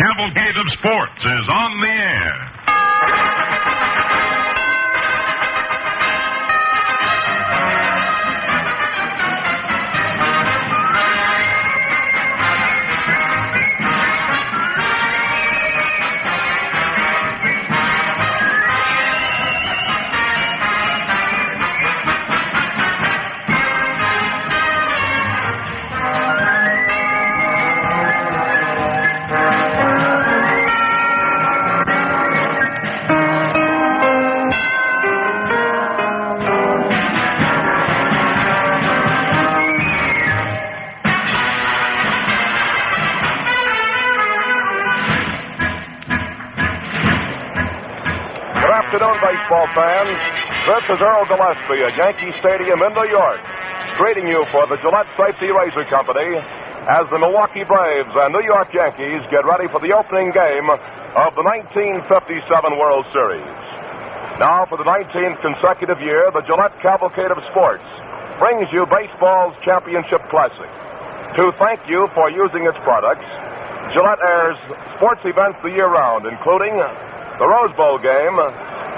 Cavalcade of Sports is on the air. Baseball fans, this is Earl Gillespie at Yankee Stadium in New York, greeting you for the Gillette Safety Razor Company as the Milwaukee Braves and New York Yankees get ready for the opening game of the 1957 World Series. Now, for the 19th consecutive year, the Gillette Cavalcade of Sports brings you baseball's championship classic. To thank you for using its products, Gillette airs sports events the year round, including the Rose Bowl game,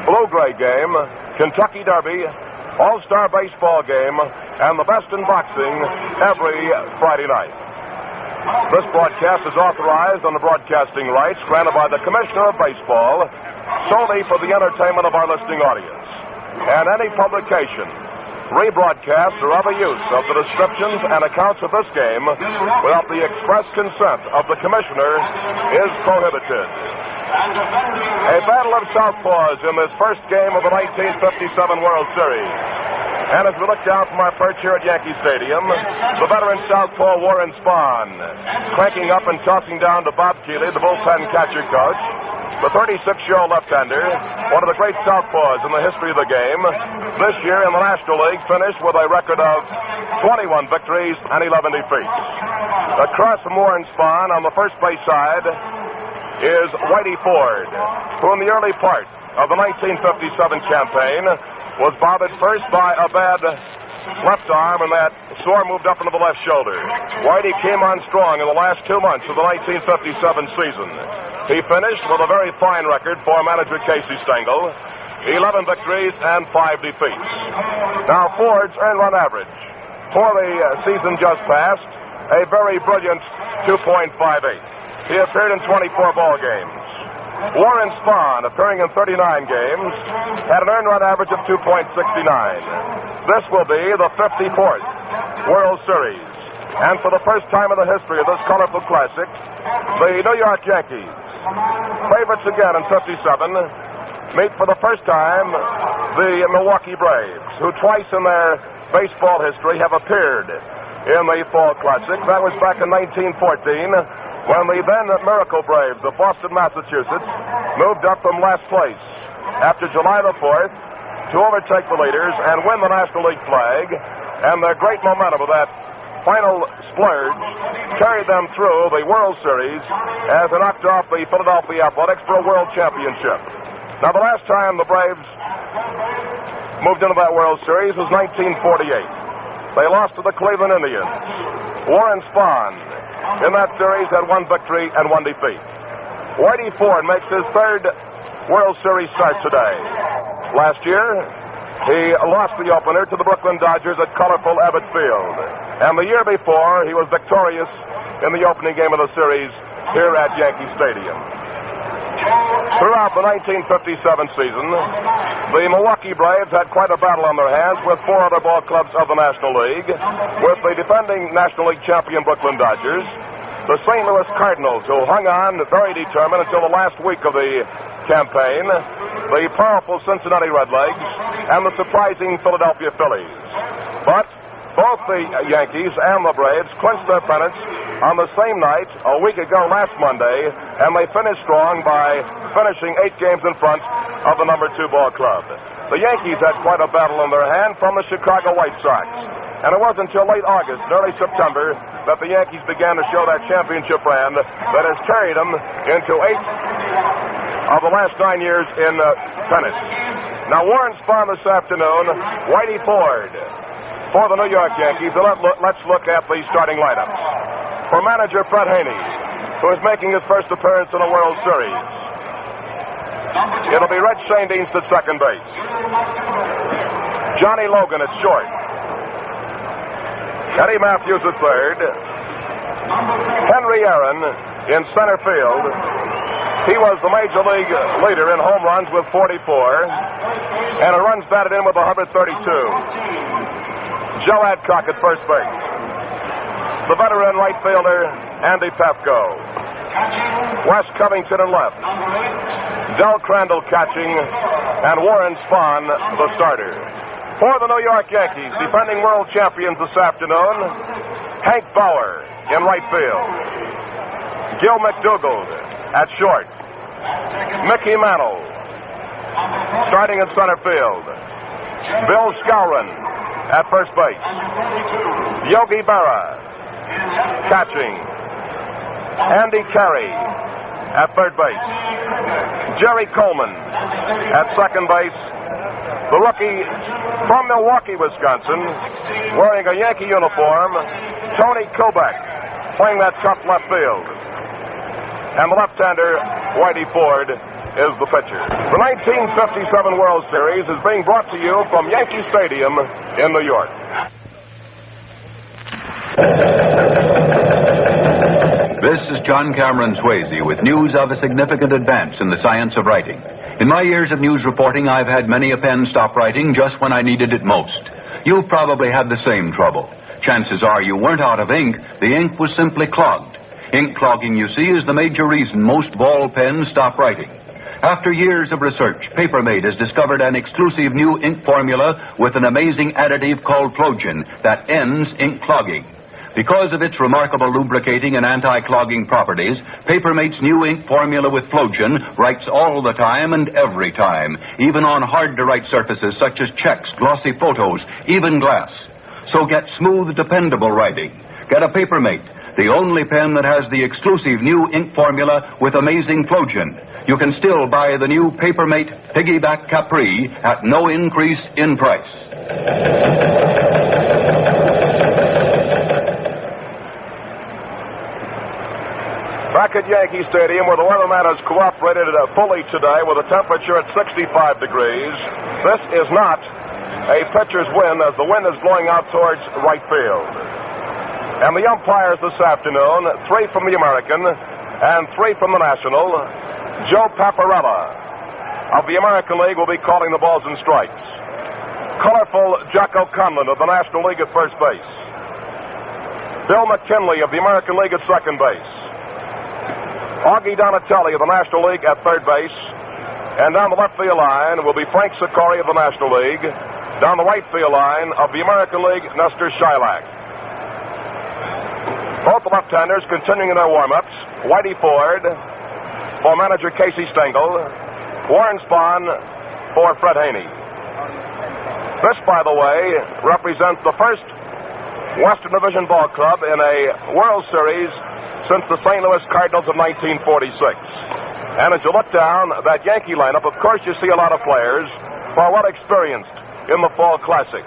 Blue-Gray game, Kentucky Derby, All-Star Baseball game, and the best in boxing every Friday night. This broadcast is authorized on the broadcasting rights granted by the Commissioner of Baseball solely for the entertainment of our listening audience. And any publication, rebroadcast, or other use of the descriptions and accounts of this game without the express consent of the Commissioner is prohibited. A battle of southpaws in this first game of the 1957 World Series. And as we look down from our perch here at Yankee Stadium, the veteran southpaw Warren Spahn cranking up and tossing down to Bob Keeley, the bullpen catcher coach. The 36-year-old left-hander, one of the great southpaws in the history of the game, this year in the National League finished with a record of 21 victories and 11 defeats. Across from Warren Spahn on the first base side is Whitey Ford, who in the early part of the 1957 campaign was bothered first by a bad left arm, and that sore moved up into the left shoulder. Whitey came on strong in the last 2 months of the 1957 season. He finished with a very fine record for manager Casey Stengel, 11 victories and 5 defeats. Now Ford's earned run average for the season just passed, a very brilliant 2.58. He appeared in 24 ball games. Warren Spahn, appearing in 39 games, had an earned run average of 2.69. This will be the 54th World Series. And for the first time in the history of this colorful classic, the New York Yankees, favorites again in 57, meet for the first time the Milwaukee Braves, who twice in their baseball history have appeared in the Fall Classic. That was back in 1914. When the then Miracle Braves of Boston, Massachusetts, moved up from last place after July the 4th to overtake the leaders and win the National League flag, and their great momentum of that final splurge carried them through the World Series as they knocked off the Philadelphia Athletics for a World Championship. Now, the last time the Braves moved into that World Series was 1948. They lost to the Cleveland Indians. Warren Spahn in that series had 1 victory and 1 defeat. Whitey Ford makes his 3rd World Series start today. Last year, he lost the opener to the Brooklyn Dodgers at colorful Ebbett Field. And the year before, he was victorious in the opening game of the series here at Yankee Stadium. Throughout the 1957 season, the Milwaukee Braves had quite a battle on their hands with 4 other ball clubs of the National League, with the defending National League champion Brooklyn Dodgers, the St. Louis Cardinals, who hung on very determined until the last week of the campaign, the powerful Cincinnati Redlegs, and the surprising Philadelphia Phillies. But both the Yankees and the Braves clinched their pennants on the same night a week ago last Monday, and they finished strong by finishing 8 games in front of the number 2 ball club. The Yankees had quite a battle in their hand from the Chicago White Sox, and it wasn't until late August and early September that the Yankees began to show that championship brand that has carried them into 8 of the last 9 years in pennant. Now, Warren Spahn this afternoon, Whitey Ford for the New York Yankees. And let's look at the starting lineups. For manager Fred Haney, who is making his first appearance in the World Series. It'll be Red Schoendienst at second base. Johnny Logan at short. Eddie Matthews at third. Henry Aaron in center field. He was the Major League leader in home runs with 44, and in runs batted in with 132. Joe Adcock at first base. The veteran right fielder, Andy Pafko. Wes Covington in left. Del Crandall catching, and Warren Spahn the starter. For the New York Yankees, defending world champions this afternoon, Hank Bauer in right field. Gil McDougald at short. Mickey Mantle starting in center field. Bill Skowron at first base. Yogi Berra catching. Andy Carey at third base. Jerry Coleman at second base. The rookie from Milwaukee, Wisconsin, wearing a Yankee uniform, Tony Kubek, playing that tough left field. And the left-hander, Whitey Ford, is the pitcher. The 1957 World Series is being brought to you from Yankee Stadium in New York. This is John Cameron Swayze with news of a significant advance in the science of writing. In my years of news reporting, I've had many a pen stop writing just when I needed it most. You've probably had the same trouble. Chances are you weren't out of ink, the ink was simply clogged. Ink clogging, you see, is the major reason most ball pens stop writing. After years of research, Papermate has discovered an exclusive new ink formula with an amazing additive called Flogen that ends ink clogging. Because of its remarkable lubricating and anti-clogging properties, Papermate's new ink formula with Flogen writes all the time and every time, even on hard-to-write surfaces such as checks, glossy photos, even glass. So get smooth, dependable writing. Get a Papermate, the only pen that has the exclusive new ink formula with amazing Flogen. You can still buy the new Papermate Piggyback Capri at no increase in price. Back at Yankee Stadium, where the weatherman has cooperated fully today with a temperature at 65 degrees. This is not a pitcher's win, as the wind is blowing out towards right field. And the umpires this afternoon, 3 from the American and 3 from the National. Joe Paparella of the American League will be calling the balls and strikes. Colorful Jocko Conlon of the National League at first base. Bill McKinley of the American League at second base. Augie Donatelli of the National League at third base. And down the left field line will be Frank Sikori of the National League. Down the right field line of the American League, Nestor Shilak. Both the left-handers continuing in their warm-ups. Whitey Ford for manager Casey Stengel. Warren Spahn for Fred Haney. This, by the way, represents the first Western Division ball club in a World Series since the St. Louis Cardinals of 1946. And as you look down that Yankee lineup, of course you see a lot of players who are well experienced in the Fall Classic.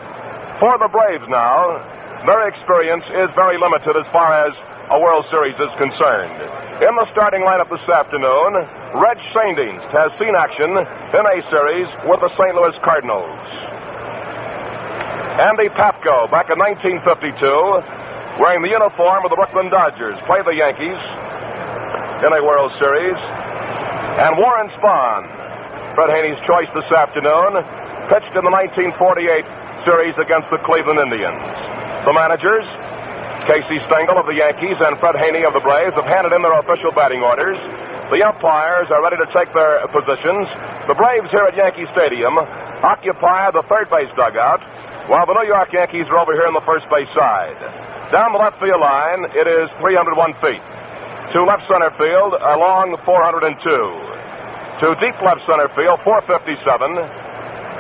For the Braves now, their experience is very limited as far as a World Series is concerned. In the starting lineup this afternoon, Red Schoendienst has seen action in a series with the St. Louis Cardinals. Andy Pafko, back in 1952, wearing the uniform of the Brooklyn Dodgers, played the Yankees in a World Series. And Warren Spahn, Fred Haney's choice this afternoon, pitched in the 1948 series against the Cleveland Indians. The managers, Casey Stengel of the Yankees and Fred Haney of the Braves, have handed in their official batting orders. The umpires are ready to take their positions. The Braves here at Yankee Stadium occupy the third base dugout, while the New York Yankees are over here on the first base side. Down the left field line, it is 301 feet. To left center field, along 402. To deep left center field, 457.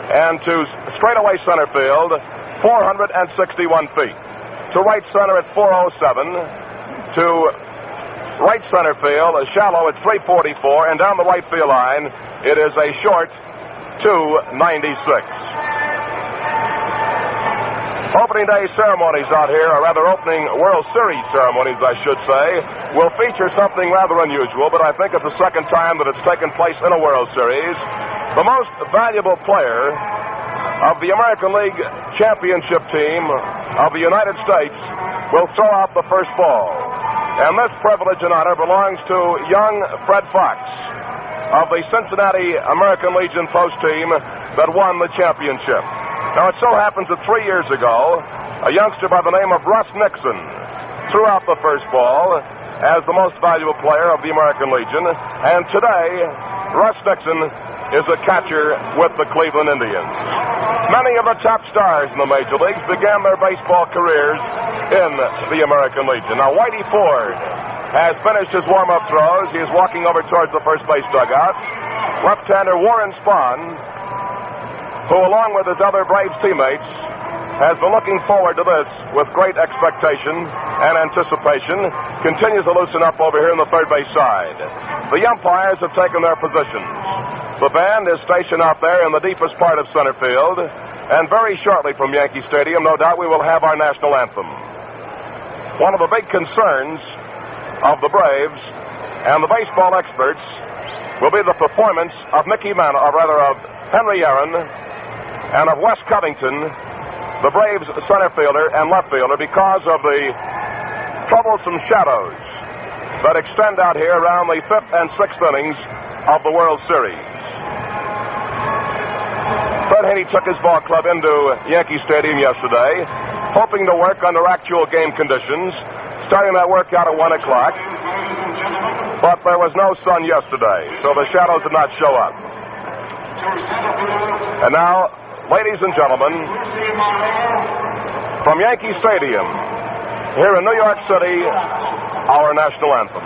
And to straightaway center field, 461 feet. To right center, it's 407. To right center field, shallow, it's 344. And down the right field line, it is a short 296. Opening day ceremonies out here, or rather opening World Series ceremonies, I should say, will feature something rather unusual, but I think it's the second time that it's taken place in a World Series. The most valuable player of the American League championship team of the United States will throw out the first ball. And this privilege and honor belongs to young Fred Fox of the Cincinnati American Legion post team that won the championship. Now, it so happens that 3 years ago, a youngster by the name of Russ Nixon threw out the first ball as the most valuable player of the American Legion. And today, Russ Nixon is a catcher with the Cleveland Indians. Many of the top stars in the major leagues began their baseball careers in the American Legion. Now, Whitey Ford has finished his warm-up throws. He is walking over towards the first base dugout. Left-hander Warren Spahn, who, along with his other Braves teammates, has been looking forward to this with great expectation and anticipation, continues to loosen up over here on the third base side. The umpires have taken their positions. The band is stationed out there in the deepest part of center field, and very shortly from Yankee Stadium, no doubt, we will have our national anthem. One of the big concerns of the Braves and the baseball experts will be the performance of of Henry Aaron and of Wes Covington, the Braves center fielder and left fielder, because of the troublesome shadows that extend out here around the fifth and sixth innings of the World Series. Fred Haney took his ball club into Yankee Stadium yesterday, hoping to work under actual game conditions, starting that work out at 1 o'clock. But there was no sun yesterday, so the shadows did not show up. And now, ladies and gentlemen, from Yankee Stadium, here in New York City, our national anthem.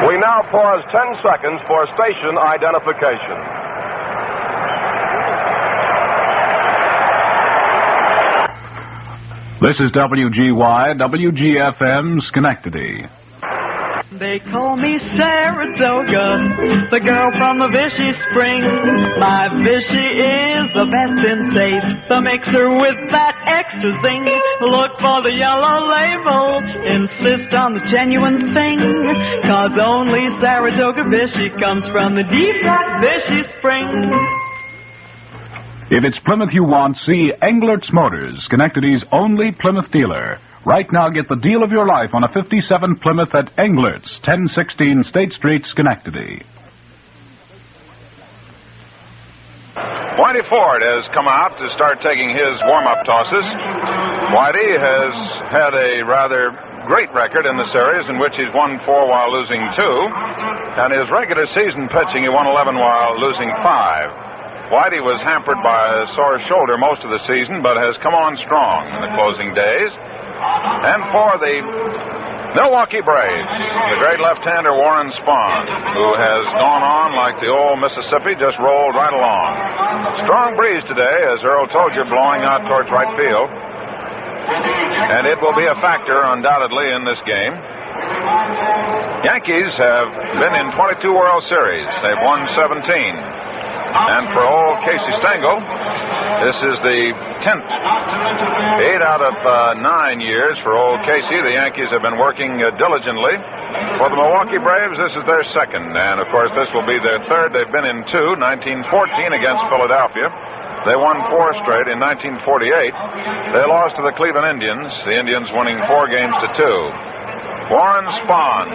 We now pause 10 seconds for station identification. This is WGY, WGFM, Schenectady. They call me Saratoga, the girl from the Vichy Spring. My Vichy is the best in taste, the mixer with that extra zing. Look for the yellow label, insist on the genuine thing, 'cause only Saratoga Vichy comes from the deep Vichy Spring. If it's Plymouth you want, see Englert's Motors, Schenectady's only Plymouth dealer. Right now, get the deal of your life on a 57 Plymouth at Englert's, 1016 State Street, Schenectady. Whitey Ford has come out to start taking his warm-up tosses. Whitey has had a rather great record in the series in which he's won 4 while losing 2. And his regular season pitching, he won 11 while losing 5. Whitey was hampered by a sore shoulder most of the season, but has come on strong in the closing days. And for the Milwaukee Braves, the great left-hander Warren Spahn, who has gone on like the old Mississippi, just rolled right along. Strong breeze today, as Earl told you, blowing out towards right field. And it will be a factor, undoubtedly, in this game. Yankees have been in 22 World Series. They've won 17. And for old Casey Stengel, this is the 10th. 8 out of 9 years for old Casey. The Yankees have been working diligently. For the Milwaukee Braves, this is their second. And, of course, this will be their third. They've been in 2, 1914 against Philadelphia. They won 4 straight in 1948. They lost to the Cleveland Indians, the Indians winning 4 games to 2. Warren Spahn,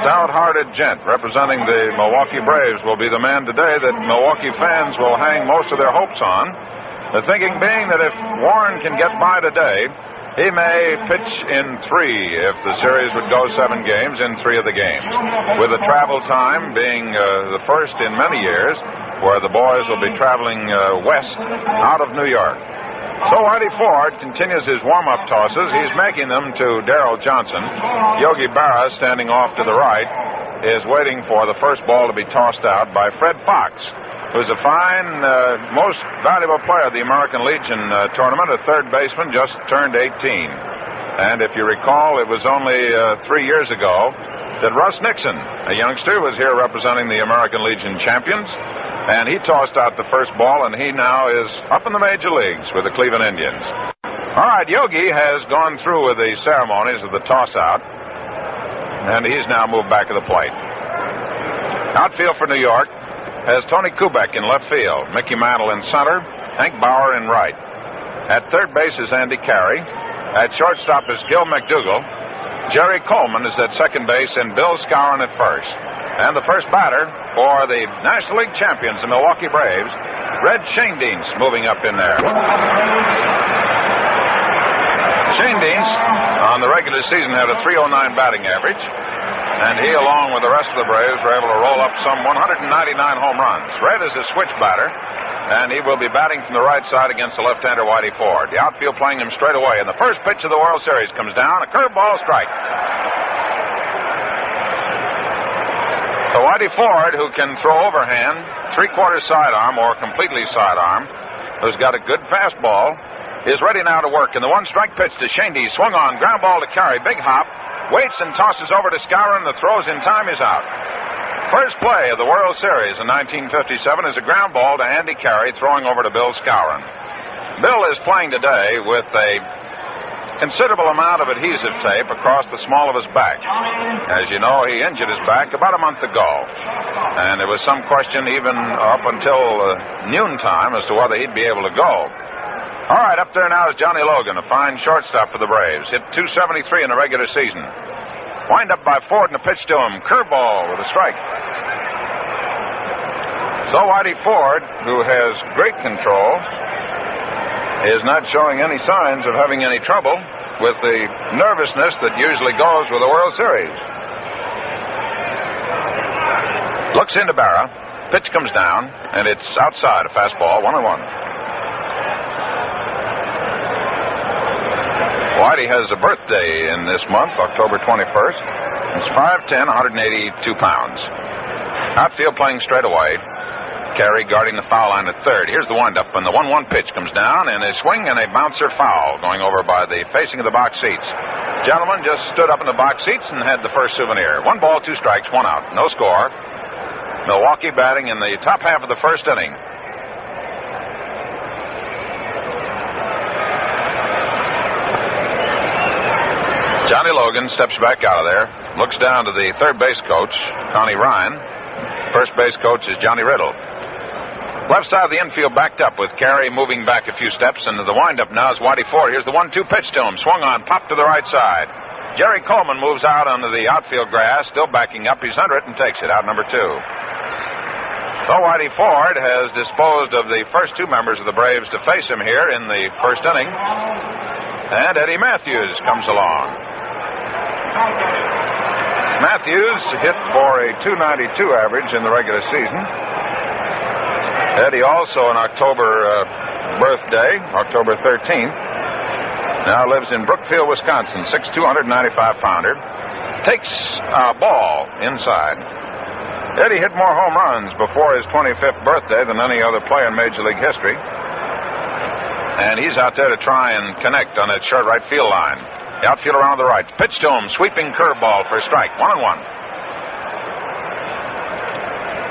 stout-hearted gent representing the Milwaukee Braves, will be the man today that Milwaukee fans will hang most of their hopes on. The thinking being that if Warren can get by today, he may pitch in 3 if the series would go 7 games in 3 of the games, with the travel time being the first in many years, where the boys will be traveling west out of New York. So Whitey Ford continues his warm-up tosses. He's making them to Darrell Johnson. Yogi Berra, standing off to the right, is waiting for the first ball to be tossed out by Fred Fox, who's a fine, most valuable player of the American Legion tournament, a third baseman, just turned 18. And if you recall, it was only 3 years ago that Russ Nixon, a youngster, was here representing the American Legion champions. And he tossed out the first ball, and he now is up in the major leagues with the Cleveland Indians. All right, Yogi has gone through with the ceremonies of the toss-out, and he's now moved back to the plate. Outfield for New York has Tony Kubek in left field, Mickey Mantle in center, Hank Bauer in right. At third base is Andy Carey. At shortstop is Gil McDougall. Jerry Coleman is at second base, and Bill Skowron at first. And the first batter for the National League champions, the Milwaukee Braves, Red Schoendienst, moving up in there. Schoendienst, on the regular season, had a .309 batting average, and he, along with the rest of the Braves, were able to roll up some 199 home runs. Red is a switch batter, and he will be batting from the right side against the left-hander Whitey Ford. The outfield playing him straight away, and the first pitch of the World Series comes down, a curveball strike. So Whitey Ford, who can throw overhand, three-quarter sidearm or completely sidearm, who's got a good fastball, is ready now to work. And the one-strike pitch to Schoendienst, swung on, ground ball to Carey, big hop, waits and tosses over to Skowron. The throw's in time, is out. First play of the World Series in 1957 is a ground ball to Andy Carey, throwing over to Bill Skowron. Bill is playing today with a considerable amount of adhesive tape across the small of his back. As you know, he injured his back about a month ago, and there was some question even up until noontime as to whether he'd be able to go. All right, up there now is Johnny Logan, a fine shortstop for the Braves. Hit .273 in the regular season. Wind up by Ford and a pitch to him. Curveball with a strike. So Whitey Ford, who has great control, is not showing any signs of having any trouble with the nervousness that usually goes with a World Series. Looks into Berra. Pitch comes down, and it's outside, a fastball, 1-1. Whitey has a birthday in this month, October 21st. It's 5'10", 182 pounds. Outfield playing straight away. Carey guarding the foul line at third. Here's the windup, and the 1-1 pitch comes down, and a swing and a bouncer foul going over by the facing of the box seats. Gentlemen just stood up in the box seats and had the first souvenir. 1 ball, 2 strikes, 1 out. No score. Milwaukee batting in the top half of the first inning. Johnny Logan steps back out of there, looks down to the third base coach, Connie Ryan. First base coach is Johnny Riddle. Left side of the infield backed up with Carey moving back a few steps, and the windup now is Whitey Ford. Here's the 1-2 pitch to him. Swung on, popped to the right side. Jerry Coleman moves out onto the outfield grass, still backing up. He's under it and takes it, out number 2. So Whitey Ford has disposed of the first 2 members of the Braves to face him here in the first inning. And Eddie Matthews comes along. Matthews hit for a .292 average in the regular season. Eddie also an October birthday, October 13th. Now lives in Brookfield, Wisconsin, 6'2", 195-pounder. Takes a ball inside. Eddie hit more home runs before his 25th birthday than any other player in Major League history. And he's out there to try and connect on that short right field line. The outfield around the right. Pitch to him, sweeping curveball for a strike. 1-1.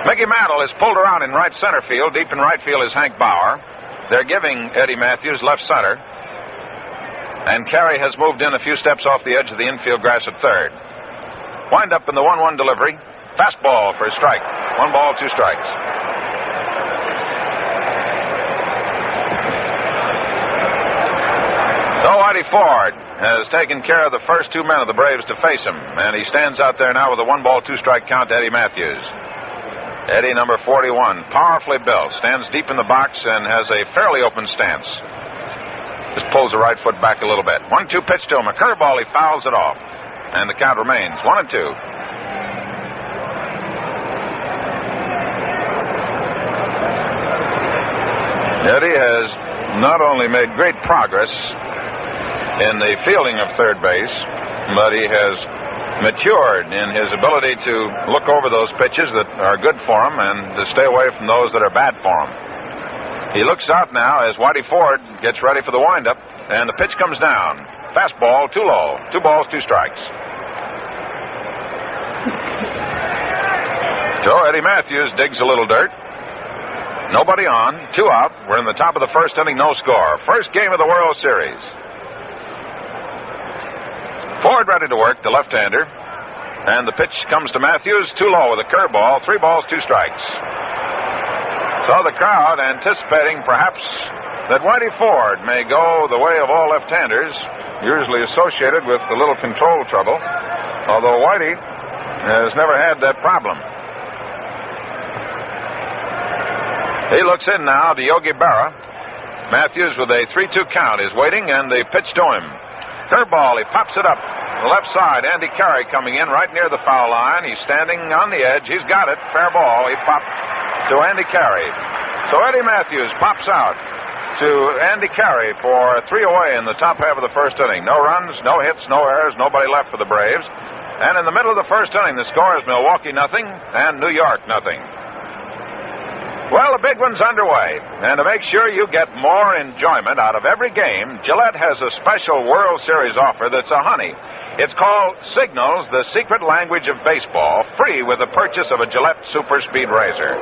Mickey Mantle is pulled around in right center field. Deep in right field is Hank Bauer. They're giving Eddie Matthews left center. And Carey has moved in a few steps off the edge of the infield grass at third. Wind up in the 1-1 delivery. Fastball for a strike. 1 ball, 2 strikes. So Whitey Ford has taken care of the first 2 men of the Braves to face him, and he stands out there now with a 1 ball, 2 strike count to Eddie Matthews. Eddie, number 41, powerfully built, stands deep in the box and has a fairly open stance. Just pulls the right foot back a little bit. 1-2 pitch to him, a curveball, he fouls it off, and the count remains 1-2. Eddie has not only made great progress in the fielding of third base, but he has matured in his ability to look over those pitches that are good for him and to stay away from those that are bad for him. He looks out now as Whitey Ford gets ready for the windup, and the pitch comes down. Fastball, too low. 2 balls, 2 strikes. So Eddie Matthews digs a little dirt. Nobody on, 2 out. We're in the top of the first inning, no score. First game of the World Series. Ford ready to work, the left-hander. And the pitch comes to Matthews, too low with a curveball. 3 balls, 2 strikes. So the crowd anticipating perhaps that Whitey Ford may go the way of all left-handers, usually associated with a little control trouble, although Whitey has never had that problem. He looks in now to Yogi Berra. Matthews with a 3-2 count is waiting, and they pitch to him. Curveball, he pops it up. The left side, Andy Carey coming in right near the foul line. He's standing on the edge. He's got it. Fair ball. He popped to Andy Carey. So Eddie Matthews pops out to Andy Carey for 3 away in the top half of the first inning. No runs, no hits, no errors, nobody left for the Braves. And in the middle of the first inning, the score is Milwaukee 0 and New York 0. Well, the big one's underway, and to make sure you get more enjoyment out of every game, Gillette has a special World Series offer that's a honey. It's called Signals, the Secret Language of Baseball, free with the purchase of a Gillette Super Speed Razor.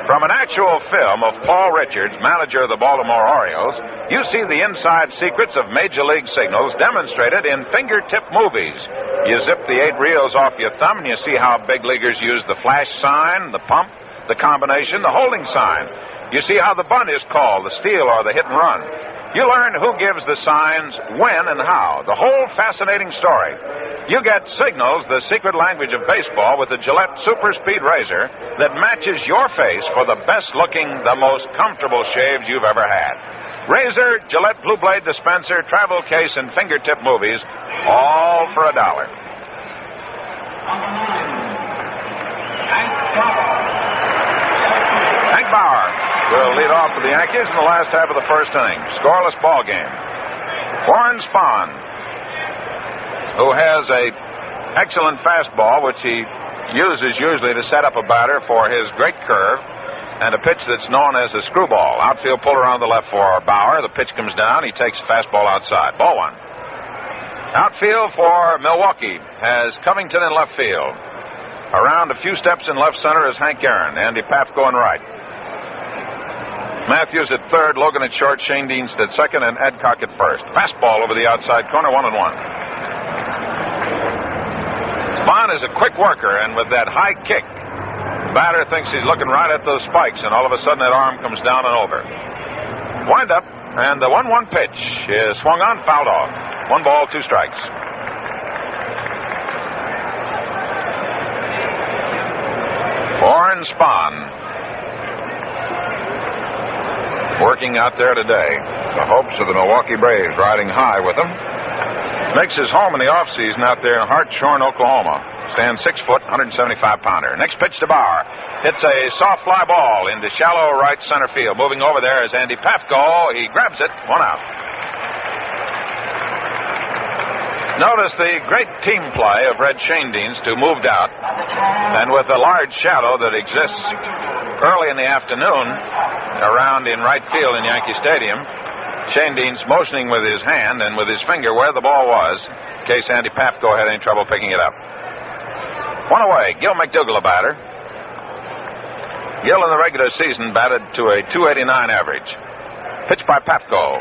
From an actual film of Paul Richards, manager of the Baltimore Orioles, you see the inside secrets of Major League signals demonstrated in fingertip movies. You zip the 8 reels off your thumb, and you see how big leaguers use the flash sign, the pump, the combination, the holding sign. You see how the bunt is called, the steal or the hit and run. You learn who gives the signs, when, and how. The whole fascinating story. You get Signals, the secret language of baseball, with the Gillette Super Speed Razor that matches your face for the best-looking, the most comfortable shaves you've ever had. Razor, Gillette Blue Blade dispenser, travel case, and fingertip movies, all for $1. Hank Bauer will lead off for the Yankees in the last half of the first inning. Scoreless ball game. Warren Spahn, who has a excellent fastball, which he uses usually to set up a batter for his great curve, and a pitch that's known as a screwball. Outfield pull around the left for Bauer. The pitch comes down. He takes a fastball outside. Ball 1. Outfield for Milwaukee has Covington in left field. Around a few steps in left center is Hank Aaron. Andy Paff going right. Matthews at third, Logan at short, Shane Deans at second, and Adcock at first. Fastball over the outside corner, 1-1. Spahn is a quick worker, and with that high kick, the batter thinks he's looking right at those spikes, and all of a sudden that arm comes down and over. Wind up, and the 1-1 pitch is swung on, fouled off. 1 ball, 2 strikes. Warren Spahn working out there today. The hopes of the Milwaukee Braves riding high with him. Makes his home in the offseason out there in Hartshorn, Oklahoma. Stands 6 foot, 175-pounder. Next pitch to Bauer. Hits a soft fly ball into shallow right center field. Moving over there is Andy Pafko. He grabs it. 1 out. Notice the great team play of Red Schoendienst, who moved out. And with the large shadow that exists early in the afternoon around in right field in Yankee Stadium, Schoendienst motioning with his hand and with his finger where the ball was, in case Andy Pafko had any trouble picking it up. 1 away. Gil McDougall, a batter. Gil in the regular season batted to a .289 average. Pitch by Pafko,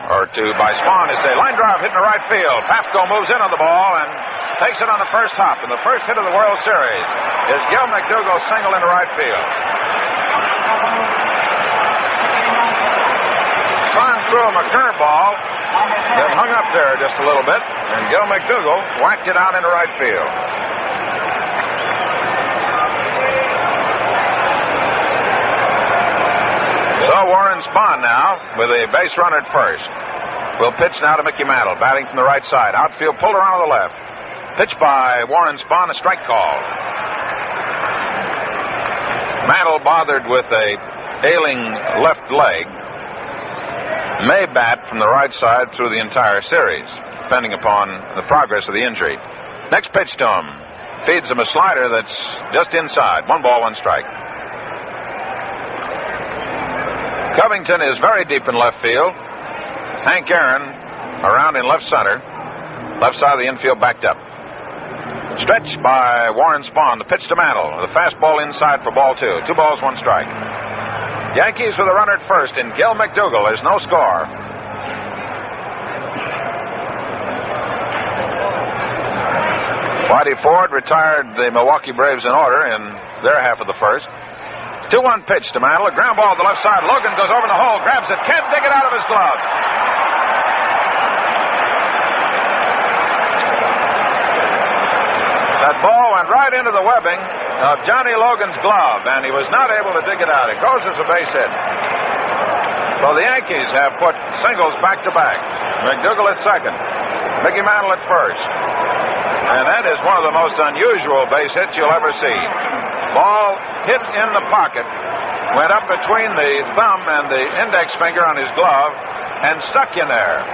by Spahn is a line drive hit in the right field. Pafko moves in on the ball and takes it on the first hop. And the first hit of the World Series is Gil McDougall's single into right field. Spahn threw him a curveball that hung up there just a little bit, and Gil McDougall whacked it out into right field. So Warren Spahn now with a base runner at first. Will pitch now to Mickey Mantle, batting from the right side. Outfield pulled around to the left. Pitch by Warren Spahn, a strike call. Mantle, bothered with a ailing left leg, may bat from the right side through the entire series, depending upon the progress of the injury. Next pitch to him. Feeds him a slider that's just inside. 1 ball, 1 strike. Covington is very deep in left field. Hank Aaron around in left center. Left side of the infield backed up. Stretch by Warren Spahn. The pitch to Mantle. The fastball inside for ball 2. 2 balls, 1 strike. Yankees with a runner at first in Gil McDougall. There's no score. Whitey Ford retired the Milwaukee Braves in order in their half of the first. 2-1 pitch to Mantle. A ground ball to the left side. Logan goes over in the hole, grabs it, can't dig it out of his glove. That ball went right into the webbing of Johnny Logan's glove, and he was not able to dig it out. It goes as a base hit. So the Yankees have put singles back to back. McDougall at second. Mickey Mantle at first. And that is one of the most unusual base hits you'll ever see. Ball hit in the pocket, went up between the thumb and the index finger on his glove, and stuck in there.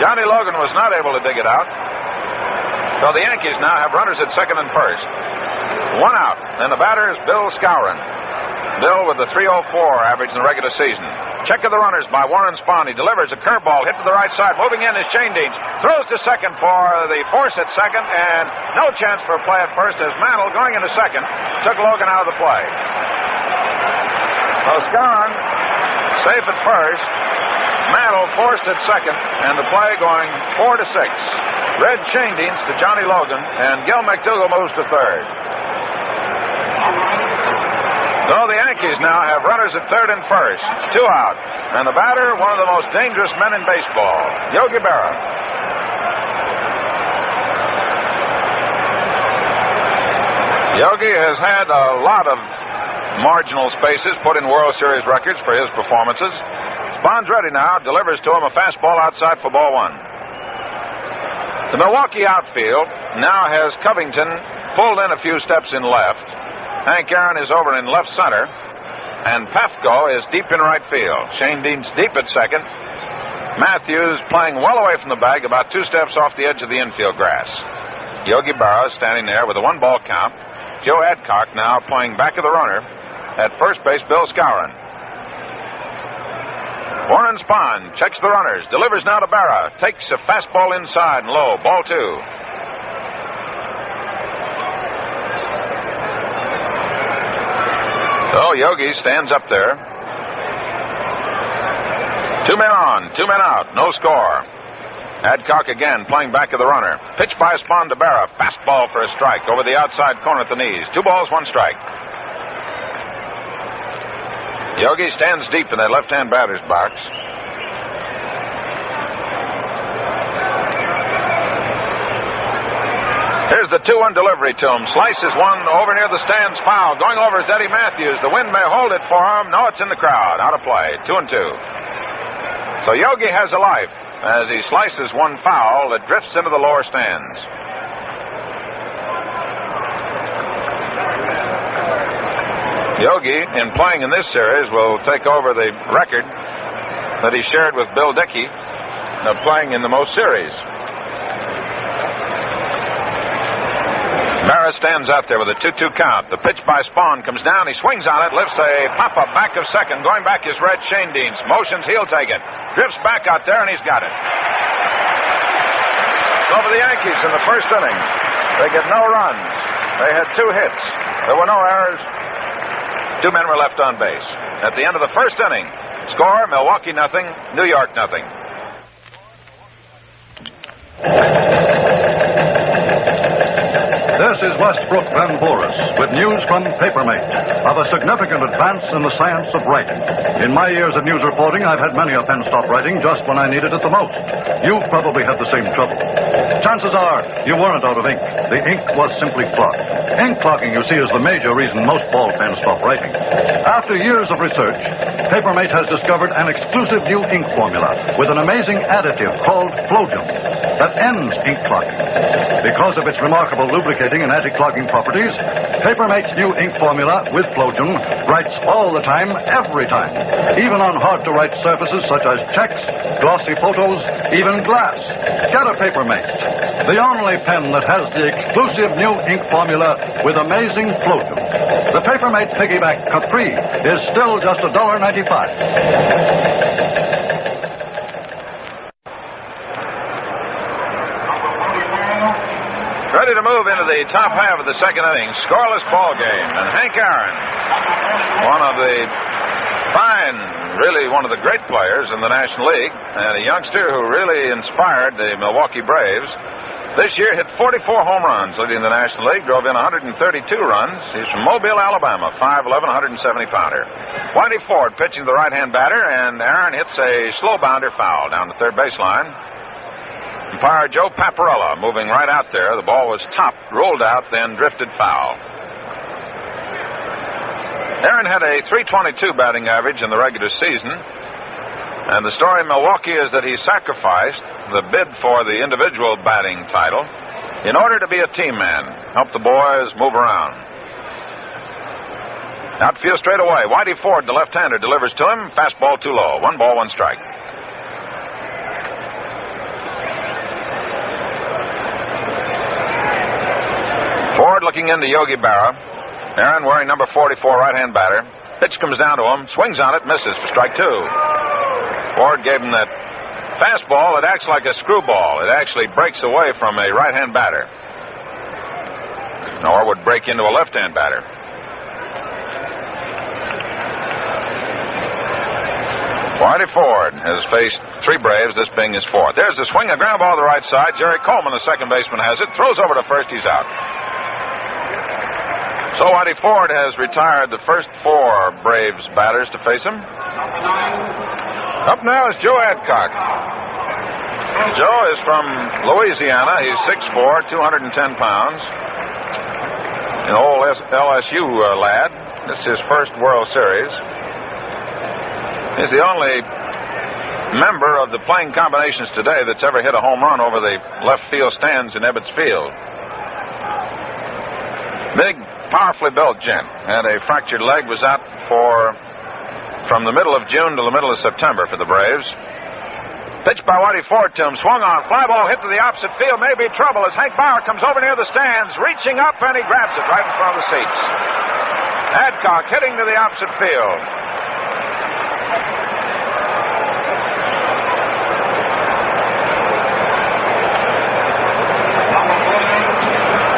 Johnny Logan was not able to dig it out. So the Yankees now have runners at second and first. 1 out, and the batter is Bill Skowron. Bill with the .304 average in the regular season. Check of the runners by Warren Spahn. He delivers a curveball hit to the right side. Moving in is Schoendienst. Throws to second for the force at second, and no chance for a play at first as Mantle, going into second, took Logan out of the play. So Skowron safe at first. Mantle forced at second, and the play going 4-6. Red Schoendienst to Johnny Logan, and Gil McDougall moves to third. So the Yankees now have runners at third and first. 2 out. And the batter, one of the most dangerous men in baseball, Yogi Berra. Yogi has had a lot of marginal spaces put in World Series records for his performances. Spahn's ready now. Delivers to him a fastball outside for ball 1. The Milwaukee outfield now has Covington pulled in a few steps in left. Hank Aaron is over in left center, and Pafko is deep in right field. Schoendienst deep at second. Matthews playing well away from the bag, about 2 steps off the edge of the infield grass. Yogi Berra standing there with a 1-ball count. Joe Adcock now playing back of the runner. At first base, Bill Skowron. Warren Spahn checks the runners, delivers now to Berra, takes a fastball inside and low, ball 2. So Yogi stands up there. 2 men on, 2 men out, no score. Adcock again playing back of the runner. Pitch by Spahn to Berra. Fastball for a strike over the outside corner at the knees. 2 balls, 1 strike. Yogi stands deep in that left-hand batter's box. Here's the 2-1 delivery to him. Slices one over near the stands, foul. Going over is Eddie Matthews. The wind may hold it for him. No, it's in the crowd. Out of play. 2-2. So Yogi has a life as he slices one foul that drifts into the lower stands. Yogi, in playing in this series, will take over the record that he shared with Bill Dickey of playing in the most series. Barra stands out there with a 2-2 count. The pitch by Spawn comes down. He swings on it, lifts a pop-up back of second. Going back is Red Shane Deans. Motions, he'll take it. Drifts back out there, and he's got it. Over the Yankees in the first inning. They get no runs. They had 2 hits. There were no errors. 2 men were left on base. At the end of the first inning, score, Milwaukee nothing, New York nothing. This is Westbrook Van Boris with news from Papermate of a significant advance in the science of writing. In my years of news reporting, I've had many a pen stop writing just when I needed it the most. You've probably had the same trouble. Chances are you weren't out of ink. The ink was simply clogged. Ink clogging, you see, is the major reason most ball pens stop writing. After years of research, Papermate has discovered an exclusive new ink formula with an amazing additive called Flogium that ends ink clogging. Because of its remarkable lubricating and anti-clogging properties, Papermate's new ink formula with Flogium writes all the time, every time, even on hard-to-write surfaces such as checks, glossy photos, even glass. Get a Papermate, the only pen that has the exclusive new ink formula with amazing Flogium. The Papermate Piggyback Capri is still just $1.95. Ready to move into the top half of the second inning. Scoreless ball game. And Hank Aaron, one of the great players in the National League, and a youngster who really inspired the Milwaukee Braves, this year hit 44 home runs, leading the National League, drove in 132 runs. He's from Mobile, Alabama, 5'11", 170-pounder. Whitey Ford pitching the right-hand batter, and Aaron hits a slow bounder foul down the third baseline. Umpire Joe Paparella moving right out there. The ball was topped, rolled out, then drifted foul. Aaron had a .322 batting average in the regular season. And the story in Milwaukee is that he sacrificed the bid for the individual batting title in order to be a team man, help the boys move around. Outfield straight away. Whitey Ford, the left-hander, delivers to him. Fastball too low. 1 ball, 1 strike. Ford looking into Yogi Berra. Aaron wearing number 44, right-hand batter. Pitch comes down to him. Swings on it. Misses for strike 2. Ford gave him that fastball. It acts like a screwball. It actually breaks away from a right-hand batter. Nor would break into a left-hand batter. Whitey Ford has faced 3 Braves, this being his 4th. There's the swing, a ground ball to the right side. Jerry Coleman, the second baseman, has it. Throws over to first. He's out. So Whitey Ford has retired the first 4 Braves batters to face him. Up now is Joe Adcock. Joe is from Louisiana. He's 6'4", 210 pounds. An old LSU lad. This is his first World Series. He's the only member of the playing combinations today that's ever hit a home run over the left field stands in Ebbets Field. Big, powerfully built gent. Had a fractured leg, was out from the middle of June to the middle of September for the Braves. Pitched by Whitey Ford to him, swung on, fly ball hit to the opposite field, maybe trouble as Hank Bauer comes over near the stands, reaching up, and he grabs it right in front of the seats. Adcock hitting to the opposite field.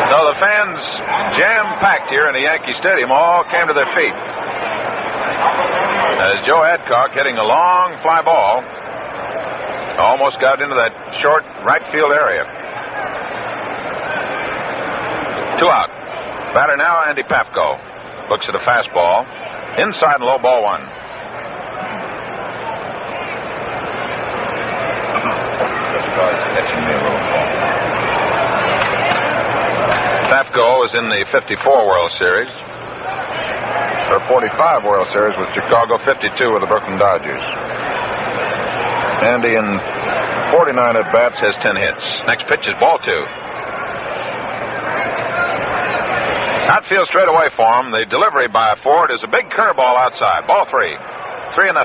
So the fans jam-packed here in the Yankee Stadium all came to their feet as Joe Adcock hitting a long fly ball almost got into that short right field area. 2 out. Batter now, Andy Papko. Looks at a fastball. Inside and low, ball 1. Papko is in the 54 World Series. Or 45 World Series with Chicago, 52 with the Brooklyn Dodgers. Andy in 49 at-bats has 10 hits. Next pitch is ball 2. Outfield straight away for him. The delivery by Ford is a big curveball outside. Ball 3. 3-0.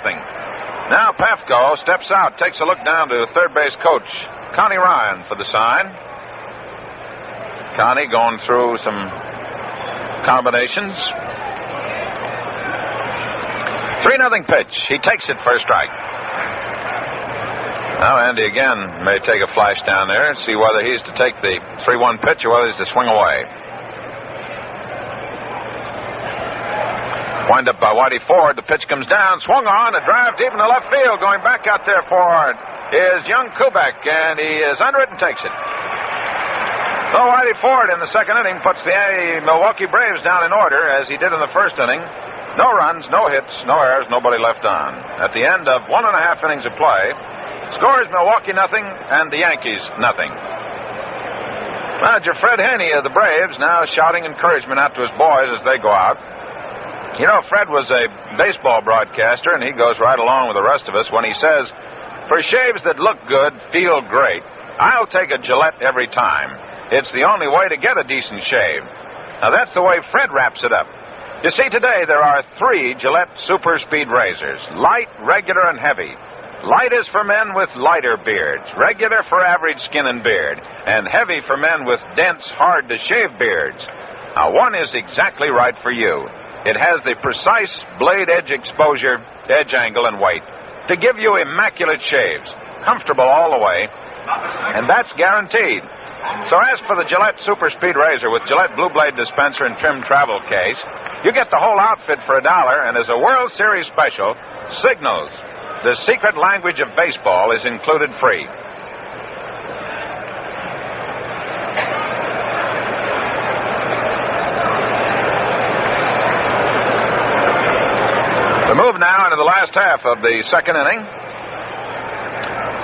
Now Pafko steps out, takes a look down to third base coach Connie Ryan for the sign. Connie going through some combinations. 3-0 pitch. He takes it for a strike. Now Andy again may take a flash down there and see whether he's to take the 3-1 pitch or whether he's to swing away. Wind up by Whitey Ford. The pitch comes down, swung on, a drive deep in the left field. Going back out there for it is young Kubek, and he is under it and takes it. So Whitey Ford in the second inning puts the Milwaukee Braves down in order as he did in the first inning. No runs, no hits, no errors, nobody left on. At the end of 1.5 innings of play, scores Milwaukee nothing and the Yankees nothing. Manager Fred Haney of the Braves now shouting encouragement out to his boys as they go out. You know, Fred was a baseball broadcaster, and he goes right along with the rest of us when he says, "For shaves that look good, feel great, I'll take a Gillette every time. It's the only way to get a decent shave." Now, that's the way Fred wraps it up. You see, today there are 3 Gillette Super Speed razors, light, regular, and heavy. Light is for men with lighter beards, regular for average skin and beard, and heavy for men with dense, hard-to-shave beards. Now, one is exactly right for you. It has the precise blade edge exposure, edge angle, and weight to give you immaculate shaves, comfortable all the way, and that's guaranteed. So as for the Gillette Super Speed Razor with Gillette Blue Blade dispenser and trim travel case, you get the whole outfit for $1, and as a World Series special, Signals, the secret language of baseball, is included free. We move now into the last half of the second inning.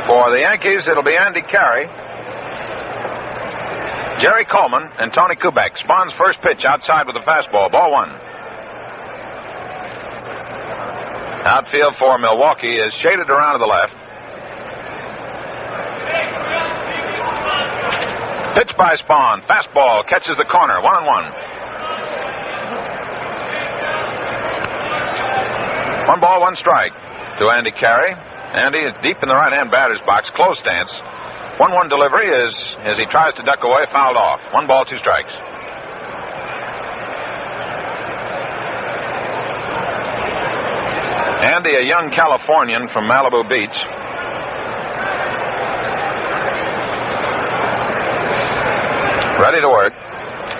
For the Yankees, it'll be Andy Carey, Jerry Coleman, and Tony Kubek. Spahn's first pitch outside with a fastball. Ball 1. Outfield for Milwaukee is shaded around to the left. Pitch by Spahn. Fastball catches the corner. 1-1. 1 ball, 1 strike to Andy Carey. Andy is deep in the right-hand batter's box, close stance. 1-1 delivery is, as he tries to duck away, fouled off. 1 ball, 2 strikes. Andy, a young Californian from Malibu Beach. Ready to work.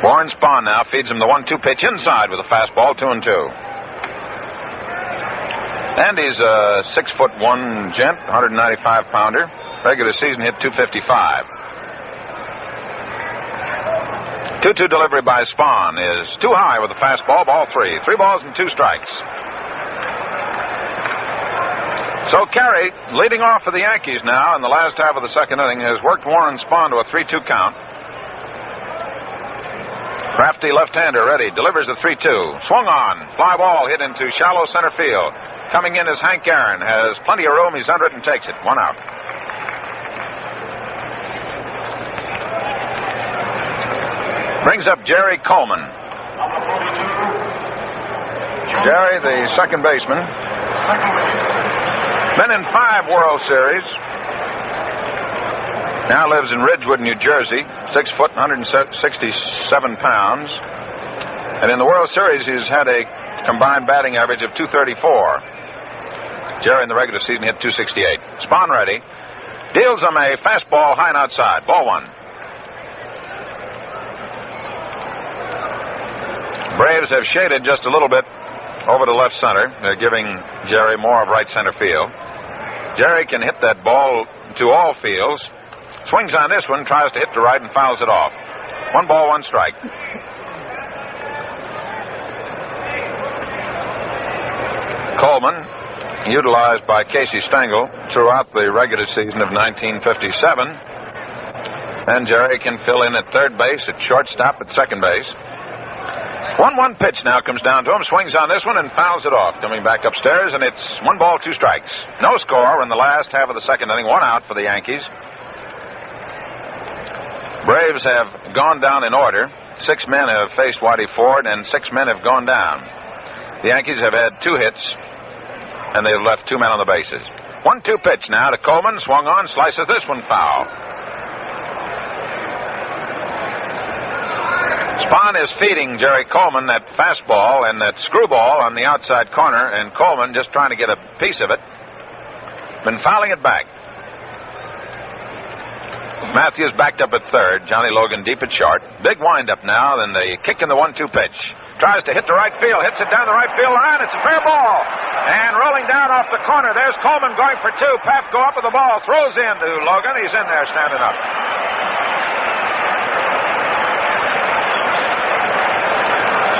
Warren Spahn now feeds him the 1-2 pitch inside with a fastball, 2-2. Andy's a 6'1" gent, 195-pounder. Regular season hit .255. 2-2 delivery by Spahn is too high with a fastball. Ball 3. 3 balls and 2 strikes. So Carey, leading off for the Yankees now in the last half of the second inning, has worked Warren Spahn to a 3-2 count. Crafty left-hander ready. Delivers a 3-2. Swung on. Fly ball hit into shallow center field. Coming in is Hank Aaron. Has plenty of room. He's under it and takes it. 1 out. Brings up Jerry Coleman. Jerry, the second baseman. Been in 5 World Series. Now lives in Ridgewood, New Jersey. 6 foot, 167 pounds. And in the World Series, he's had a combined batting average of .234. Jerry in the regular season hit .268. Spahn ready. Deals him a fastball high and outside. Ball 1. Braves have shaded just a little bit over to left center. They're giving Jerry more of right center field. Jerry can hit that ball to all fields. Swings on this one, tries to hit to right and fouls it off. 1 ball, 1 strike. Coleman, utilized by Casey Stengel throughout the regular season of 1957. And Jerry can fill in at third base, at shortstop, at second base. 1-1 pitch now comes down to him. Swings on this one and fouls it off. Coming back upstairs, and it's 1 ball, 2 strikes. No score in the last half of the second inning. 1 out for the Yankees. Braves have gone down in order. 6 men have faced Whitey Ford, and 6 men have gone down. The Yankees have had 2 hits, and they've left 2 men on the bases. 1-2 pitch now to Coleman. Swung on, slices this one foul. Spahn is feeding Jerry Coleman that fastball and that screwball on the outside corner, and Coleman just trying to get a piece of it. Been fouling it back. Matthews backed up at third. Johnny Logan deep at short. Big windup now, then the kick in the 1-2 pitch. Tries to hit the right field. Hits it down the right field line. It's a fair ball. And rolling down off the corner. There's Coleman going for 2. Pap go up with the ball. Throws in to Logan. He's in there standing up.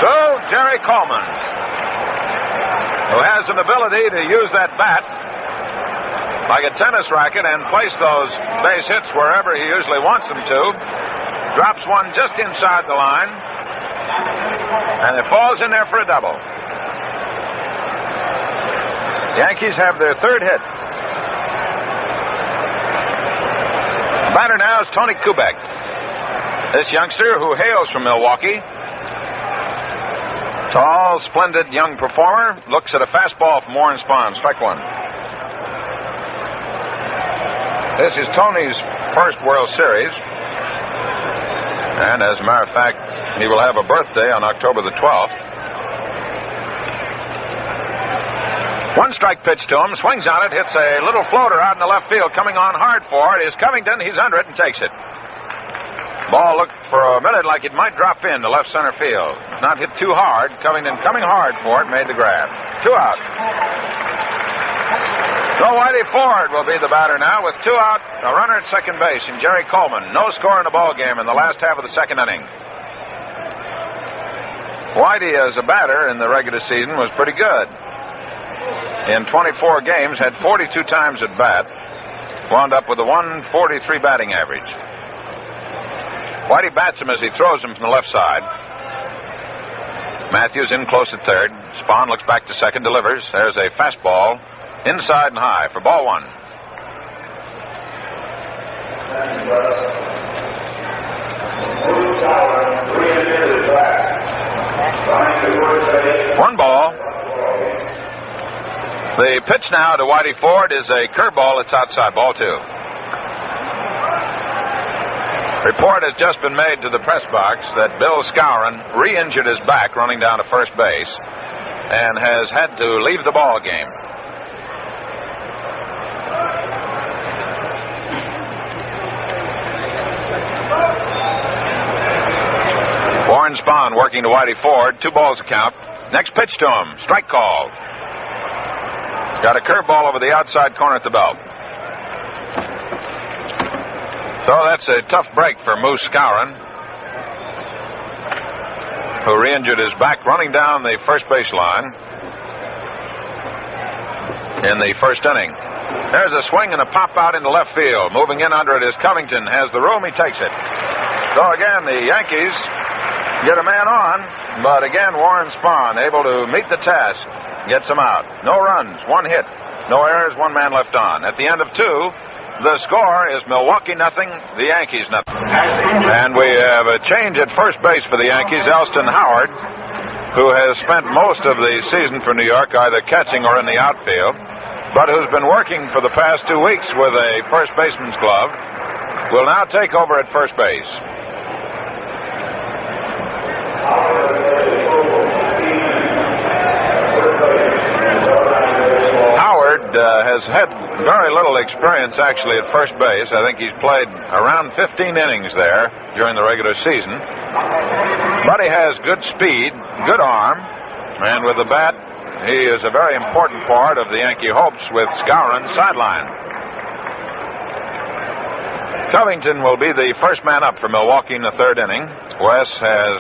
So, Jerry Coleman, who has an ability to use that bat like a tennis racket and place those base hits wherever he usually wants them to, drops one just inside the line, and it falls in there for a double. The Yankees have their 3rd hit. The batter now is Tony Kubek. This youngster who hails from Milwaukee. Tall, splendid young performer. Looks at a fastball from Warren Spahn. Strike 1. This is Tony's first World Series. And as a matter of fact, he will have a birthday on October the 12th. 1 strike pitch to him. Swings on it. Hits a little floater out in the left field. Coming on hard for it is Covington. He's under it and takes it. Ball looked for a minute like it might drop in to left center field. Not hit too hard. Covington coming hard for it made the grab. 2 out. So Whitey Ford will be the batter now with 2 out, a runner at second base, and Jerry Coleman. No score in the ball game in the last half of the 2nd inning. Whitey as a batter in the regular season was pretty good. In 24 games, had 42 times at bat. Wound up with a 143 batting average. Whitey bats him as he throws him from the left side. Matthews in close at third. Spahn looks back to second, delivers. There's a fastball inside and high for ball 1. One ball. The pitch now to Whitey Ford is a curveball. It's outside, ball 2. Report has just been made to the press box that Bill Skowron re-injured his back running down to first base and has had to leave the ball game. Warren Spahn working to Whitey Ford. 2 balls to count. Next pitch to him. Strike call. Got a curveball over the outside corner at the belt. So that's a tough break for Moose Skowron, who re-injured his back running down the first base line in the 1st inning. There's a swing and a pop out into left field. Moving in under it is Covington. Has the room. He takes it. So again, the Yankees get a man on, but again, Warren Spahn able to meet the task. Gets him out. No runs, 1 hit. No errors, 1 man left on. At the end of 2, the score is Milwaukee nothing, the Yankees nothing. And we have a change at first base for the Yankees. Elston Howard, who has spent most of the season for New York either catching or in the outfield, but who's been working for the past 2 weeks with a first baseman's glove, will now take over at first base. Has had very little experience actually at first base. I think he's played around 15 innings there during the regular season. But he has good speed, good arm, and with the bat, he is a very important part of the Yankee hopes with Skowron's sideline. Covington will be the first man up for Milwaukee in the 3rd inning. Wes has,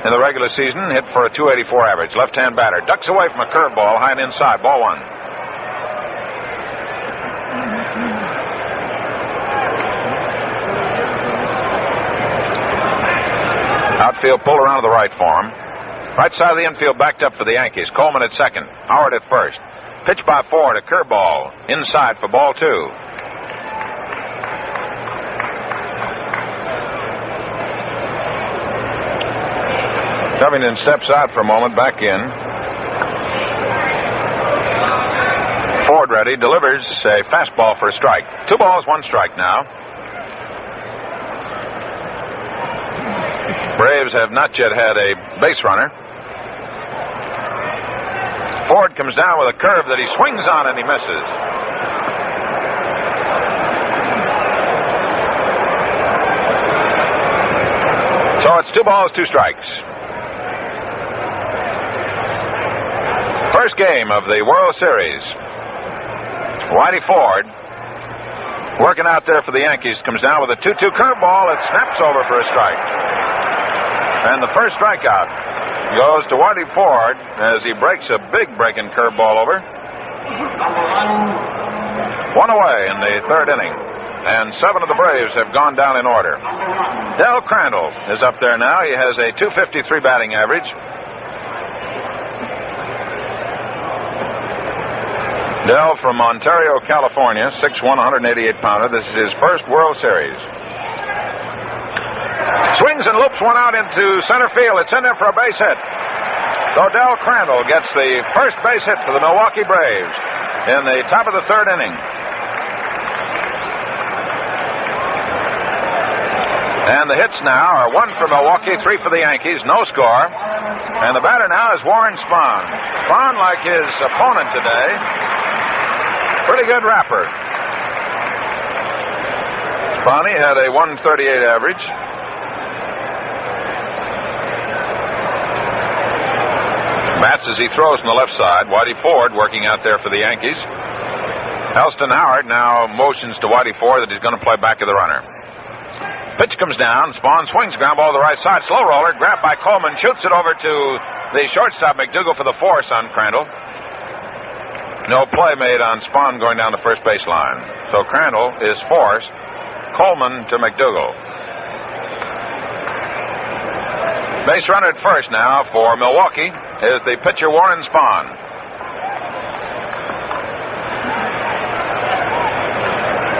in the regular season, hit for a .284 average. Left-hand batter ducks away from a curveball high and inside. Ball 1. Outfield pulled around to the right for him. Right side of the infield backed up for the Yankees. Coleman at second. Howard at first. Pitch by Ford. A curveball. Inside for ball 2. Covington steps out for a moment, back in. Ford ready, delivers a fastball for a strike. 2 balls, 1 strike now. Braves have not yet had a base runner. Ford comes down with a curve that he swings on and he misses. So it's 2 balls, 2 strikes. First game of the World Series. Whitey Ford, working out there for the Yankees, comes down with a 2-2 curveball. It snaps over for a strike. And the first strikeout goes to Whitey Ford as he breaks a big breaking curveball over. 1 away in the 3rd inning. And 7 of the Braves have gone down in order. Del Crandall is up there now. He has a .253 batting average. Del from Ontario, California, 6'1", 188-pounder. This is his first World Series. Swings and loops one out into center field. It's in there for a base hit. So Del Crandall gets the first base hit for the Milwaukee Braves in the top of the 3rd inning. And the hits now are 1 for Milwaukee, 3 for the Yankees, no score. And the batter now is Warren Spahn. Spahn, like his opponent today, pretty good rapper. Spahn had a 138 average. Bats as he throws on the left side. Whitey Ford working out there for the Yankees. Elston Howard now motions to Whitey Ford that he's going to play back of the runner. Pitch comes down. Spahn swings, ground ball to the right side. Slow roller, grabbed by Coleman, shoots it over to the shortstop, McDougal, for the force on Crandall. No play made on Spahn going down the first baseline. So Crandall is forced. Coleman to McDougal. Base runner at first now for Milwaukee is the pitcher Warren Spahn.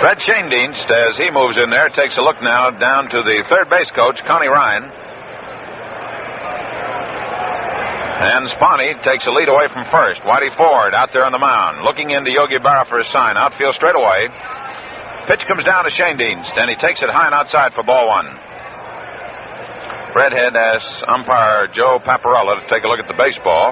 Fred Schoendienst, as he moves in there, takes a look now down to the third base coach, Connie Ryan. And Spahn takes a lead away from first. Whitey Ford out there on the mound, looking into Yogi Berra for a sign. Outfield straight away. Pitch comes down to Schoendienst, and he takes it high and outside for ball 1. Redhead asks umpire Joe Paparella to take a look at the baseball.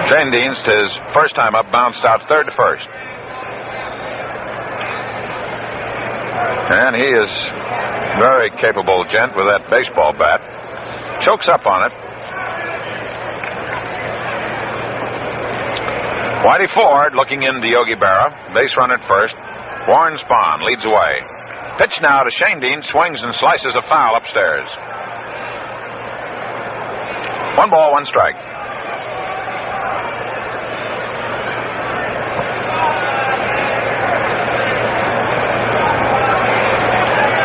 Schoendienst, his first time up, bounced out third to first. And he is very capable gent with that baseball bat. Chokes up on it. Whitey Ford looking into Yogi Berra. Base run at first. Warren Spahn leads away. Pitch now to Schoendienst. Swings and slices a foul upstairs. 1 ball, 1 strike.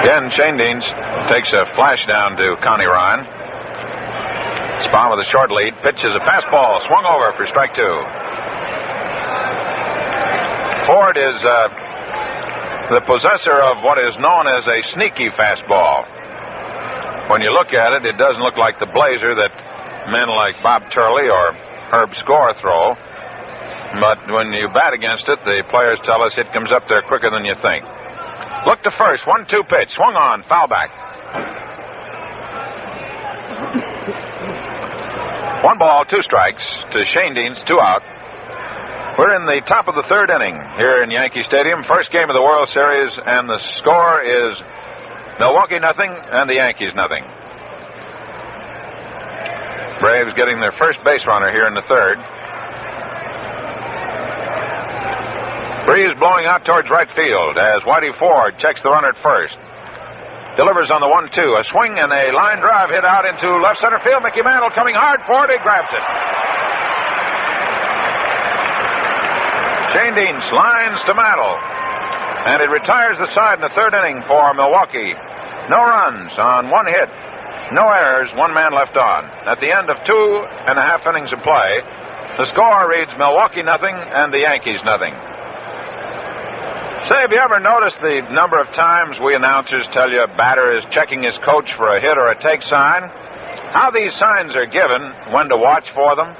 Again, Schoendienst takes a flash down to Connie Ryan. Spahn with a short lead. Pitches a fastball. Swung over for strike 2. Ford is the possessor of what is known as a sneaky fastball. When you look at it, it doesn't look like the blazer that men like Bob Turley or Herb Score throw. But when you bat against it, the players tell us it comes up there quicker than you think. Look to first, 1-2 pitch, swung on, foul back. 1 ball, 2 strikes to Schoendienst, 2 out. We're in the top of the 3rd inning here in Yankee Stadium. First game of the World Series, and the score is Milwaukee nothing and the Yankees nothing. Braves getting their first base runner here in the 3rd. Breeze blowing out towards right field as Whitey Ford checks the runner at first. Delivers on the 1-2. A swing and a line drive hit out into left center field. Mickey Mantle coming hard for it. He grabs it. Schoendienst lines to Mantle. And it retires the side in the 3rd inning for Milwaukee. No runs on 1 hit. No errors. 1 man left on. At the end of 2.5 innings of play, the score reads Milwaukee nothing and the Yankees nothing. Say, have you ever noticed the number of times we announcers tell you a batter is checking his coach for a hit or a take sign? How these signs are given, when to watch for them?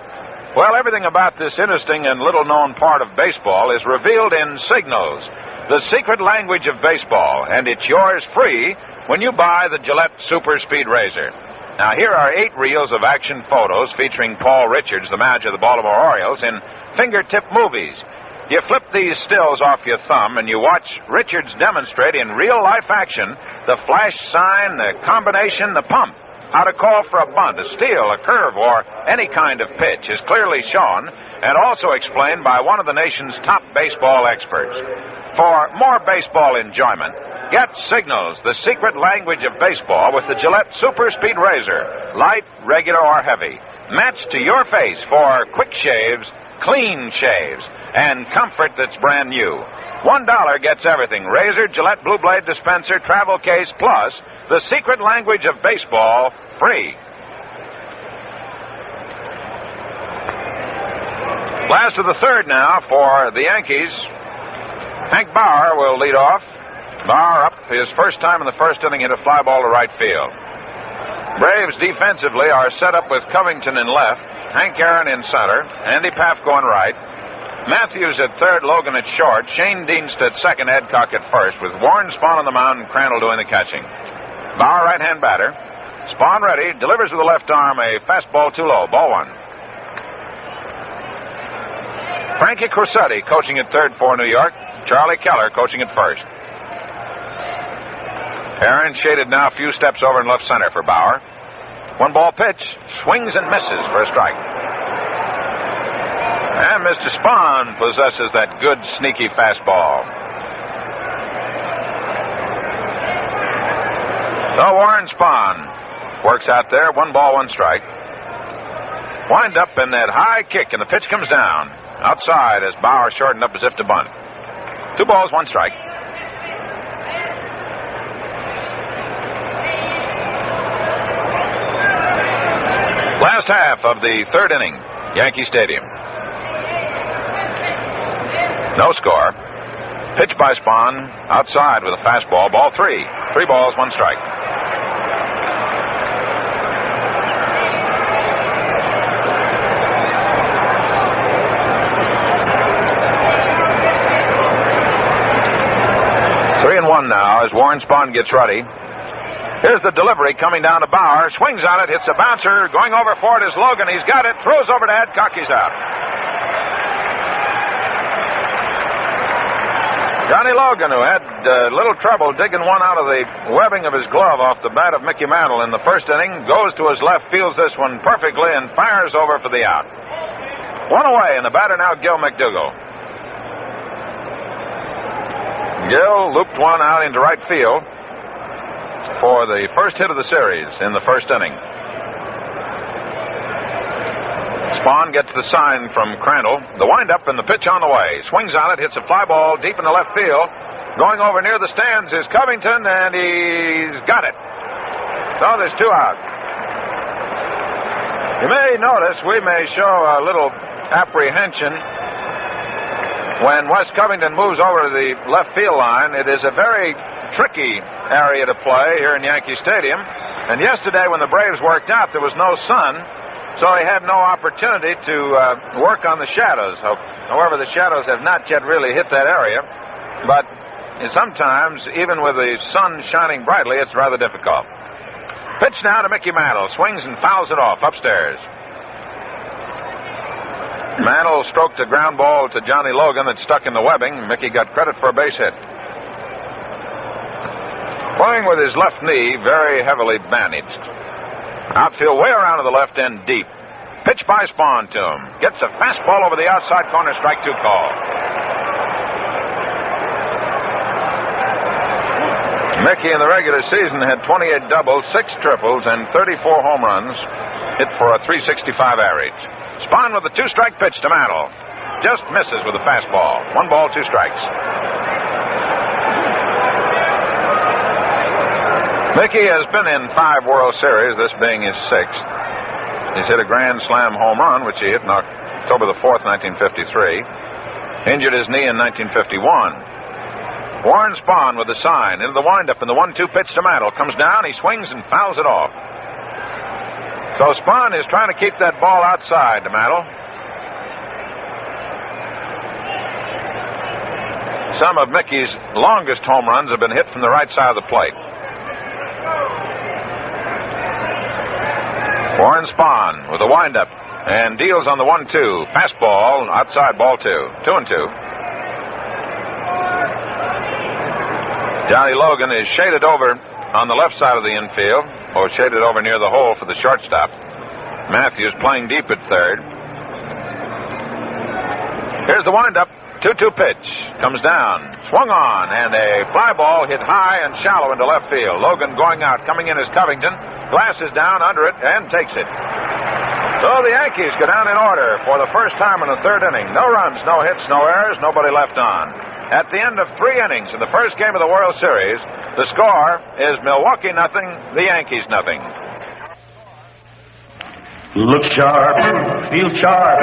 Well, everything about this interesting and little-known part of baseball is revealed in signals, the secret language of baseball, and it's yours free when you buy the Gillette Super Speed Razor. Now, here are 8 reels of action photos featuring Paul Richards, the manager of the Baltimore Orioles, in fingertip movies. You flip these stills off your thumb and you watch Richards demonstrate in real-life action the flash sign, the combination, the pump. How to call for a bunt, a steal, a curve, or any kind of pitch is clearly shown and also explained by one of the nation's top baseball experts. For more baseball enjoyment, get Signals, the secret language of baseball, with the Gillette Super Speed Razor, light, regular, or heavy. Matched to your face for quick shaves, clean shaves, and comfort that's brand new. $1 gets everything: razor, Gillette Blue Blade dispenser, travel case, plus the secret language of baseball, free. Last of the third now for the Yankees. Hank Bauer will lead off. Bauer up his first time in the first inning, hit a fly ball to right field. Braves defensively are set up with Covington in left, Hank Aaron in center, Andy Paff going right, Matthews at third, Logan at short, Shane Dienst at second, Adcock at first, with Warren Spahn on the mound and Crandall doing the catching. Bauer, right-hand batter. Spahn ready, delivers with the left arm a fastball too low, ball 1. Frankie Crosetti coaching at third for New York, Charlie Keller coaching at first. Aaron shaded now a few steps over in left center for Bauer. 1-ball pitch, swings and misses for a strike. And Mr. Spahn possesses that good, sneaky fastball. So Warren Spahn works out there, 1 ball, 1 strike. Wind up in that high kick, and the pitch comes down outside as Bauer shortened up as if to bunt. 2 balls, 1 strike. Last half of the third inning, Yankee Stadium. No score. Pitch by Spahn, outside with a fastball, ball 3. 3 balls, 1 strike. Three and 1 now as Warren Spahn gets ready. Here's the delivery coming down to Bauer. Swings on it, hits a bouncer. Going over for it is Logan. He's got it. Throws over to Adcock. He's out. Johnny Logan, who had little trouble digging one out of the webbing of his glove off the bat of Mickey Mantle in the first inning, goes to his left, fields this one perfectly, and fires over for the out. 1 away, and the batter now Gil McDougall. Gil looped one out into right field for the first hit of the series in the first inning. Spahn gets the sign from Crandall. The windup and the pitch on the way. Swings on it, hits a fly ball deep in the left field. Going over near the stands is Covington, and he's got it. So there's 2 out. You may notice we may show a little apprehension when Wes Covington moves over to the left field line. It is a very tricky area to play here in Yankee Stadium. And yesterday when the Braves worked out, there was no sun, so he had no opportunity to work on the shadows. However, the shadows have not yet really hit that area. But sometimes, even with the sun shining brightly, it's rather difficult. Pitch now to Mickey Mantle. Swings and fouls it off upstairs. Mantle stroked a ground ball to Johnny Logan that stuck in the webbing. Mickey got credit for a base hit. Playing with his left knee, very heavily bandaged. Outfield way around to the left end deep. Pitch by Spahn to him. Gets a fastball over the outside corner, strike 2 call. Mickey in the regular season had 28 doubles, 6 triples, and 34 home runs. Hit for a .365 average. Spahn with a 2-strike pitch to Mantle. Just misses with a fastball. 1 ball, 2 strikes. Mickey has been in 5 World Series, this being his 6th. He's hit a Grand Slam home run, which he hit on October the 4th, 1953. Injured his knee in 1951. Warren Spahn with the sign into the windup, and the 1-2 pitch to Mantle. Comes down, he swings and fouls it off. So Spahn is trying to keep that ball outside to Mantle. Some of Mickey's longest home runs have been hit from the right side of the plate. Warren Spahn with the windup and deals on the 1-2. Fastball outside, ball 2. 2-2. Johnny Logan is shaded over on the left side of the infield, or shaded over near the hole for the shortstop. Matthews playing deep at third. Here's the windup. 2-2 pitch. Comes down. Swung on, and a fly ball hit high and shallow into left field. Logan going out. Coming in is Covington. Glasses down under it and takes it. So the Yankees go down in order for the first time in the third inning. No runs, no hits, no errors, nobody left on. At the end of 3 innings in the first game of the World Series, the score is Milwaukee 0, the Yankees 0. Look sharp, feel sharp,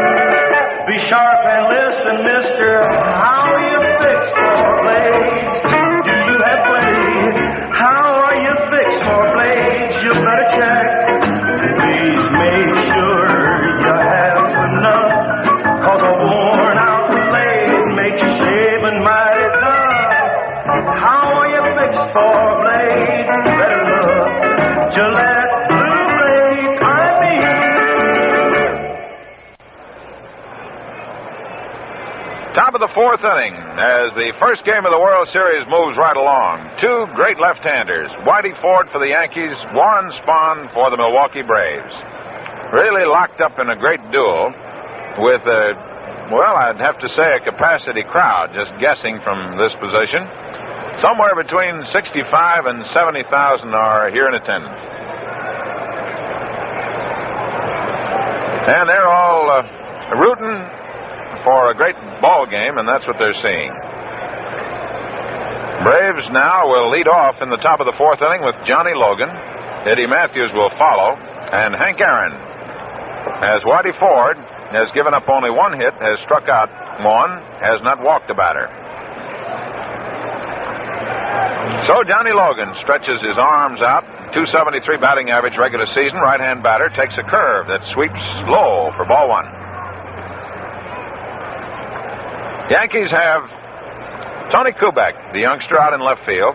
be sharp and listen, mister. How are you fixed for blades? Do you have blades? How are you fixed for blades? You better check. Please make sure you have enough, 'cause a worn out blade makes you shaving mighty tough. How are you fixed for blades? Better look, Gillette Blue Blades, I mean. Top of the 4th inning as the first game of the World Series moves right along. 2 great left-handers, Whitey Ford for the Yankees, Warren Spahn for the Milwaukee Braves. Really locked up in a great duel with I'd have to say a capacity crowd, just guessing from this position. Somewhere between 65 and 70,000 are here in attendance. And they're all rooting for a great ball game, and that's what they're seeing. Braves now will lead off in the top of the 4th inning with Johnny Logan. Eddie Matthews will follow, and Hank Aaron, as Whitey Ford has given up only 1 hit, has struck out 1, has not walked a batter. So Johnny Logan stretches his arms out. 273 batting average regular season. Right-hand batter takes a curve that sweeps low for ball 1. Yankees have Tony Kubek, the youngster, out in left field.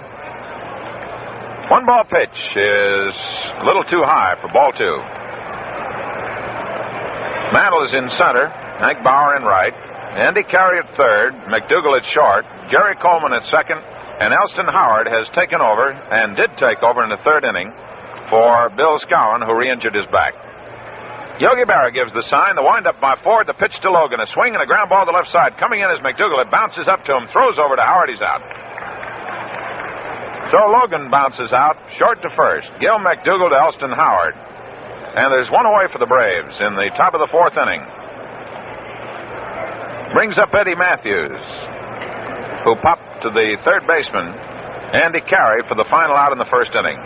1-ball pitch is a little too high for ball 2. Mantle is in center, Hank Bauer in right, Andy Carey at third, McDougal at short, Jerry Coleman at second, and Elston Howard has taken over, and did take over in the 3rd inning, for Bill Scowen, who re-injured his back. Yogi Berra gives the sign. The windup by Ford. The pitch to Logan. A swing and a ground ball to the left side. Coming in is McDougal. It bounces up to him. Throws over to Howard. He's out. So Logan bounces out. Short to first. Gil McDougal to Elston Howard. And there's 1 away for the Braves in the top of the 4th inning. Brings up Eddie Matthews, who popped to the third baseman, Andy Carey, for the final out in the 1st inning.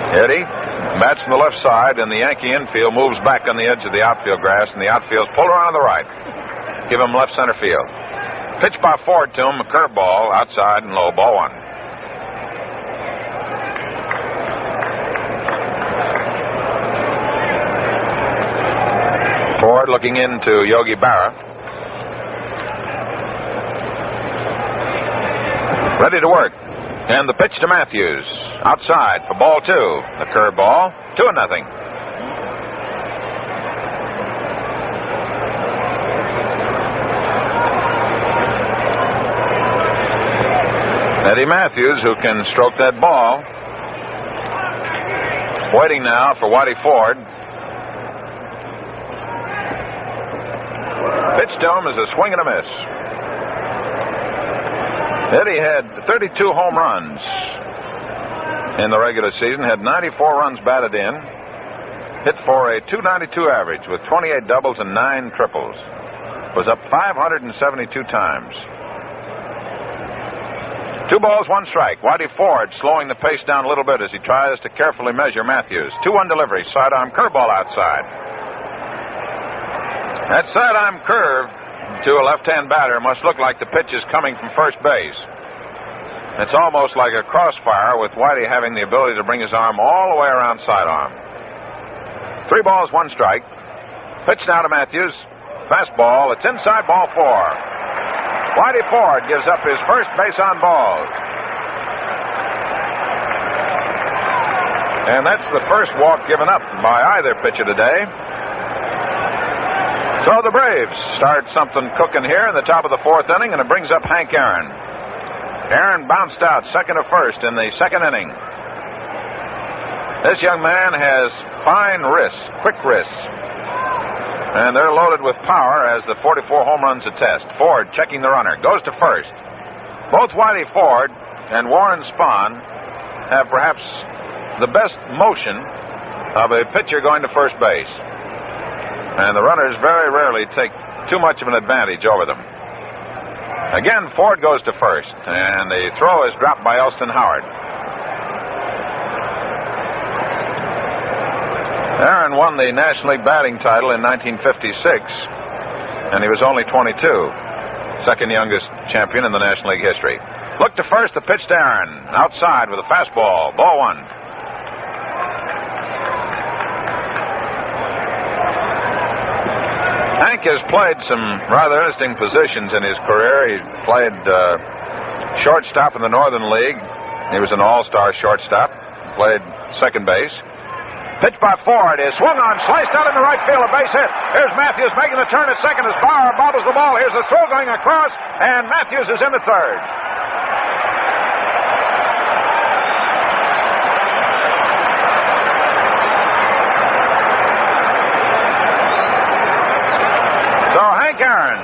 Eddie bats from the left side, and the Yankee infield moves back on the edge of the outfield grass, and the outfield's pulled around to the right. Give him left center field. Pitch by Ford to him, a curveball outside and low, ball 1. Ford looking into Yogi Berra. Ready to work. And the pitch to Matthews. Outside for ball 2. The curveball. 2-0. Eddie Matthews, who can stroke that ball. Waiting now for Whitey Ford. Pitch to him is a swing and a miss. Eddie had 32 home runs in the regular season, had 94 runs batted in, hit for a .292 average with 28 doubles and 9 triples. Was up 572 times. 2 balls, 1 strike. Whitey Ford slowing the pace down a little bit as he tries to carefully measure Matthews. 2-1 delivery, sidearm curveball outside. That sidearm curve to a left-hand batter must look like the pitch is coming from first base. It's almost like a crossfire, with Whitey having the ability to bring his arm all the way around sidearm. 3 balls, 1 strike. Pitch now to Matthews. Fastball. It's inside, ball 4. Whitey Ford gives up his first base on balls. And that's the first walk given up by either pitcher today. So the Braves start something cooking here in the top of the 4th inning, and it brings up Hank Aaron. Aaron bounced out second to first in the 2nd inning. This young man has fine wrists, quick wrists. And they're loaded with power, as the 44 home runs attest. Ford checking the runner, goes to first. Both Whitey Ford and Warren Spahn have perhaps the best motion of a pitcher going to first base. And the runners very rarely take too much of an advantage over them. Again, Ford goes to first, and the throw is dropped by Elston Howard. Aaron won the National League batting title in 1956, and he was only 22. Second youngest champion in the National League history. Look to first, the pitch to Aaron. Outside with a fastball. Ball 1. Hank has played some rather interesting positions in his career. He played shortstop in the Northern League. He was an all-star shortstop. Played second base. Pitch by Ford is swung on, sliced out into right field, a base hit. Here's Matthews making the turn at second as Bauer bobbles the ball. Here's the throw going across, and Matthews is into third. So Hank Aaron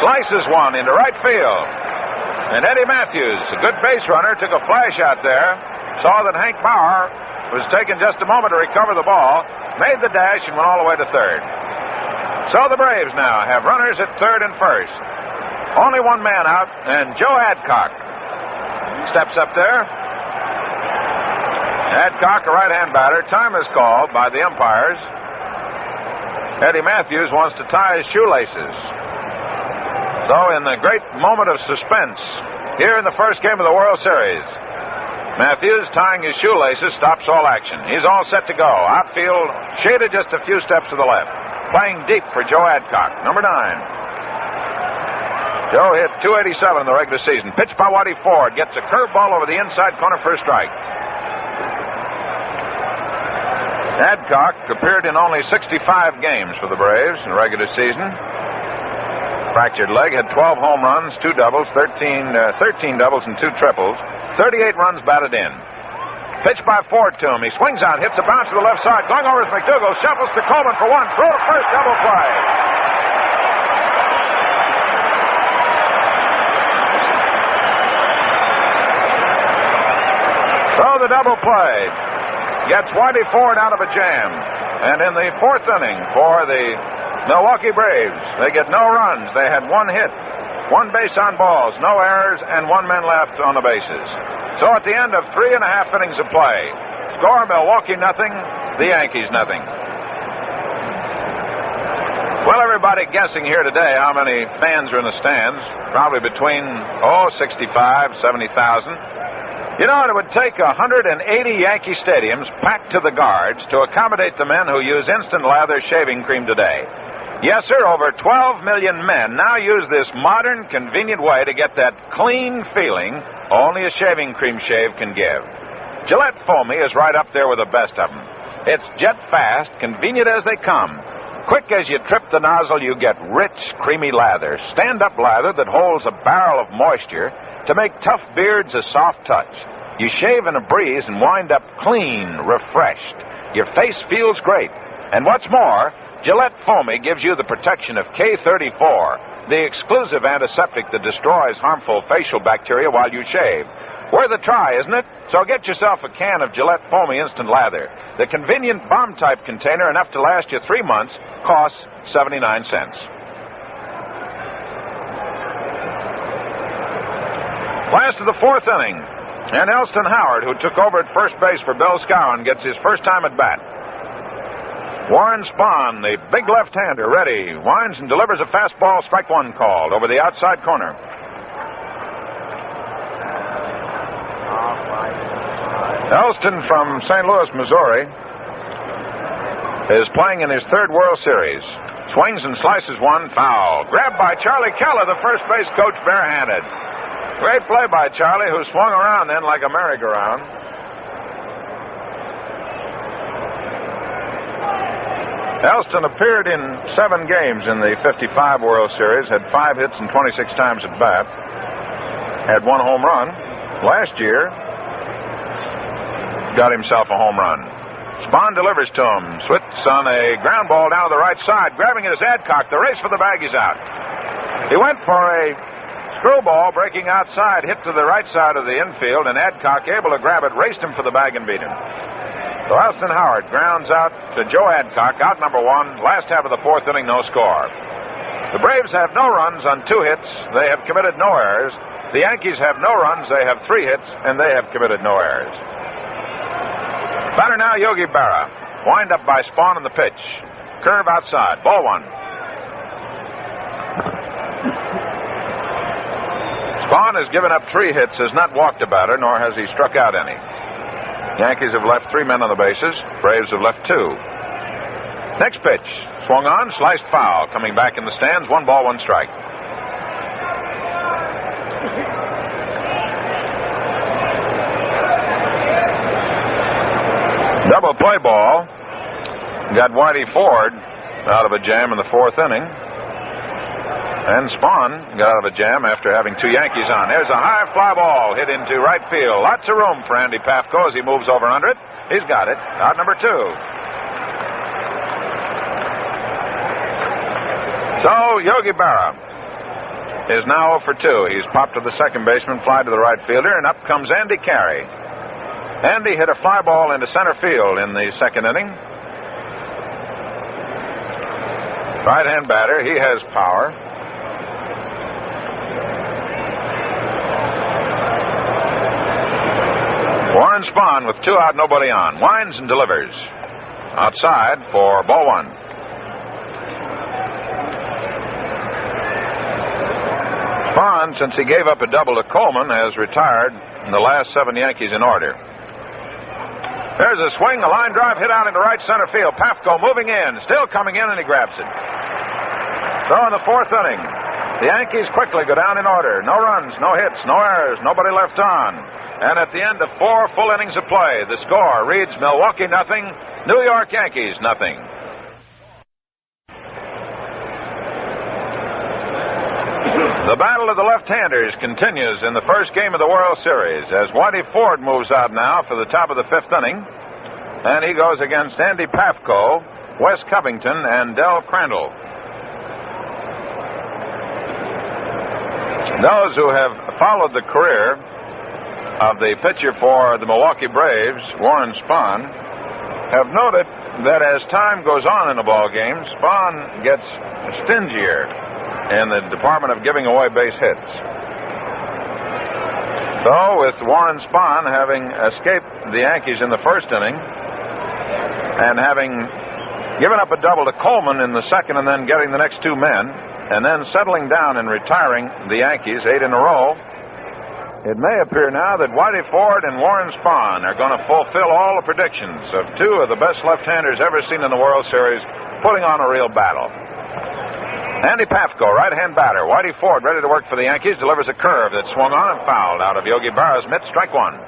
slices one into right field. And Eddie Matthews, a good base runner, took a flash out there, saw that Hank Bauer was taking just a moment to recover the ball, made the dash, and went all the way to third. So the Braves now have runners at third and first. Only one man out, and Joe Adcock steps up there. Adcock, a right-hand batter. Time is called by the umpires. Eddie Matthews wants to tie his shoelaces. So in the great moment of suspense, here in the first game of the World Series, Matthews, tying his shoelaces, stops all action. He's all set to go. Outfield shaded just a few steps to the left. Playing deep for Joe Adcock, number 9. Joe hit .287 in the regular season. Pitched by Whitey Ford. Gets a curveball over the inside corner for a strike. Adcock appeared in only 65 games for the Braves in the regular season. Fractured leg, had 12 home runs, 2 doubles, 13 doubles, and 2 triples. 38 runs batted in. Pitch by Ford to him. He swings out, hits a bounce to the left side. Going over is McDougal. Shuffles to Coleman for 1. Throw to first, double play. So the double play gets Whitey Ford out of a jam. And in the 4th inning for the Milwaukee Braves, they get no runs. They had 1 hit. 1 base on balls, no errors, and 1 man left on the bases. So at the end of 3.5 innings of play, score Milwaukee nothing, the Yankees nothing. Well, everybody guessing here today how many fans are in the stands. Probably between, 65, 70,000. You know, it would take 180 Yankee stadiums packed to the guards to accommodate the men who use instant lather shaving cream today. Yes, sir, over 12 million men now use this modern, convenient way to get that clean feeling only a shaving cream shave can give. Gillette Foamy is right up there with the best of them. It's jet fast, convenient as they come. Quick as you trip the nozzle, you get rich, creamy lather. Stand-up lather that holds a barrel of moisture to make tough beards a soft touch. You shave in a breeze and wind up clean, refreshed. Your face feels great. And what's more, Gillette Foamy gives you the protection of K34, the exclusive antiseptic that destroys harmful facial bacteria while you shave. Worth a try, isn't it? So get yourself a can of Gillette Foamy Instant Lather. The convenient bomb-type container, enough to last you 3 months, costs 79 cents. Last of the 4th inning, and Elston Howard, who took over at first base for Bill Scowen, gets his first time at bat. Warren Spahn, the big left-hander, ready. Winds and delivers a fastball, strike one called over the outside corner. Elston from St. Louis, Missouri, is playing in his third World Series. Swings and slices one, foul. Grabbed by Charlie Keller, the first base coach, barehanded. Great play by Charlie, who swung around then like a merry-go-round. Elston appeared in 7 games in the 55 World Series, had 5 hits and 26 times at bat, had 1 home run. Last year, got himself a home run. Spahn delivers to him. Swits on a ground ball down to the right side. Grabbing it is Adcock. The race for the bag is out. He went for a screwball breaking outside, hit to the right side of the infield, and Adcock, able to grab it, raced him for the bag and beat him. So Elston Howard grounds out to Joe Adcock, out number 1, last half of the 4th inning, no score. The Braves have no runs on 2 hits. They have committed no errors. The Yankees have no runs. They have 3 hits, and they have committed no errors. Batter now, Yogi Berra. Wind up by Spahn on the pitch. Curve outside. Ball 1. Spahn has given up 3 hits, has not walked a batter, nor has he struck out any. Yankees have left 3 men on the bases. Braves have left 2. Next pitch. Swung on, sliced foul. Coming back in the stands, 1 ball, 1 strike. Double play ball. Got Whitey Ford out of a jam in the 4th inning. And Spahn got out of a jam after having 2 Yankees on. There's a high fly ball hit into right field. Lots of room for Andy Pafko as he moves over under it. He's got it. Out number 2. So Yogi Berra is now 0 for 2. He's popped to the second baseman, fly to the right fielder, and up comes Andy Carey. Andy hit a fly ball into center field in the 2nd inning. Right-hand batter. He has power. Warren Spahn with 2 out, nobody on. Winds and delivers. Outside for ball 1. Spahn, since he gave up a double to Coleman, has retired in the last 7 Yankees in order. There's a swing, a line drive hit out into right center field. Pafko moving in, still coming in, and he grabs it. So in the 4th inning, the Yankees quickly go down in order. No runs, no hits, no errors, nobody left on. And at the end of 4 full innings of play, the score reads Milwaukee nothing, New York Yankees nothing. The battle of the left-handers continues in the first game of the World Series as Whitey Ford moves out now for the top of the 5th inning. And he goes against Andy Pafko, Wes Covington, and Del Crandall. Those who have followed the career of the pitcher for the Milwaukee Braves, Warren Spahn, have noted that as time goes on in a ball game, Spahn gets stingier in the department of giving away base hits. So, with Warren Spahn having escaped the Yankees in the 1st inning and having given up a double to Coleman in the 2nd and then getting the next 2 men and then settling down and retiring the Yankees 8 in a row, it may appear now that Whitey Ford and Warren Spahn are going to fulfill all the predictions of 2 of the best left-handers ever seen in the World Series, putting on a real battle. Andy Pafko, right-hand batter. Whitey Ford ready to work for the Yankees, delivers a curve that swung on and fouled out of Yogi Berra's mitt, strike 1.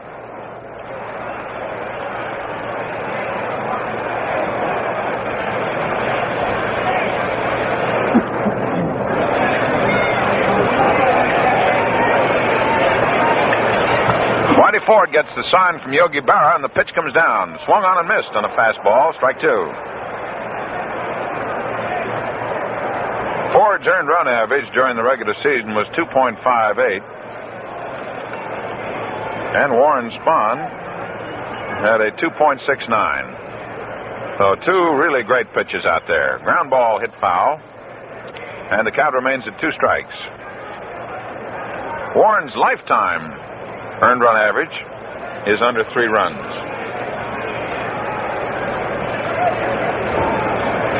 Ford gets the sign from Yogi Berra, and the pitch comes down. Swung on and missed on a fastball, strike 2. Ford's earned run average during the regular season was 2.58. And Warren Spahn had a 2.69. So 2 really great pitches out there. Ground ball hit foul, and the count remains at 2 strikes. Warren's lifetime earned run average is under 3 runs.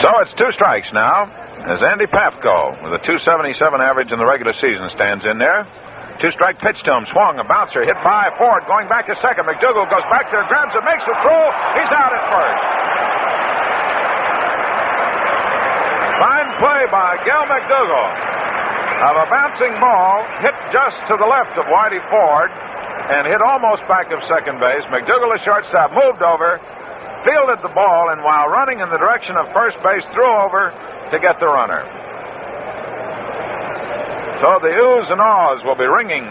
So it's 2 strikes now as Andy Pafko, with a .277 average in the regular season, stands in there. 2-strike pitch to him. Swung, a bouncer, hit by Ford, going back to second. McDougall goes back there, grabs it, makes the throw. He's out at first. Fine play by Gil McDougall of a bouncing ball hit just to the left of Whitey Ford and hit almost back of second base. McDougall, a shortstop, moved over, fielded the ball, and while running in the direction of first base, threw over to get the runner. So the oohs and ahs will be ringing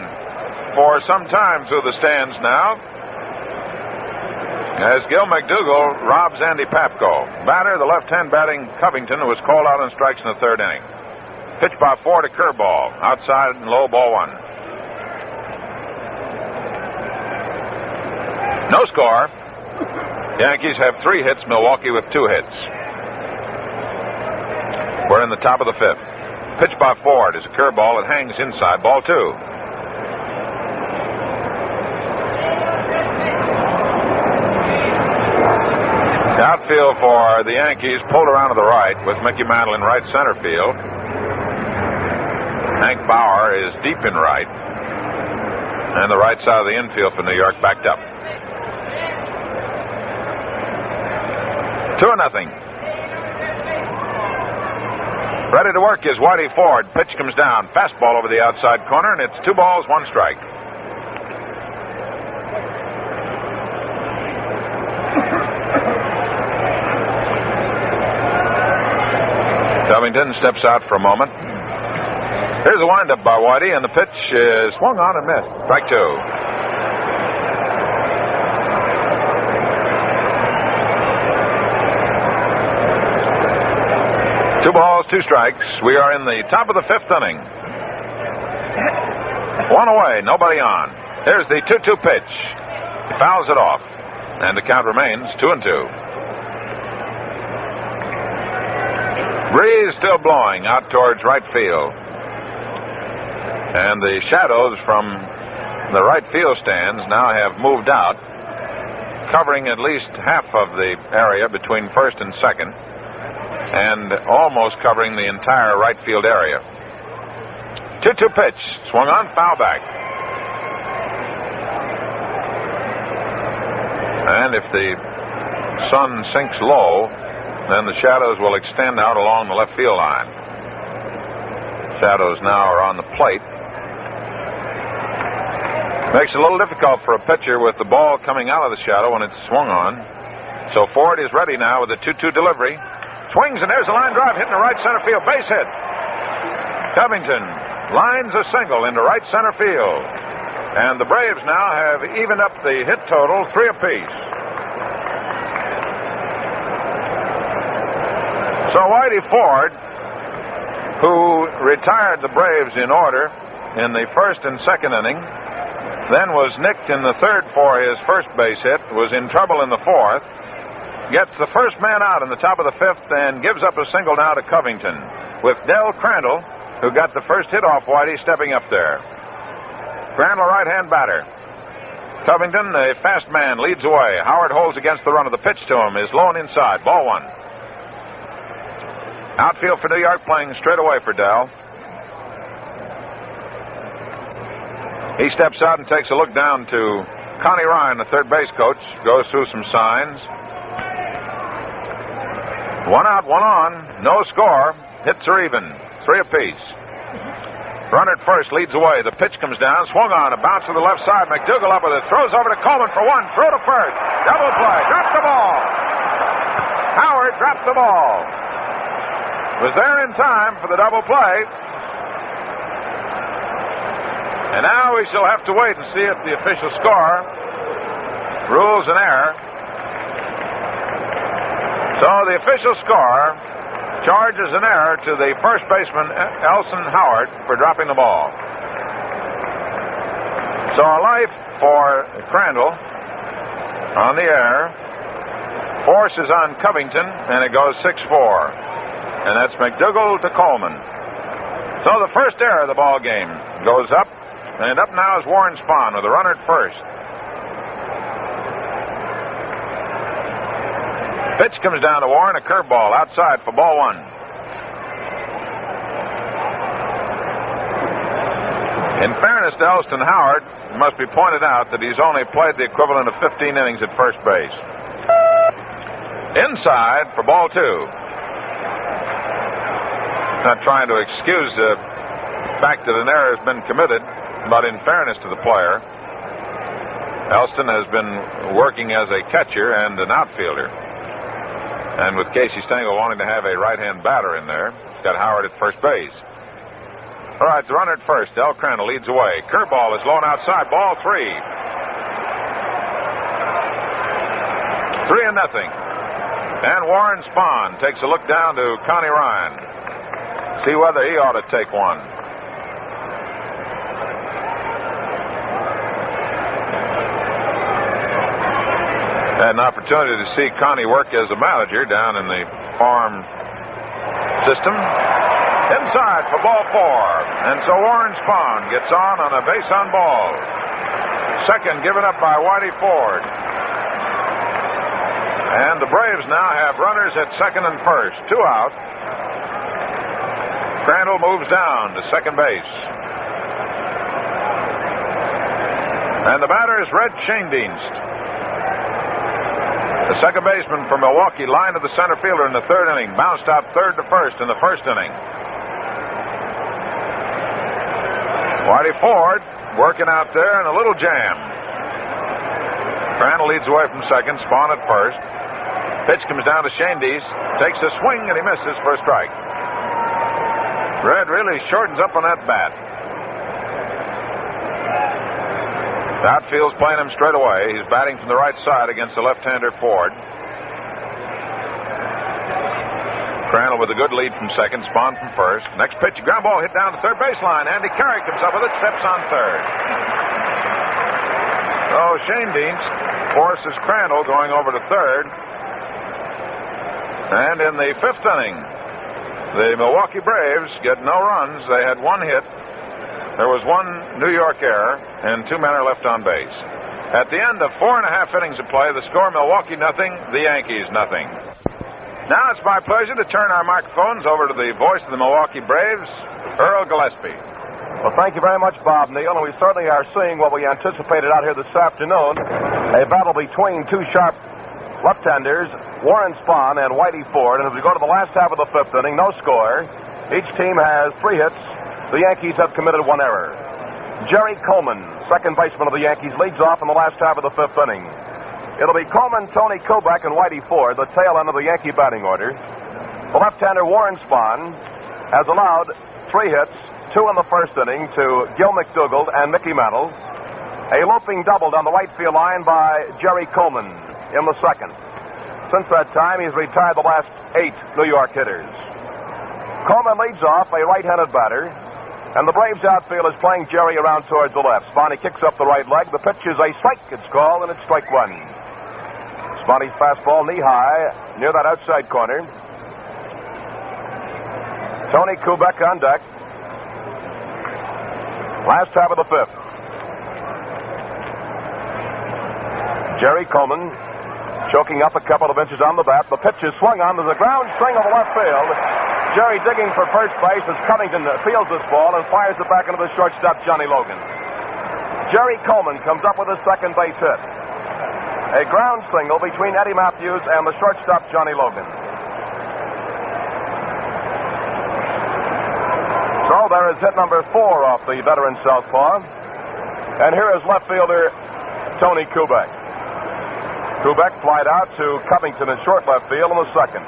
for some time through the stands now as Gil McDougall robs Andy Pafko. Batter, the left-hand batting Covington, who was called out on strikes in the 3rd inning. Pitch by Ford, a curveball. Outside and low, ball 1. No score. Yankees have 3 hits, Milwaukee with 2 hits. We're in the top of the 5th. Pitch by Ford is a curveball. It hangs inside, ball 2. The outfield for the Yankees pulled around to the right with Mickey Mantle in right center field. Hank Bauer is deep in right. And the right side of the infield for New York backed up. 2-0. Ready to work is Whitey Ford. Pitch comes down. Fastball over the outside corner, and it's 2 balls, 1 strike. Covington steps out for a moment. Here's a windup by Whitey, and the pitch is swung on and missed. Strike 2. Two balls, 2 strikes. We are in the top of the 5th inning. 1 away, nobody on. Here's the 2-2 pitch. He fouls it off, and the count remains 2-2. Breeze still blowing out towards right field. And the shadows from the right field stands now have moved out, covering at least half of the area between first and second, and almost covering the entire right field area. 2-2 pitch, swung on, foul back. And if the sun sinks low, then the shadows will extend out along the left field line. Shadows now are on the plate. Makes it a little difficult for a pitcher with the ball coming out of the shadow when it's swung on. So Ford is ready now with a 2-2 delivery. Swings, and there's a line drive hitting the right center field. Base hit. Covington lines a single into right center field. And the Braves now have evened up the hit total 3 apiece. So Whitey Ford, who retired the Braves in order in the 1st and 2nd inning, then was nicked in the 3rd for his first base hit, was in trouble in the 4th, gets the first man out in the top of the 5th and gives up a single now to Covington, with Del Crandall, who got the first hit off Whitey, stepping up there. Crandall, right-hand batter. Covington, a fast man, leads away. Howard holds against the run of the pitch to him, is low and inside, ball 1. Outfield for New York, playing straight away for Del. He steps out and takes a look down to Connie Ryan, the third base coach, goes through some signs. 1 out, 1 on, no score. Hits are even, 3 apiece. Runner at first leads away. The pitch comes down, swung on, a bounce to the left side. McDougall up with it, throws over to Coleman for 1, throw to first. Double play, dropped the ball. Howard dropped the ball. Was there in time for the double play. And now we shall have to wait and see if the official score rules an error. So the official score charges an error to the first baseman, Elson Howard, for dropping the ball. So a life for Crandall on the air. Force is on Covington, and it goes 6-4. And that's McDougall to Coleman. So the first error of the ball game goes up. And up now is Warren Spahn with a runner at first. Pitch comes down to Warren, a curveball outside for ball one. In fairness to Elston Howard, it must be pointed out that he's only played the equivalent of 15 innings at first base. Inside for ball two. Not trying to excuse the fact that an error has been committed, but in fairness to the player, Elston has been working as a catcher and an outfielder. And with Casey Stengel wanting to have a right-hand batter in there, he's got Howard at first base. All right, the runner at first. Del Crandall leads away. Curveball is low and outside. Ball three. 3-0. And Warren Spahn takes a look down to Connie Ryan. See whether he ought to take one. Had an opportunity to see Connie work as a manager down in the farm system. Inside for ball four. And so Warren Spahn gets on a base on ball. Second given up by Whitey Ford. And the Braves now have runners at second and first. 2 out. Crandall moves down to second base. And the batter is Red Schoendienst. The second baseman for Milwaukee lined to the center fielder in the third inning. Bounced out third to first in the first inning. Whitey Ford working out there in a little jam. Crandall leads away from second. Spahn at first. Pitch comes down to Schoendienst. Takes a swing and he misses for a strike. Red really shortens up on that bat. The outfield's playing him straight away. He's batting from the right side against the left-hander Ford. Crandall with a good lead from second. Spahn from first. Next pitch, ground ball hit down to third baseline. Andy Carey comes up with it, steps on third. So Schoendienst forces Crandall going over to third. And in the fifth inning, the Milwaukee Braves get no runs. They had one hit. There was one New York error, and 2 men are left on base. At the end of 4.5 innings of play, the score Milwaukee nothing, the Yankees nothing. Now it's my pleasure to turn our microphones over to the voice of the Milwaukee Braves, Earl Gillespie. Well, thank you very much, Bob Neal, and we certainly are seeing what we anticipated out here this afternoon, a battle between two sharp left-handers, Warren Spahn and Whitey Ford. And as we go to the last half of the fifth inning, no score. Each team has 3 hits. The Yankees have committed 1 error. Jerry Coleman, second baseman of the Yankees, leads off in the last half of the fifth inning. It'll be Coleman, Tony Kubek, and Whitey Ford, the tail end of the Yankee batting order. The left-hander Warren Spahn has allowed 3 hits, 2 in the first inning to Gil McDougald and Mickey Mantle. A looping double down the right field line by Jerry Coleman in the second. Since that time, he's retired the last 8 New York hitters. Coleman leads off, a right-handed batter, and the Braves outfield is playing Jerry around towards the left. Spahny kicks up the right leg. The pitch is a strike, it's called, and it's strike 1. Spahny's fastball knee-high near that outside corner. Tony Kubek on deck. Last half of the fifth. Jerry Coleman choking up a couple of inches on the bat. The pitch is swung on. There's a ground swing over left field. Jerry digging for first base as Covington fields this ball and fires it back into the shortstop, Johnny Logan. Jerry Coleman comes up with a second base hit. A ground single between Eddie Matthews and the shortstop, Johnny Logan. So there is hit number 4 off the veteran southpaw. And here is left fielder Tony Kubek. Kubek flied out to Covington in short left field in the second.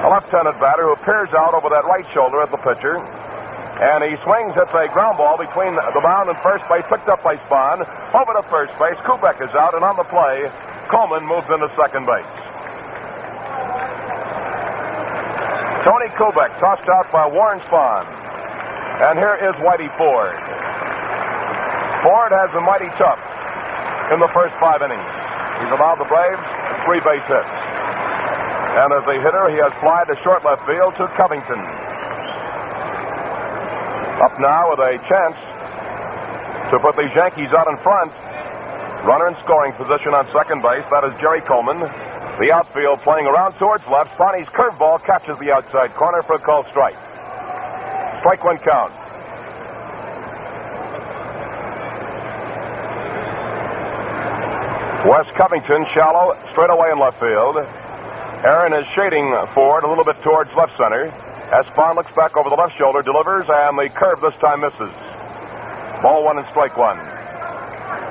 A left-handed batter who peers out over that right shoulder at the pitcher. And he swings, hits a ground ball between the mound and first base, picked up by Spahn. Over to first base. Kubek is out, and on the play, Coleman moves into second base. Tony Kubek tossed out by Warren Spahn. And here is Whitey Ford. Ford has been mighty tough in the first 5 innings. He's allowed the Braves 3 base hits. And as a hitter, he has flied to short left field to Covington. Up now with a chance to put these Yankees out in front Runner in scoring position on second base. That is Jerry Coleman. The outfield playing around towards left. Sponny's curveball catches the outside corner for a called strike. Strike one count. Wes Covington, shallow, straight away in left field. Aaron is shading forward a little bit towards left center. As Spahn looks back over the left shoulder, delivers, and the curve this time misses. Ball one and strike one.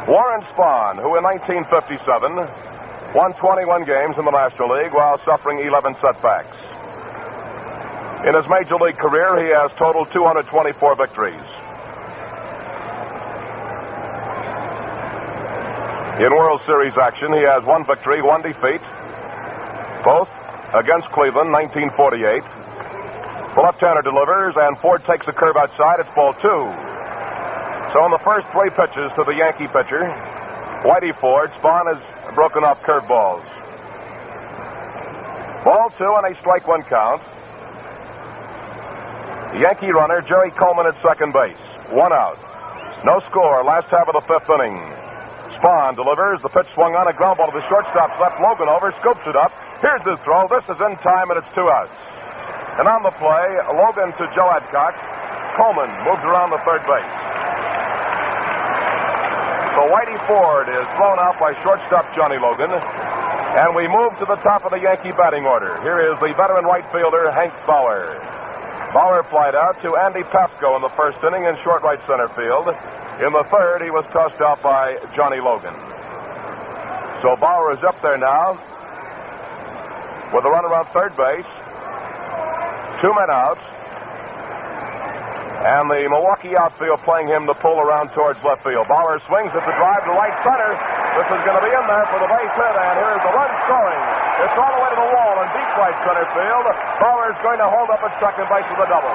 Warren Spahn, who in 1957 won 21 games in the National League while suffering 11 setbacks. In his major league career, he has totaled 224 victories. In World Series action, he has one victory, one defeat, both against Cleveland, 1948. The left-hander delivers, and Ford takes a curve outside. It's ball two. So in the first three pitches to the Yankee pitcher, Whitey Ford, Spahn has broken off curveballs. Ball two and a strike one count. The Yankee runner, Jerry Coleman at second base. One out. No score, last half of the fifth inning. Spahn delivers. The pitch swung on, a ground ball to the shortstop. Left Logan over, scoops it up. Here's his throw. This is in time, and it's two outs. And on the play, Logan to Joe Adcock. Coleman moves around the third base. So Whitey Ford is thrown out by shortstop Johnny Logan. And we move to the top of the Yankee batting order. Here is the veteran right fielder, Hank Bauer. Bauer flied out to Andy Pasco in the first inning in short right center field. In the third, he was tossed out by Johnny Logan. So Bauer is up there now with a runner on third base. Two men out. And the Milwaukee outfield playing him to pull around towards left field. Bauer swings at the drive to right center. This is going to be in there for the base hit, and here's the run scoring. It's all the way to the wall in deep right center field. Bauer is going to hold up at second base with a double.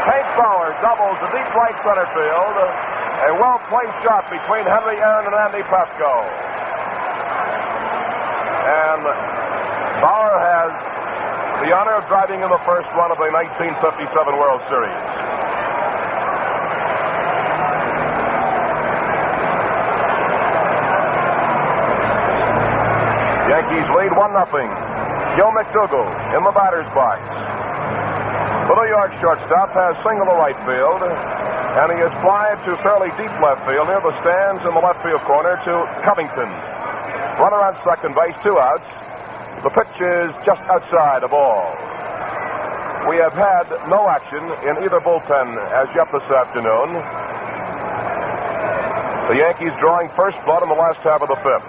Hank Bauer doubles to deep right center field. A well-placed shot between Henry Aaron and Andy Pasco. And Bauer has the honor of driving in the first run of the 1957 World Series. Yankees lead 1-0. Gil McDougall in the batter's box. The New York shortstop has single to right field, and he is flied to fairly deep left field near the stands in the left field corner to Covington. Runner on second base, two outs. The pitch is just outside the ball. We have had no action in either bullpen as yet this afternoon. The Yankees drawing first blood in the last half of the fifth.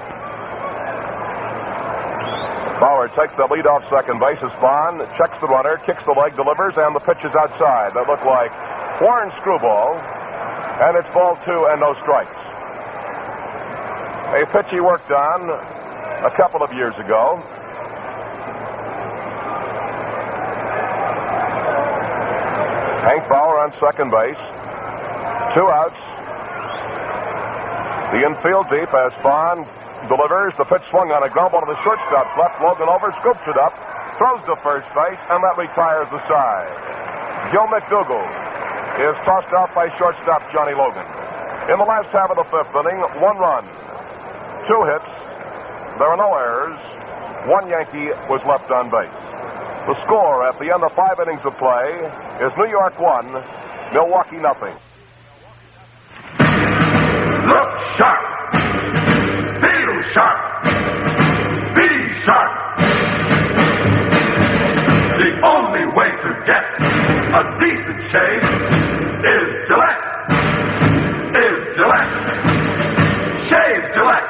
Bauer takes the lead off second base. Spahn checks the runner, kicks the leg, delivers, and the pitch is outside. That looked like Warren screwball, and it's ball two and no strikes. A pitch he worked on a couple of years ago. Hank Bauer on second base. Two outs. The infield deep as Spahn delivers. The pitch swung on a ground ball to the shortstop. Left Logan over, scoops it up, throws to first base, and that retires the side. Gil McDougall is tossed out by shortstop Johnny Logan. In the last half of the fifth inning, one run, two hits. There are no errors. One Yankee was left on base. The score at the end of 5 innings of play is New York 1, Milwaukee nothing. Look sharp. Feel sharp. Be sharp. The only way to get a decent shave is Gillette. Shave Gillette.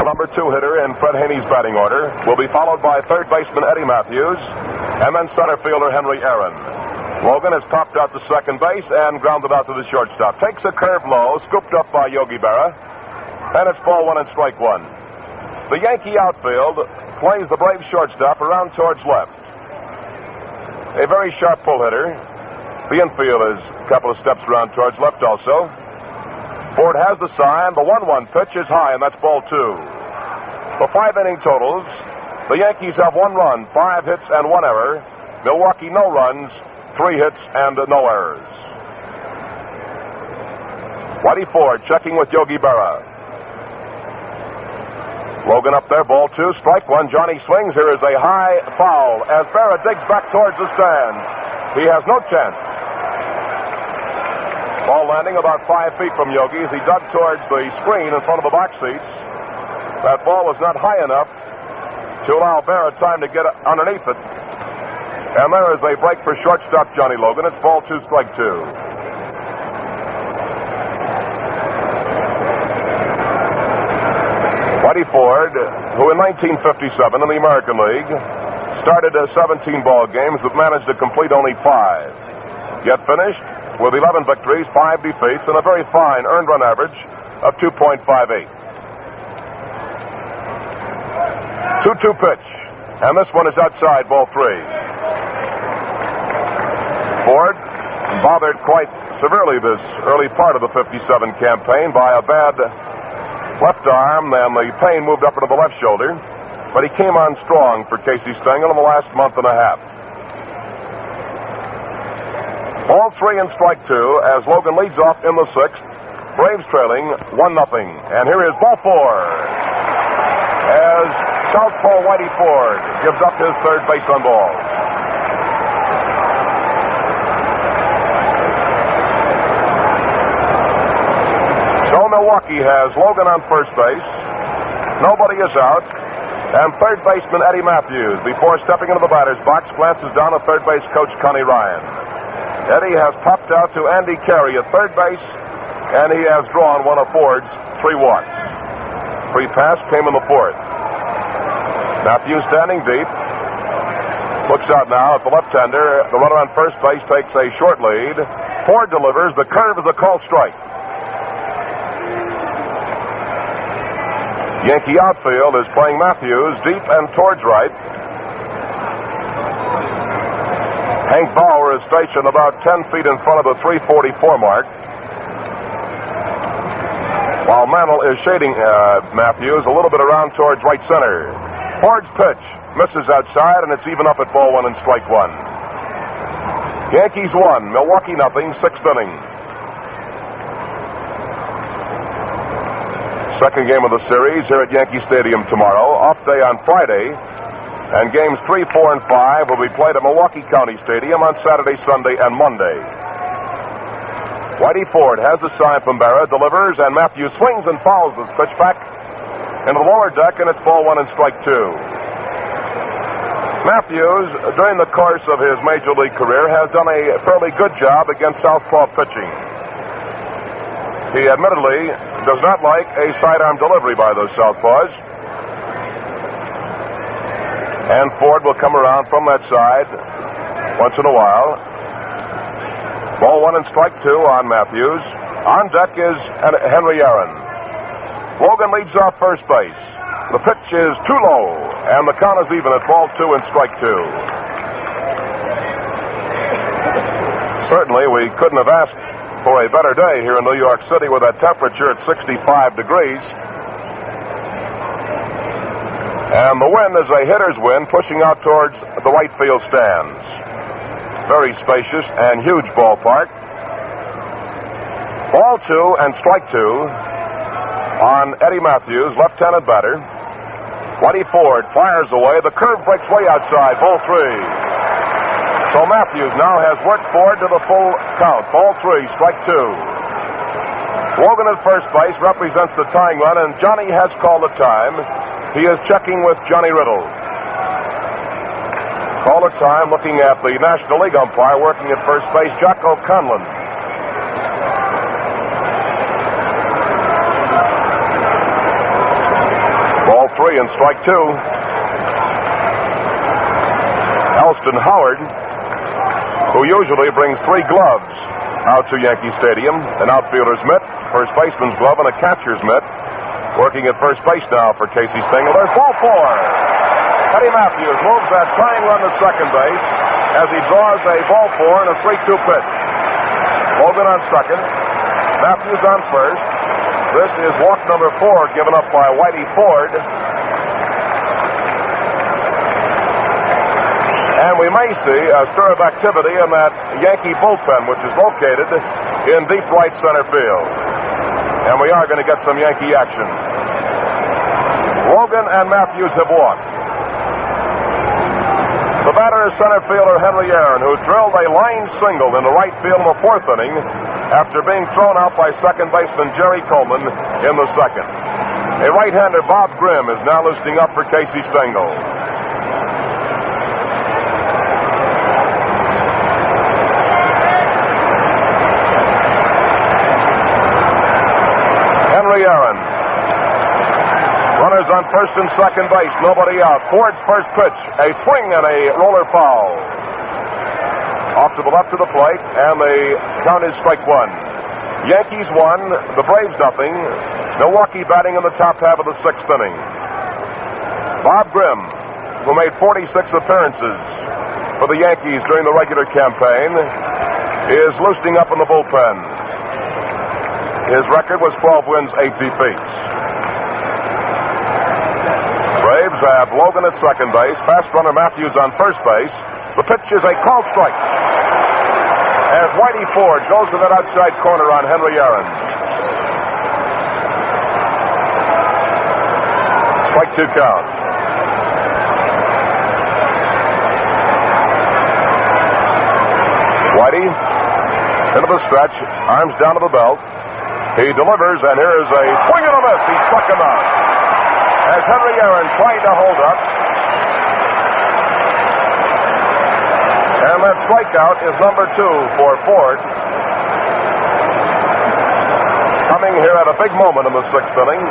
The number 2 hitter in Fred Haney's batting order will be followed by third baseman Eddie Matthews and then center fielder Henry Aaron. Logan has popped out to second base and grounded out to the shortstop. Takes a curve low, scooped up by Yogi Berra, and it's ball one and strike one. The Yankee outfield plays the Braves shortstop around towards left. A very sharp pull hitter. The infield is a couple of steps around towards left also. Ford has the sign. The 1-1 pitch is high, and that's ball two. The 5 inning totals, the Yankees have 1 run, 5 hits, and 1 error. Milwaukee no runs, 3 hits, and no errors. Whitey Ford checking with Yogi Berra. Logan up there, ball 2, strike 1. Johnny swings. Here is a high foul as Berra digs back towards the stands. He has no chance. Ball landing about 5 feet from Yogi as he dug towards the screen in front of the box seats. That ball was not high enough to allow Berra time to get underneath it. And there is a break for shortstop Johnny Logan. It's ball 2, strike 2. Whitey Ford, who in 1957 in the American League started 17 ball games but managed to complete only 5. Yet finished with 11 victories, 5 defeats, and a very fine earned run average of 2.58. 2-2 pitch, and this one is outside, ball 3. Ford bothered quite severely this early part of the 57 campaign by a bad left arm, and the pain moved up into the left shoulder, but he came on strong for Casey Stengel in the last month and a half. Ball 3 and strike 2 as Logan leads off in the 6th. Braves trailing 1-0. And here is ball 4 as southpaw Whitey Ford gives up his third base on ball. So Milwaukee has Logan on first base. Nobody is out. And third baseman Eddie Matthews, before stepping into the batter's box, glances down at third base coach Connie Ryan. Eddie has popped out to Andy Carey at third base, and he has drawn one of Ford's 3 walks. Free pass came in the 4th. Matthews standing deep. Looks out now at the left-hander. The runner on first base takes a short lead. Ford delivers. The curve is a called strike. Yankee outfield is playing Matthews deep and towards right. Hank Bauer is stationed about 10 feet in front of the 344 mark, while Mantle is shading Matthews a little bit around towards right center. Ford's pitch misses outside, and it's even up at ball 1 and strike 1. Yankees 1, Milwaukee nothing, 6th inning. Second game of the series here at Yankee Stadium tomorrow. Off day on Friday. And games 3, 4, and 5 will be played at Milwaukee County Stadium on Saturday, Sunday, and Monday. Whitey Ford has a sign from Berra, delivers, and Matthews swings and fouls this pitch back into the lower deck, and it's ball 1 and strike 2. Matthews, during the course of his major league career, has done a fairly good job against southpaw pitching. He admittedly does not like a sidearm delivery by those southpaws. And Ford will come around from that side once in a while. Ball 1 and strike 2 on Matthews. On deck is Henry Aaron. Logan leads off first base. The pitch is too low, and the count is even at ball 2 and strike 2. Certainly, we couldn't have asked for a better day here in New York City with that temperature at 65 degrees. And the wind is a hitter's wind pushing out towards the right field stands. Very spacious and huge ballpark. Ball 2 and strike 2 on Eddie Matthews, left-handed batter. Whitey Ford fires away. The curve breaks way outside. Ball 3. So Matthews now has worked Ford to the full count. Ball 3, strike 2. Logan at first base represents the tying run, and Johnny has called the time. He is checking with Johnny Riddle. Call the time looking at the National League umpire working at first base, Jocko Conlon. Ball 3 and strike 2. Elston Howard, who usually brings 3 gloves out to Yankee Stadium, an outfielder's mitt, first baseman's glove, and a catcher's mitt, working at first base now for Casey Stengel. There's ball 4. Eddie Matthews moves that tying run to second base as he draws a ball 4 and a 3-2 pitch. Logan on second, Matthews on first. This is walk number 4 given up by Whitey Ford. And we may see a stir of activity in that Yankee bullpen, which is located in deep right center field. and we are going to get some Yankee action. Logan and Matthews have walked. The batter is center fielder Henry Aaron, who drilled a line single in the right field in the fourth inning after being thrown out by second baseman Jerry Coleman in the second. A right-hander, Bob Grimm, is now loosening up for Casey Stengel. Henry Aaron. Runners on first and second base, nobody out. Ford's first pitch, a swing and a roller foul. Off to the left of the plate, and the count is strike one. Yankees won, the Braves nothing. Milwaukee batting in the top half of the sixth inning. Bob Grimm, who made 46 appearances for the Yankees during the regular campaign, is loosening up in the bullpen. His record was 12 wins, 8 defeats. Braves have Logan at second base, fast runner Matthews on first base. The pitch is a called strike as Whitey Ford goes to that outside corner on Henry Aaron. Strike two count. Whitey into the stretch, arms down to the belt. He delivers, and here is a swing and a miss. He struck him out as Henry Aaron tried to hold up. And that strikeout is number 2 for Ford. Coming here at a big moment in the sixth inning.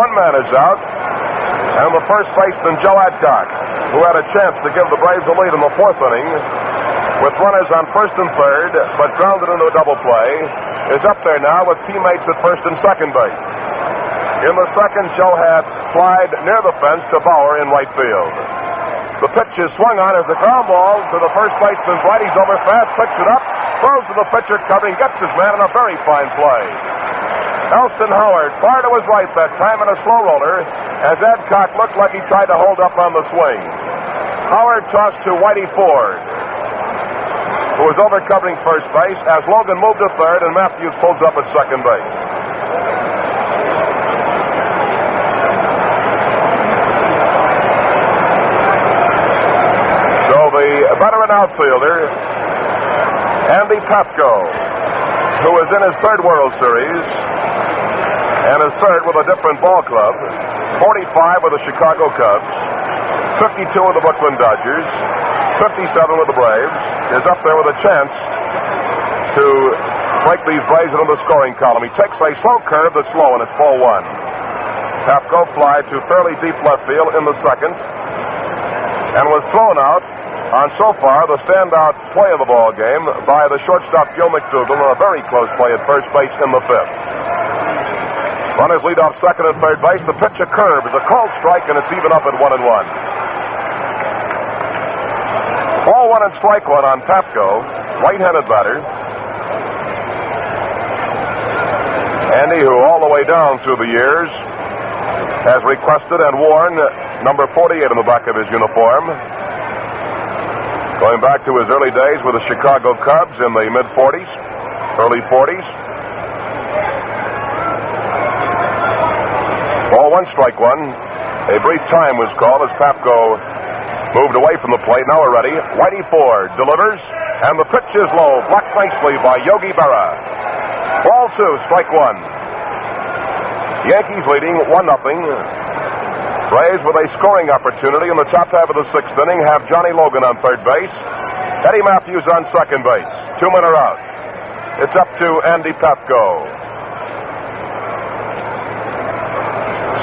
One man is out, and the first baseman, Joe Adcock, who had a chance to give the Braves a lead in the fourth inning, with runners on first and third, but grounded into a double play, is up there now with teammates at first and second base. In the second, Joe had flied near the fence to Bauer in right field. The pitch is swung on as the ground ball to the first baseman's right. He's over fast, picks it up, throws to the pitcher, covering, gets his man in a very fine play. Elston Howard, far to his right that time in a slow roller, as Adcock looked like he tried to hold up on the swing. Howard tossed to Whitey Ford, who was over covering first base, as Logan moved to third and Matthews pulls up at second base. So the veteran outfielder, Andy Papko, who is in his third World Series, and his third with a different ball club, 45 with the Chicago Cubs, 52 with the Brooklyn Dodgers, 57 with the Braves, is up there with a chance to break these Braves into the scoring column. He takes a slow curve that's low, and it's ball one. Papko fly to fairly deep left field in the second, and was thrown out on so far the standout play of the ball game by the shortstop Gil McDougal in a very close play at first base in the fifth. Runners lead off second and third base. The pitch a curve is a called strike, and it's even up at 1-1. Ball one and strike one on Papko, right-handed batter. Andy, who all the way down through the years has requested and worn number 48 on the back of his uniform, going back to his early days with the Chicago Cubs in the mid-40s, early 40s. Ball one, strike one. A brief time was called as Papko moved away from the plate. Now we're ready. Whitey Ford delivers, and the pitch is low, blocked nicely by Yogi Berra. Ball two, strike one. Yankees leading 1-0. Braves with a scoring opportunity in the top half of the sixth inning have Johnny Logan on third base, Eddie Matthews on second base. 2 men are out. It's up to Andy Papko.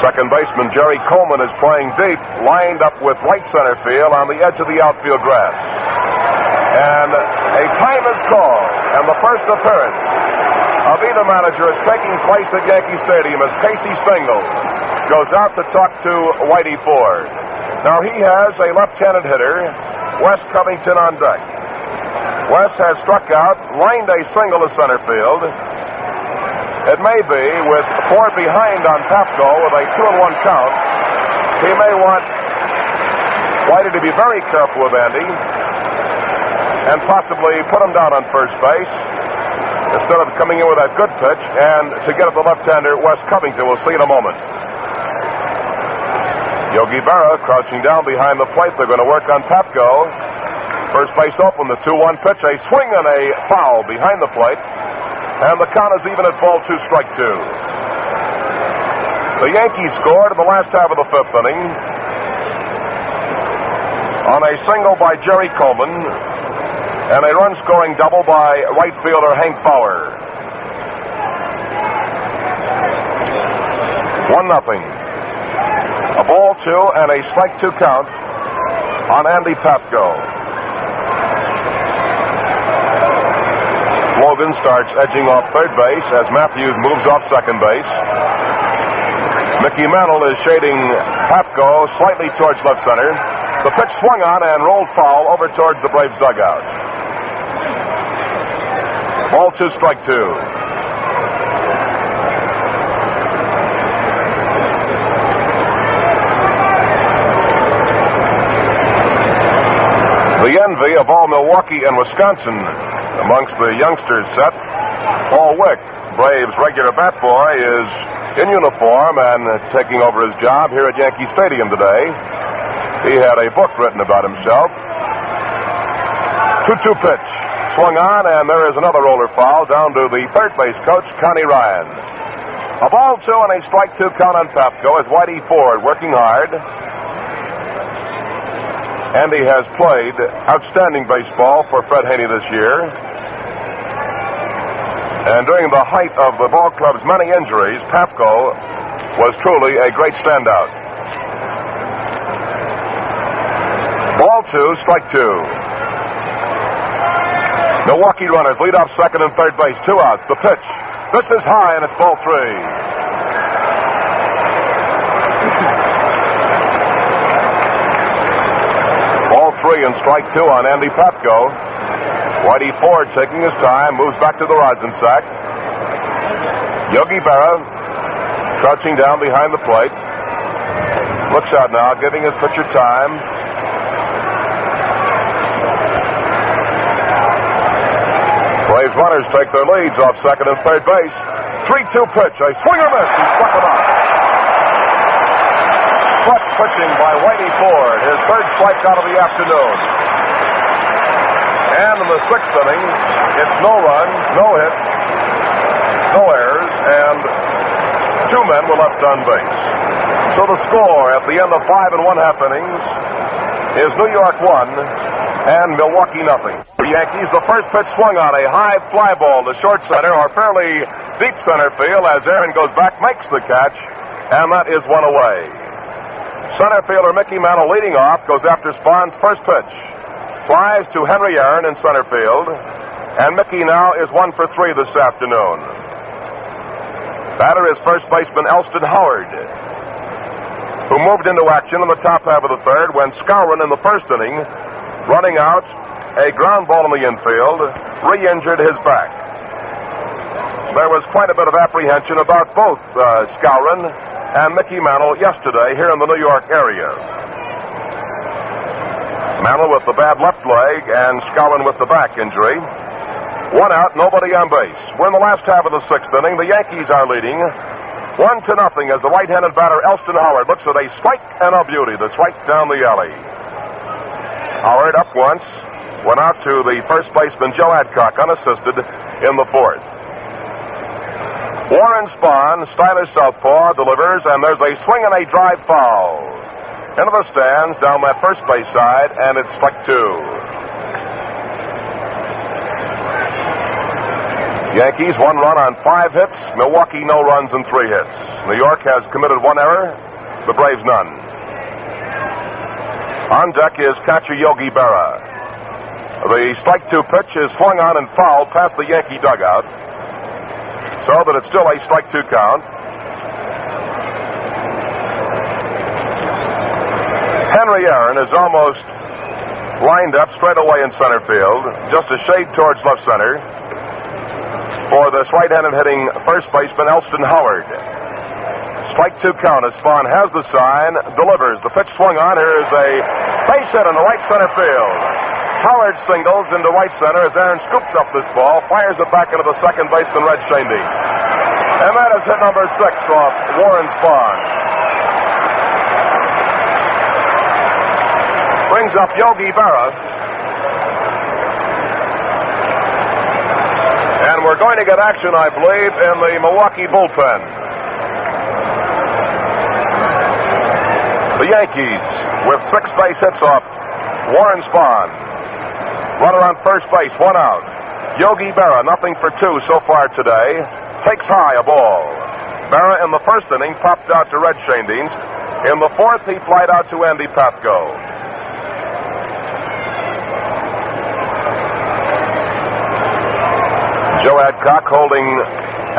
Second baseman Jerry Coleman is playing deep, lined up with right center field on the edge of the outfield grass. And a time is called, and the first appearance of either manager is taking place at Yankee Stadium as Casey Stengel goes out to talk to Whitey Ford. Now he has a left-handed hitter, Wes Covington, on deck. Wes has struck out, lined a single to center field. It may be, with Ford behind on Papko with a 2-1 count, he may want Whitey to be very careful with Andy and possibly put him down on first base. instead of coming in with that good pitch and to get at the left-hander, Wes Covington. We'll see in a moment. Yogi Berra crouching down behind the plate. They're going to work on Papko. First base open, the 2-1 pitch. A swing and a foul behind the plate. And the count is even at ball 2, strike 2. The Yankees scored in the last half of the 5th inning on a single by Jerry Coleman and a run-scoring double by right fielder Hank Bauer. 1-0. A ball 2 and a strike 2 count on Andy Papko. Logan starts edging off third base as Matthews moves off second base. Mickey Mantle is shading Papko slightly towards left center. The pitch swung on and rolled foul over towards the Braves dugout. Ball 2, strike 2. The envy of all Milwaukee and Wisconsin amongst the youngsters set, Paul Wick, Braves regular bat boy, is in uniform and taking over his job here at Yankee Stadium today. He had a book written about himself. 2-2 pitch. Swung on, and there is another roller foul down to the third base coach, Connie Ryan. A ball 2 and a strike 2 count on Papko as Whitey Ford working hard. Andy has played outstanding baseball for Fred Haney this year. And during the height of the ball club's many injuries, Papko was truly a great standout. Ball 2, strike 2. Milwaukee runners lead off second and third base. 2 outs. The pitch. This is high, and it's ball 3. Ball 3 and strike 2 on Andy Papko. Whitey Ford taking his time, moves back to the rosin sack. Yogi Berra crouching down behind the plate. Looks out now, giving his pitcher time. Braves runners take their leads off second and third base. 3-2 pitch, a swing or miss. He struck it out. Clutch pitching by Whitey Ford, his third strikeout of the afternoon. And in the 6th inning, it's no runs, no hits, no errors, and 2 men were left on base. So the score at the end of 5 1/2 innings is New York 1 and Milwaukee 0. The Yankees, the first pitch swung on a high fly ball to short center or fairly deep center field as Aaron goes back, makes the catch, and that is one away. Center fielder Mickey Mantle leading off goes after Spahn's first pitch. Flies to Henry Aaron in center field, and Mickey now is 1 for 3 this afternoon. Batter is first baseman Elston Howard, who moved into action in the top half of the third when Skowron in the first inning, running out a ground ball in the infield, re-injured his back. There was quite a bit of apprehension about both Skowron and Mickey Mantle yesterday here in the New York area. Mantle with the bad left leg and Skowron with the back injury. 1 out, nobody on base. We're in the last half of the 6th inning. The Yankees are leading 1-0 as the right-handed batter Elston Howard looks at a strike and a beauty that's right down the alley. Howard up once, went out to the first baseman Joe Adcock unassisted in the 4th. Warren Spahn, stylish southpaw, delivers, and there's a swing and a drive foul into the stands down that first base side, and it's strike 2. Yankees 1 run on 5 hits. Milwaukee no runs and 3 hits. New York has committed 1 error. The Braves none. On deck is catcher Yogi Berra. The strike 2 pitch is swung on and fouled past the Yankee dugout, so that it's still a strike 2 count. Henry Aaron is almost lined up straight away in center field, just a shade towards left center, for this right-handed hitting first baseman Elston Howard. Strike 2 count as Spahn has the sign, delivers. The pitch swung on. Here is a base hit in the right center field. Howard singles into right center as Aaron scoops up this ball, fires it back into the second baseman, Red Shandies. And that is hit number 6 off Warren Spahn. Brings up Yogi Berra. And we're going to get action, I believe, in the Milwaukee bullpen. The Yankees with 6 base hits off Warren Spahn. Runner on first base, 1 out. Yogi Berra, nothing for 2 so far today. Takes high a ball. Berra in the first inning popped out to Red Shandies. In the fourth, he flied out to Andy Pafko. Joe Adcock holding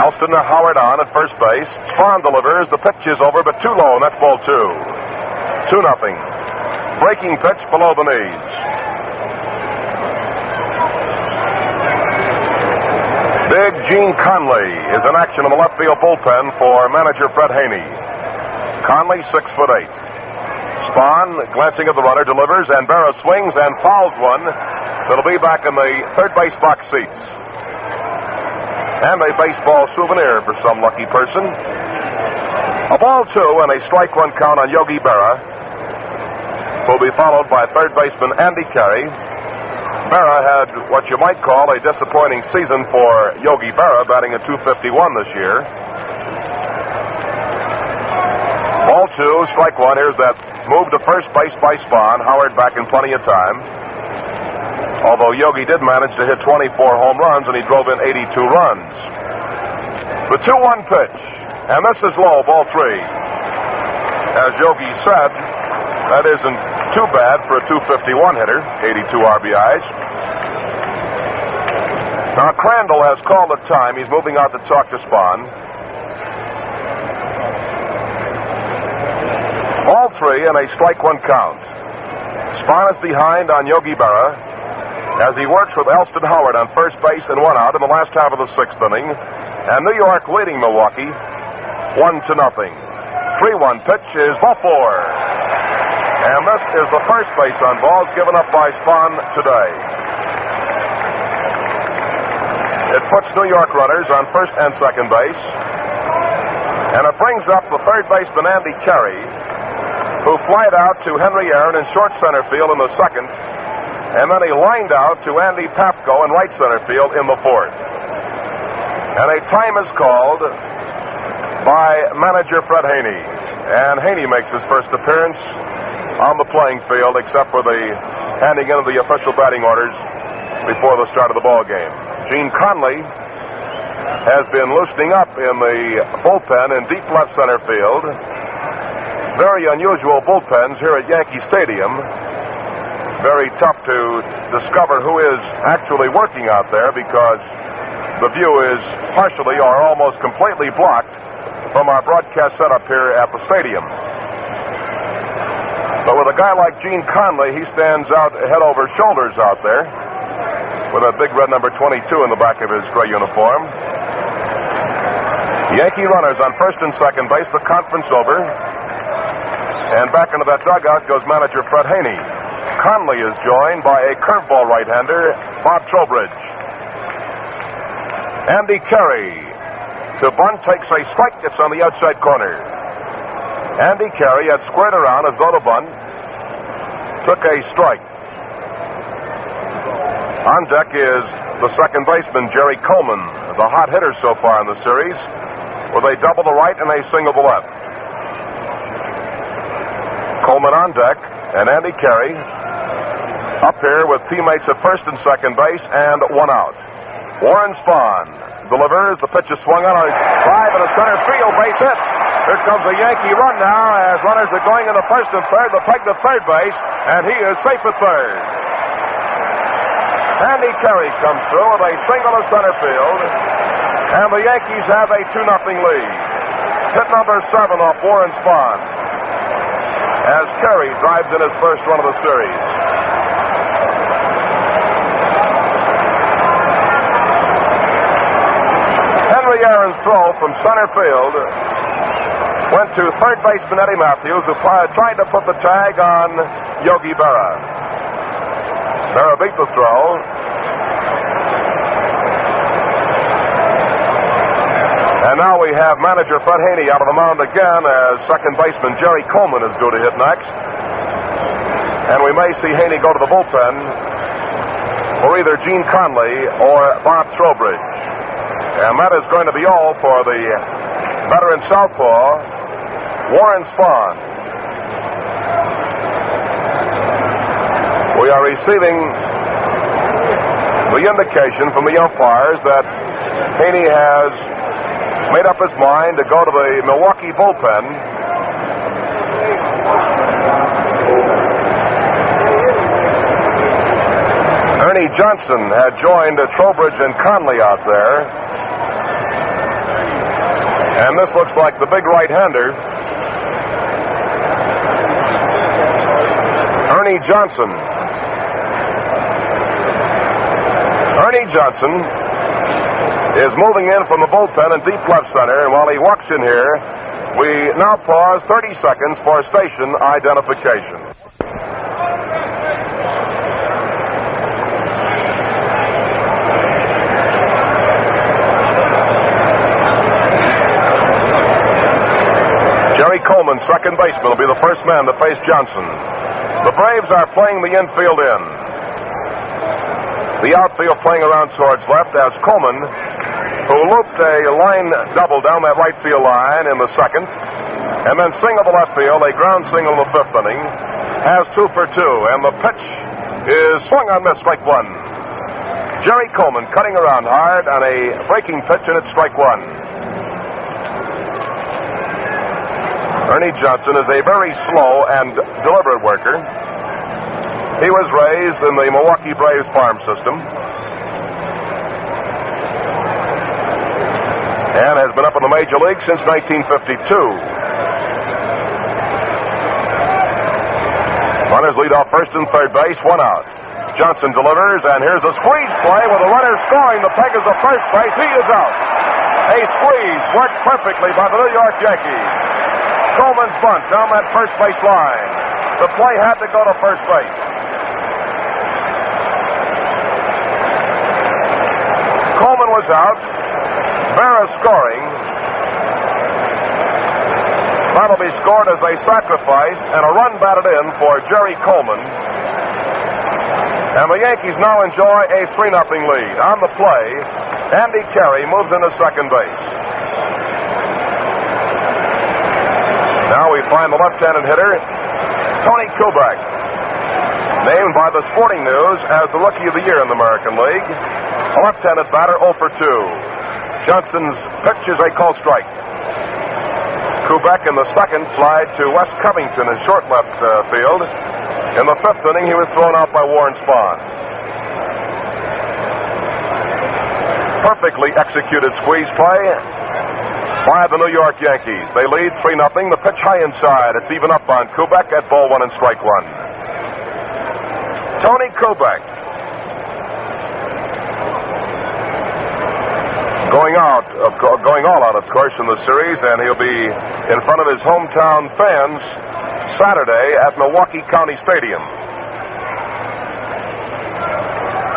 Elston Howard on at first base. Spahn delivers. The pitch is over, but too low, and that's ball 2. 2-0. Breaking pitch below the knees. Big Gene Conley is in action in the left field bullpen for manager Fred Haney. Conley, 6'8". Spahn, glancing at the runner, delivers, and Berra swings and fouls one. That'll be back in the third base box seats. And a baseball souvenir for some lucky person. A ball 2 and a strike 1 count on Yogi Berra. Will be followed by third baseman Andy Carey. Berra had what you might call a disappointing season for Yogi Berra, batting at .251 this year. Ball 2, strike 1. Here's that move to first base by Spahn. Howard back in plenty of time. Although Yogi did manage to hit 24 home runs, and he drove in 82 runs. The 2-1 pitch, and this is low, ball 3. As Yogi said, that isn't too bad for a .251 hitter, 82 RBIs. Now, Crandall has called the time. He's moving out to talk to Spahn. Ball 3 and a strike 1 count. Spahn is behind on Yogi Berra as he works with Elston Howard on first base and 1 out in the last half of the 6th inning. And New York leading Milwaukee 1-0. 3-1 pitch is ball 4. And this is the first base on balls given up by Spahn today. It puts New York runners on first and second base. And it brings up the third baseman Andy Carey, who flied out to Henry Aaron in short center field in the second. And then he lined out to Andy Pafko in right center field in the fourth. And a time is called by manager Fred Haney. And Haney makes his first appearance on the playing field, except for the handing in of the official batting orders before the start of the ball game. Gene Conley has been loosening up in the bullpen in deep left center field. Very unusual bullpens here at Yankee Stadium. Very tough to discover who is actually working out there because the view is partially or almost completely blocked from our broadcast setup here at the stadium. But with a guy like Gene Conley, he stands out head over shoulders out there with a big red number 22 in the back of his gray uniform. Yankee runners on first and second base, the conference over. And back into that dugout goes manager Fred Haney. Conley is joined by a curveball right-hander, Bob Trowbridge. Andy Carey to bunt, takes a strike. It's on the outside corner. Andy Carey had squared around as though to bunt. Took a strike. On deck is the second baseman, Jerry Coleman, the hot hitter so far in the series, with a double to right and a single to left. Coleman on deck, and Andy Carey up here with teammates at first and second base, and 1 out. Warren Spahn delivers. The pitch is swung on a drive in the center field, base hit. Here comes a Yankee run now as runners are going into first and third. The peg to third base, and he is safe at third. Andy Carey comes through with a single to center field, and the Yankees have a 2-0 lead. Hit number 7 off Warren Spahn as Carey drives in his first run of the series. Henry Aaron's throw from center field went to third baseman Eddie Matthews, who tried to put the tag on Yogi Berra. Berra beat the throw. And now we have manager Fred Haney out of the mound again as second baseman Jerry Coleman is due to hit next. And we may see Haney go to the bullpen for either Gene Conley or Bob Trowbridge. And that is going to be all for the veteran southpaw, Warren Spahn. We are receiving the indication from the umpires that Haney has made up his mind to go to the Milwaukee bullpen. Ernie Johnson had joined Trowbridge and Conley out there. And this looks like the big right-hander, Ernie Johnson. Ernie Johnson is moving in from the bullpen in deep left center, and while he walks in here, we now pause 30 seconds for station identification. Jerry Coleman, second baseman, will be the first man to face Johnson. The Braves are playing the infield in. The outfield playing around towards left as Coleman, who looped a line double down that right field line in the second, and then singled the left field, a ground single in the fifth inning, has 2 for 2, and the pitch is swung on miss, strike one. Jerry Coleman cutting around hard on a breaking pitch, and it's strike one. Ernie Johnson is a very slow and deliberate worker. He was raised in the Milwaukee Braves farm system and has been up in the major league since 1952. Runners lead off first and third base, one out. Johnson delivers, and here's a squeeze play with the runner scoring. The peg is to first base. He is out. A squeeze worked perfectly by the New York Yankees. Coleman's bunt down that first base line. The play had to go to first base. Coleman was out. Berra scoring. That'll be scored as a sacrifice and a run batted in for Jerry Coleman. And the Yankees now enjoy a 3-0 lead. On the play, Andy Carey moves into second base. Now we find the left-handed hitter, Tony Kubek, named by the Sporting News as the Rookie of the Year in the American League. A left-handed batter, 0 for 2. Johnson's pitch is a called strike. Kubek in the second flied to Wes Covington in short left field. In the fifth inning, he was thrown out by Warren Spahn. Perfectly executed squeeze play by the New York Yankees. They lead 3-0. The pitch high inside. It's even up on Kubek at ball one and strike one. Tony Kubek going all out, of course, in the series, and he'll be in front of his hometown fans Saturday at Milwaukee County Stadium.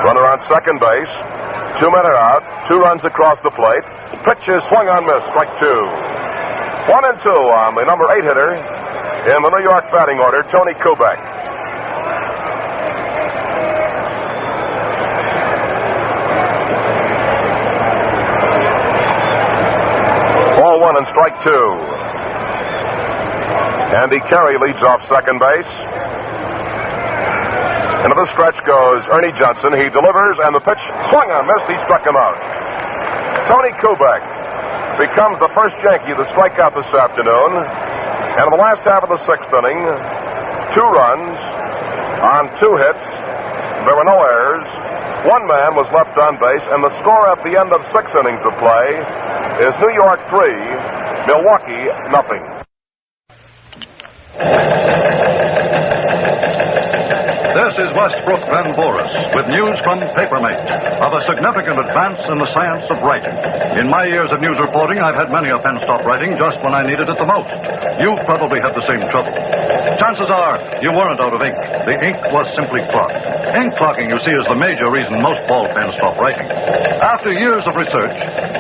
Runner on second base. 2 men are out. 2 runs across the plate. Pitch is swung on miss. Strike 2. 1-2 on the number 8 hitter in the New York batting order, Tony Kubek. Ball 1 and strike 2. Andy Carey leads off second base. Into the stretch goes Ernie Johnson. He delivers, and the pitch swung on, missed. He struck him out. Tony Kubek becomes the first Yankee to strike out this afternoon. And in the last half of the sixth inning, 2 runs on 2 hits. There were no errors. 1 man was left on base, and the score at the end of 6 innings of play is New York 3, Milwaukee 0. This is Westbrook Van Boris with news from Papermate of a significant advance in the science of writing. In my years of news reporting, I've had many a pen stop writing just when I needed it the most. You've probably had the same trouble. chances are you weren't out of ink. The ink was simply clogged. Ink clogging, you see, is the major reason most ball pens stop writing. After years of research,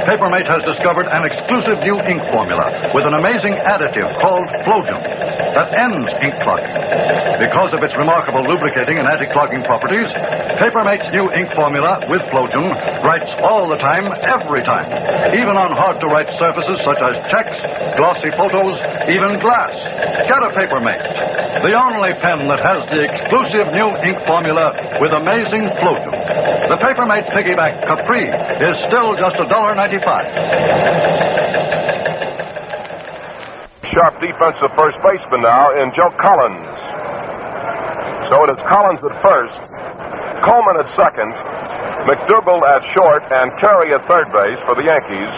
Papermate has discovered an exclusive new ink formula with an amazing additive called Flojum that ends ink clogging. Because of its remarkable lubricating and anti-clogging properties, Papermate's new ink formula with Flojum writes all the time, every time, even on hard-to-write surfaces such as checks, glossy photos, even glass. Get a Papermate, the only pen that has the exclusive new ink formula with amazing Flojum. The Papermate Piggyback Capri is still just $1.95. Sharp defensive first baseman now in Joe Collins. So it is Collins at first, Coleman at second, McDougal at short, and Carey at third base for the Yankees.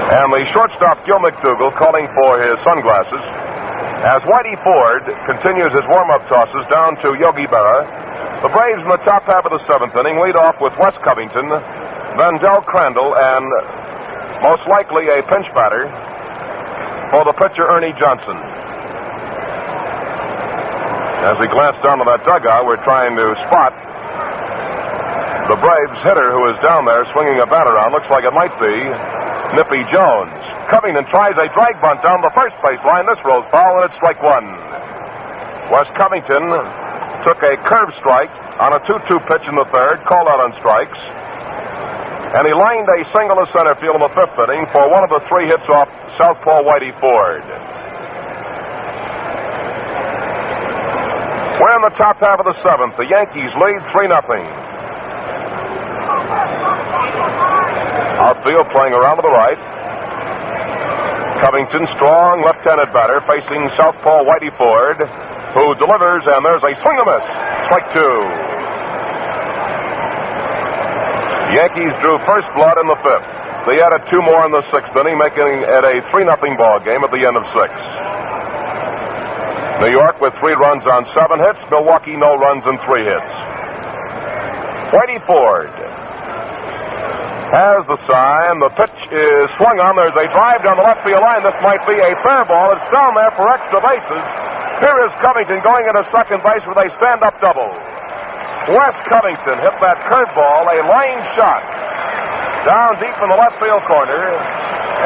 And the shortstop, Gil McDougal, calling for his sunglasses as Whitey Ford continues his warm-up tosses down to Yogi Berra. The Braves in the top half of the seventh inning lead off with Wes Covington, then Del Crandall, and most likely a pinch batter for the pitcher, Ernie Johnson. As we glance down to that dugout, we're trying to spot the Braves hitter who is down there swinging a bat around. Looks like it might be Nippy Jones. Covington tries a drag bunt down the first base line. This rolls foul, and it's strike one. Wes Covington took a curve strike on a 2-2 pitch in the third, called out on strikes. And he lined a single to center field in the fifth inning for one of the three hits off southpaw Whitey Ford. We're in the top half of the seventh. The Yankees lead 3-0. Outfield playing around to the right. Covington, strong left-handed batter, facing southpaw Whitey Ford, who delivers, and there's a swing and miss. Strike two. The Yankees drew first blood in the fifth. They added two more in the sixth inning, making it a 3-0 ball game at the end of six. New York with 3 runs on 7 hits. Milwaukee, no runs and 3 hits. Whitey Ford has the sign. The pitch is swung on. There's a drive down the left field line. This might be a fair ball. It's down there for extra bases. Here is Covington going into second base with a stand-up double. Wes Covington hit that curveball, a line shot, down deep in the left field corner,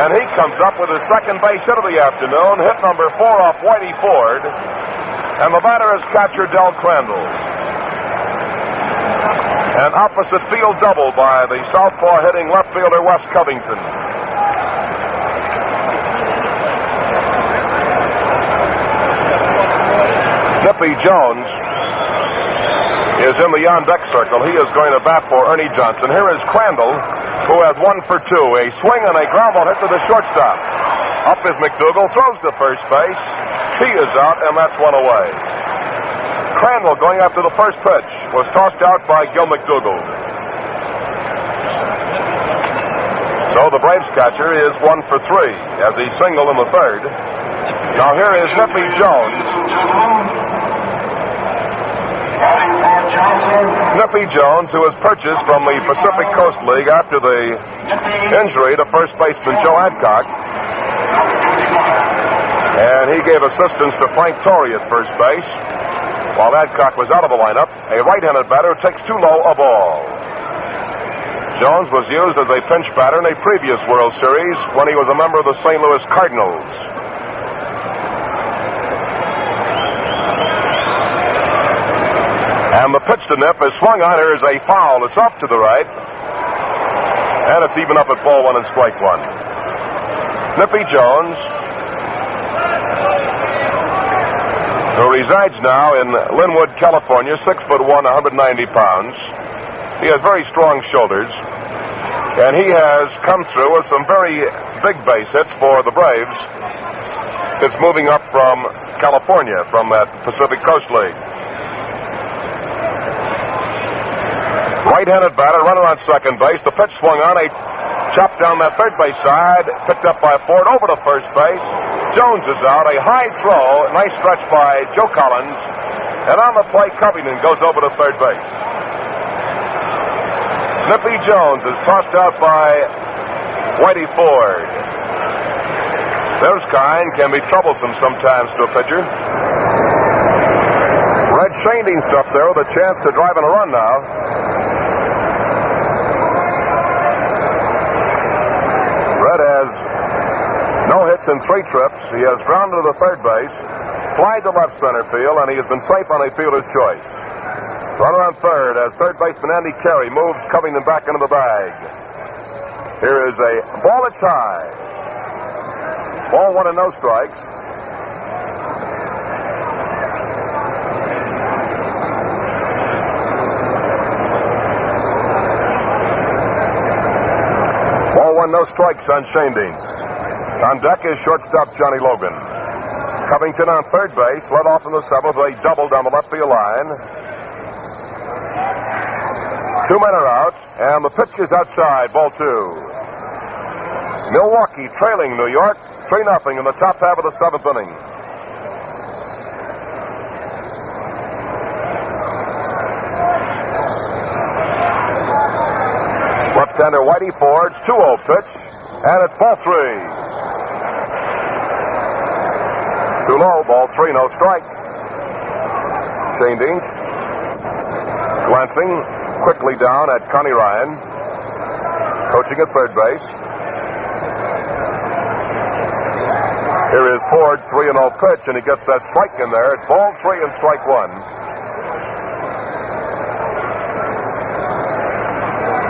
and he comes up with his second base hit of the afternoon, hit number 4 off Whitey Ford, and the batter is catcher Del Crandall. An opposite field double by the southpaw hitting left fielder Wes Covington. Nippy Jones is in the on-deck circle. He is going to bat for Ernie Johnson. Here is Crandall, who has 1 for 2. A swing and a ground ball hit to the shortstop. Up is McDougal, throws to first base. He is out, and that's one away. Crandall, going after the first pitch, was tossed out by Gil McDougal. So the Braves catcher is 1 for 3 as he singled in the third. Now here is Nippy Jones. Nippy Jones, who was purchased from the Pacific Coast League after the injury to first baseman Joe Adcock. And he gave assistance to Frank Torrey at first base while Adcock was out of the lineup. A right-handed batter who takes too low a ball. Jones was used as a pinch batter in a previous World Series when he was a member of the St. Louis Cardinals. And the pitch to Nip is swung on. Here is a foul. It's off to the right. And it's even up at ball 1 and strike 1. Nippy Jones, who resides now in Linwood, California, 6'1", 190 pounds. He has very strong shoulders. And he has come through with some very big base hits for the Braves since moving up from California, from that Pacific Coast League. Right-handed batter, runner on second base. The pitch swung on. A chop down that third base side. Picked up by Ford over to first base. Jones is out. A high throw. Nice stretch by Joe Collins. And on the play, Covington goes over to third base. Nippy Jones is tossed out by Whitey Ford. Those kind can be troublesome sometimes to a pitcher. Red Shanding's up there with a chance to drive in a run now. Red has no hits in 3 trips. He has grounded to the third base, flied to left center field, and he has been safe on a fielder's choice. Runner on third as third baseman Andy Carey moves Covington back into the bag. Here is a ball that's high. Ball 1 and no strikes. Ball 1, no strikes on Shandings. On deck is shortstop Johnny Logan. Covington on third base, led off in the 7th with a double down the left field line. 2 men are out, and the pitch is outside, ball 2. Milwaukee trailing New York 3-0 in the top half of the 7th inning. Left-hander Whitey Ford's 2-0 pitch, and it's ball 3. Too low, ball 3, no strikes. Shandings glancing quickly down at Connie Ryan, coaching at third base. Here is Ford's 3-0 pitch, and he gets that strike in there. It's ball 3 and strike 1.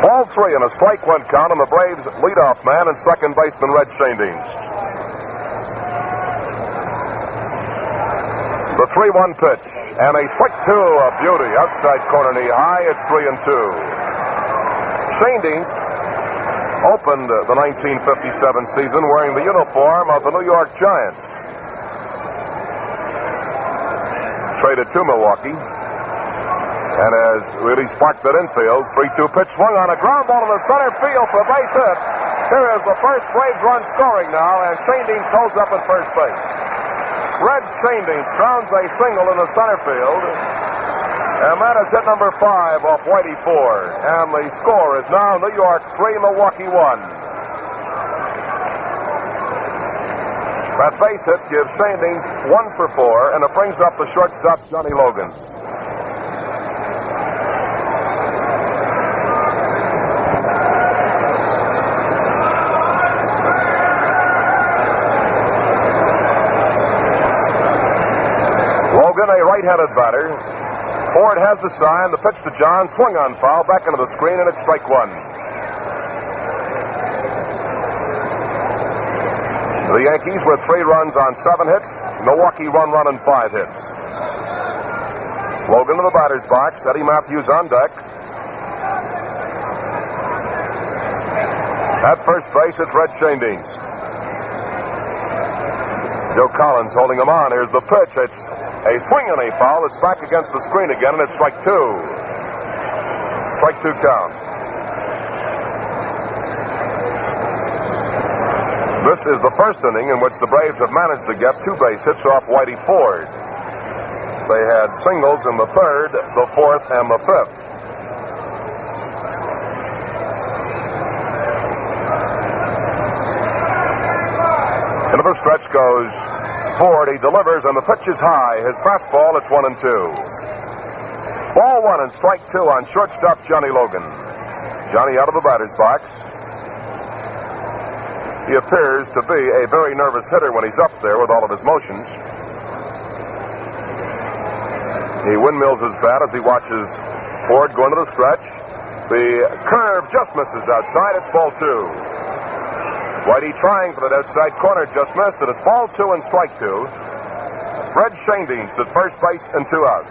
Ball 3 and a strike 1 count on the Braves' leadoff man and second baseman Red Shandings. The 3-1 pitch, and a strike 2, a beauty, outside corner knee high. It's 3-2. Shandings opened the 1957 season wearing the uniform of the New York Giants. Traded to Milwaukee, and has really sparked that infield. 3-2 pitch swung on a ground ball to the center field for a base hit. Here is the first Braves run scoring now, and Shandings goes up at first base. Red Shandings grounds a single in the center field, and that is hit number 5 off Whitey Ford. And the score is now New York 3, Milwaukee 1. That base hit gives Shandings 1 for 4, and it brings up the shortstop Johnny Logan. A right-handed batter. Ford has the sign. The pitch to John, swung on foul, back into the screen, and it's strike 1. The Yankees with 3 runs on 7 hits. Milwaukee 1 run and 5 hits. Logan to the batter's box. Eddie Matthews on deck. At first base, it's Red Shandings. Joe Collins holding him on. Here's the pitch. It's a swing and a foul. It's back against the screen again, and it's strike 2. Strike 2 count. This is the first inning in which the Braves have managed to get 2 base hits off Whitey Ford. They had singles in the 3rd, the 4th, and the 5th. Into the stretch goes Ford. He delivers, and the pitch is high. His fastball, it's 1-2. Ball 1 and strike 2 on shortstop Johnny Logan. Johnny out of the batter's box. He appears to be a very nervous hitter when he's up there with all of his motions. He windmills his bat as he watches Ford go into the stretch. The curve just misses outside. It's ball 2. Whitey trying for that outside corner, just missed it. It's ball 2 and strike 2. Red Shandings at first base and 2 outs.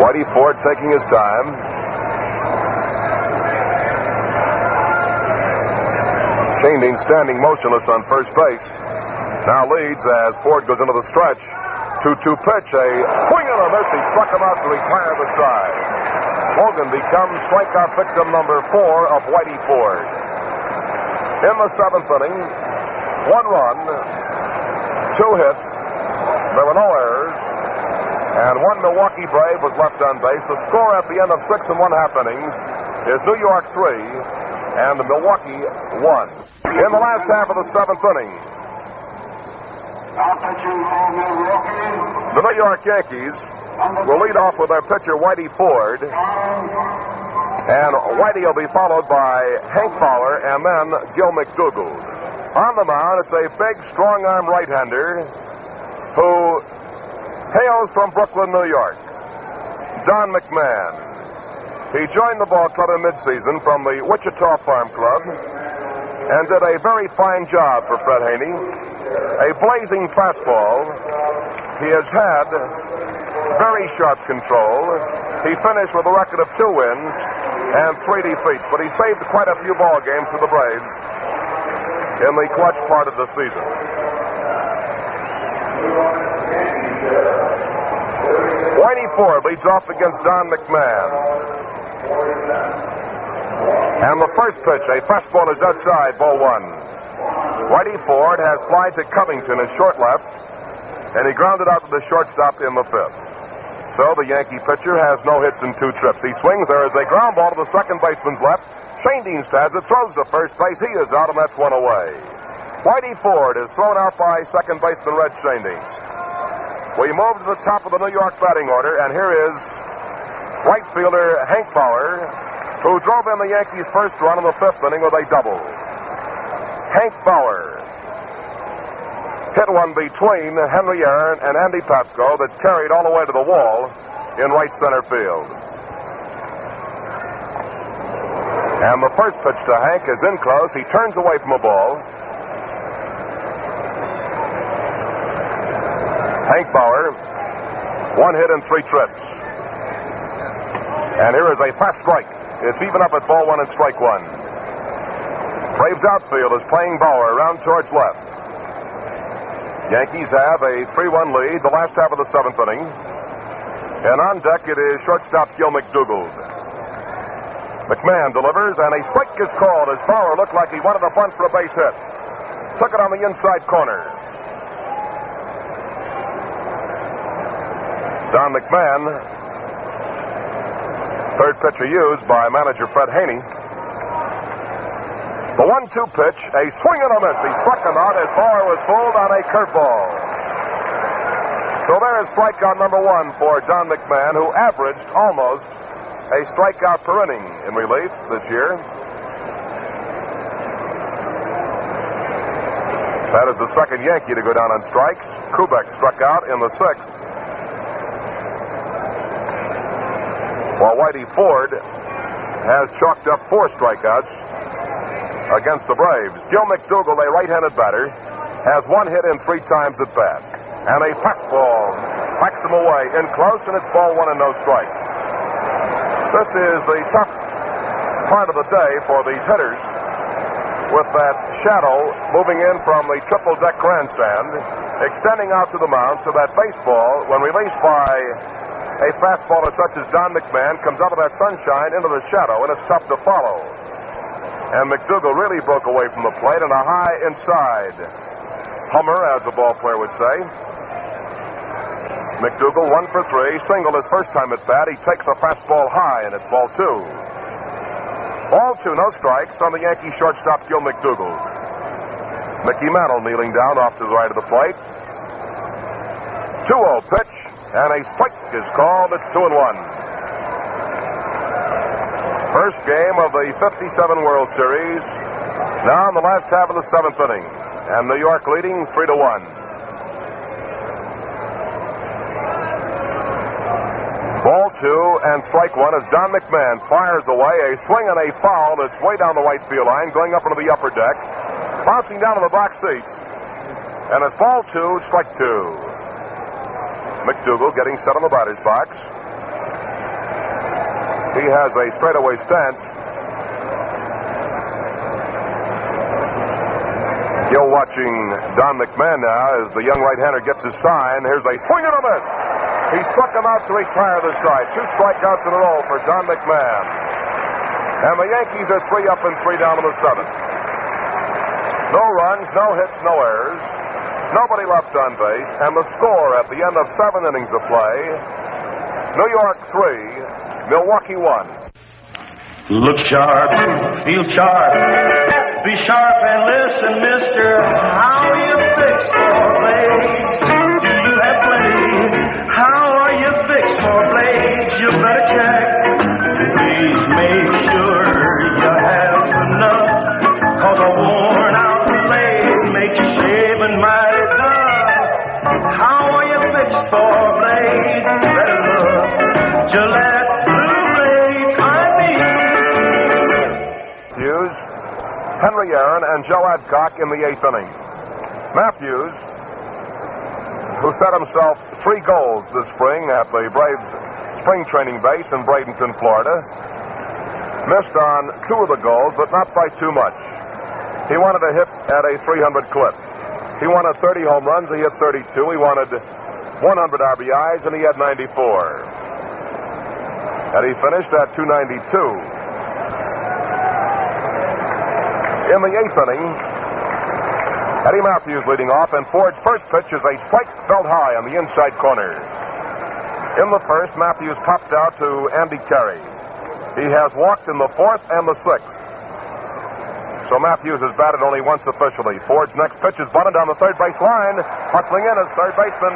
Whitey Ford taking his time. Shandings standing motionless on first base. Now leads as Ford goes into the stretch. 2-2 pitch, a swing and a miss. He struck him out to retire the side. Logan becomes strikeout victim number 4 of Whitey Ford. In the 7th inning, 1 run, 2 hits. There were no errors. And one Milwaukee Brave was left on base. The score at the end of 6 1/2 innings is New York 3 and Milwaukee 1. In the last half of the 7th inning, the New York Yankees will lead off with their pitcher, Whitey Ford. And Whitey will be followed by Hank Fowler and then Gil McDougald. On the mound, it's a big, strong-arm right-hander who hails from Brooklyn, New York, Don McMahon. He joined the ball club in midseason from the Wichita Farm Club and did a very fine job for Fred Haney. A blazing fastball. He has had very sharp control. He finished with a record of 2 wins and 3 defeats, but he saved quite a few ball games for the Braves in the clutch part of the season. Whitey Ford leads off against Don McMahon. And the first pitch, a fastball, is outside, ball 1. Whitey Ford has flied to Covington in short left, and he grounded out to the shortstop in the 5th. So the Yankee pitcher has no hits and 2 trips. He swings. There is a ground ball to the second baseman's left. Shane Dienst has it, throws to first base. He is out, and that's 1 away. Whitey Ford is thrown out by second baseman Red Shane Dienst. We move to the top of the New York batting order, and here is right fielder Hank Bauer, who drove in the Yankees' first run in the 5th inning with a double. Hank Bauer hit one between Henry Aaron and Andy Papko that carried all the way to the wall in right center field. And the first pitch to Hank is in close. He turns away from the ball. Hank Bauer, 1 hit and 3 trips. And here is a fast strike. It's even up at ball 1 and strike 1. Braves outfield is playing Bauer around towards left. Yankees have a 3-1 lead the last half of the 7th inning. And on deck it is shortstop Gil McDougald. McMahon delivers, and a strike is called as Bauer looked like he wanted a bunt for a base hit. Took it on the inside corner. Don McMahon, third pitcher used by manager Fred Haney. The 1-2 pitch, a swing and a miss. He struck him out as Bauer was pulled on a curveball. So there is strikeout number 1 for Don McMahon, who averaged almost a strikeout per inning in relief this year. That is the second Yankee to go down on strikes. Kubek struck out in the 6th. While Whitey Ford has chalked up 4 strikeouts against the Braves. Gil McDougald, a right-handed batter, has 1 hit in 3 times at bat. And a fastball backs him away in close, and it's ball 1 and no strikes. This is the tough part of the day for these hitters, with that shadow moving in from the triple-deck grandstand, extending out to the mound, so that baseball, when released by a fastballer such as Don McMahon, comes out of that sunshine into the shadow, and it's tough to follow. And McDougald really broke away from the plate in a high inside hummer, as a ball player would say. McDougald 1 for 3, single his first time at bat. He takes a fastball high, and it's ball 2. Ball 2, no strikes on the Yankee shortstop, Gil McDougald. Mickey Mantle kneeling down off to the right of the plate. 2-0 pitch, and a strike is called. It's 2-1. First game of the 57 World Series. Now in the last half of the 7th inning. And New York leading 3-1. Ball 2 and strike 1 as Don McMahon fires away. A swing and a foul that's way down the right field line, going up into the upper deck, bouncing down to the box seats. And it's ball 2, strike 2. McDougald getting set on the batter's box. He has a straightaway stance. Gil watching Don McMahon now as the young right-hander gets his sign. Here's a swing and a miss. He struck him out to retire the side. 2 strikeouts in a row for Don McMahon. And the Yankees are 3 up and 3 down in the 7th. No runs, no hits, no errors. Nobody left on base, and the score at the end of 7 innings of play, New York 3, Milwaukee 1. Look sharp, feel sharp, be sharp and listen, mister. How you fix for blades? Do you have blades? How are you fixed for blades? You better check. Please make sure you have enough, 'cause a worn out blade makes you shaving mighty tough. How are you fixed for blades? Better look. Gillette Blue Blades, I mean. Hughes, Henry Aaron, and Joe Adcock in the 8th inning. Matthews, who set himself 3 goals this spring at the Braves spring training base in Bradenton, Florida, missed on 2 of the goals, but not by too much. He wanted to hit at a 300 clip. He wanted 30 home runs, he hit 32. He wanted 100 RBIs, and he had 94. And he finished at 292. In the 8th inning, Eddie Matthews leading off, and Ford's first pitch is a strike felt high on the inside corner. In the first, Matthews popped out to Andy Carey. He has walked in the 4th and the 6th. So Matthews has batted only once officially. Ford's next pitch is bunted down the third base line. Hustling in as third baseman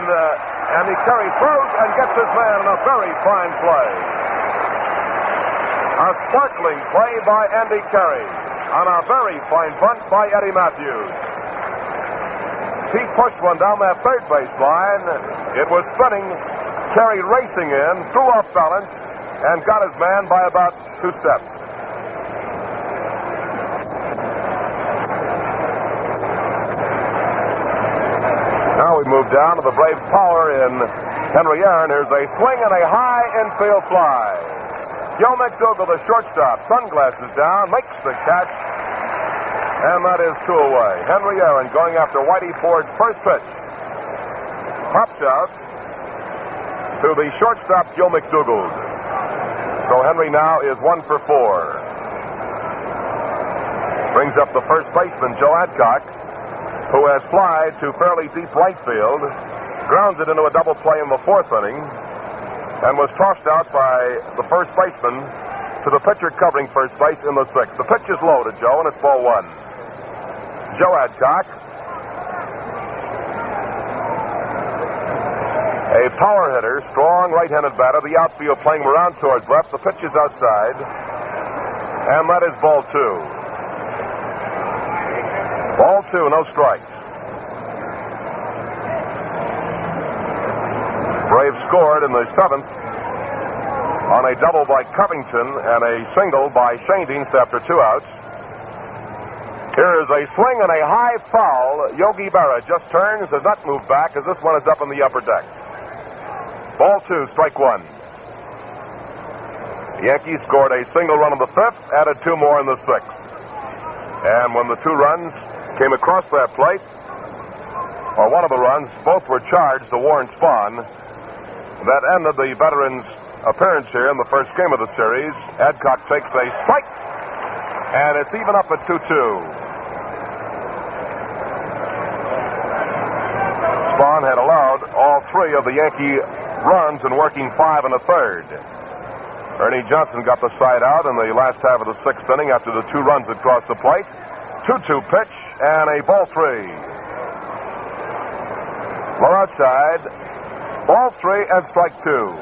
Andy Carey throws and gets his man in a very fine play. A sparkling play by Andy Carey on a very fine bunt by Eddie Matthews. He pushed one down that third base line. It was spinning. Carey racing in, threw off balance, and got his man by about 2 steps. Now we move down to the Braves' power in Henry Aaron. Here's a swing and a high infield fly. Gil McDougall, the shortstop, sunglasses down, makes the catch, and that is 2 away. Henry Aaron going after Whitey Ford's first pitch. Pops out to the shortstop, Gil McDougall. So Henry now is 1 for 4. Brings up the first baseman, Joe Adcock, who has flied to fairly deep right field, grounds it into a double play in the 4th inning, and was tossed out by the first baseman to the pitcher covering first base in the 6th. The pitch is low to Joe, and it's ball 1. Joe Adcock, a power hitter, strong right-handed batter. The outfield playing around towards left. The pitch is outside, and that is ball 2. Ball 2, no strikes. Braves scored in the 7th on a double by Covington and a single by Shaindienst after 2 outs. Here is a swing and a high foul. Yogi Berra just turns, has not moved back, as this one is up on the upper deck. Ball 2, strike 1. The Yankees scored a single run in the 5th, added 2 more in the 6th. And when the 2 runs came across that plate, or one of the runs, both were charged to Warren Spahn. That ended the veteran's appearance here in the first game of the series. Adcock takes a strike, and it's even up at 2-2. Spahn had allowed all 3 of the Yankee runs and working 5 in the 3rd. Ernie Johnson got the side out in the last half of the 6th inning after the 2 runs had crossed the plate. 2-2 pitch and a ball 3. Low outside. Ball 3 and strike 2.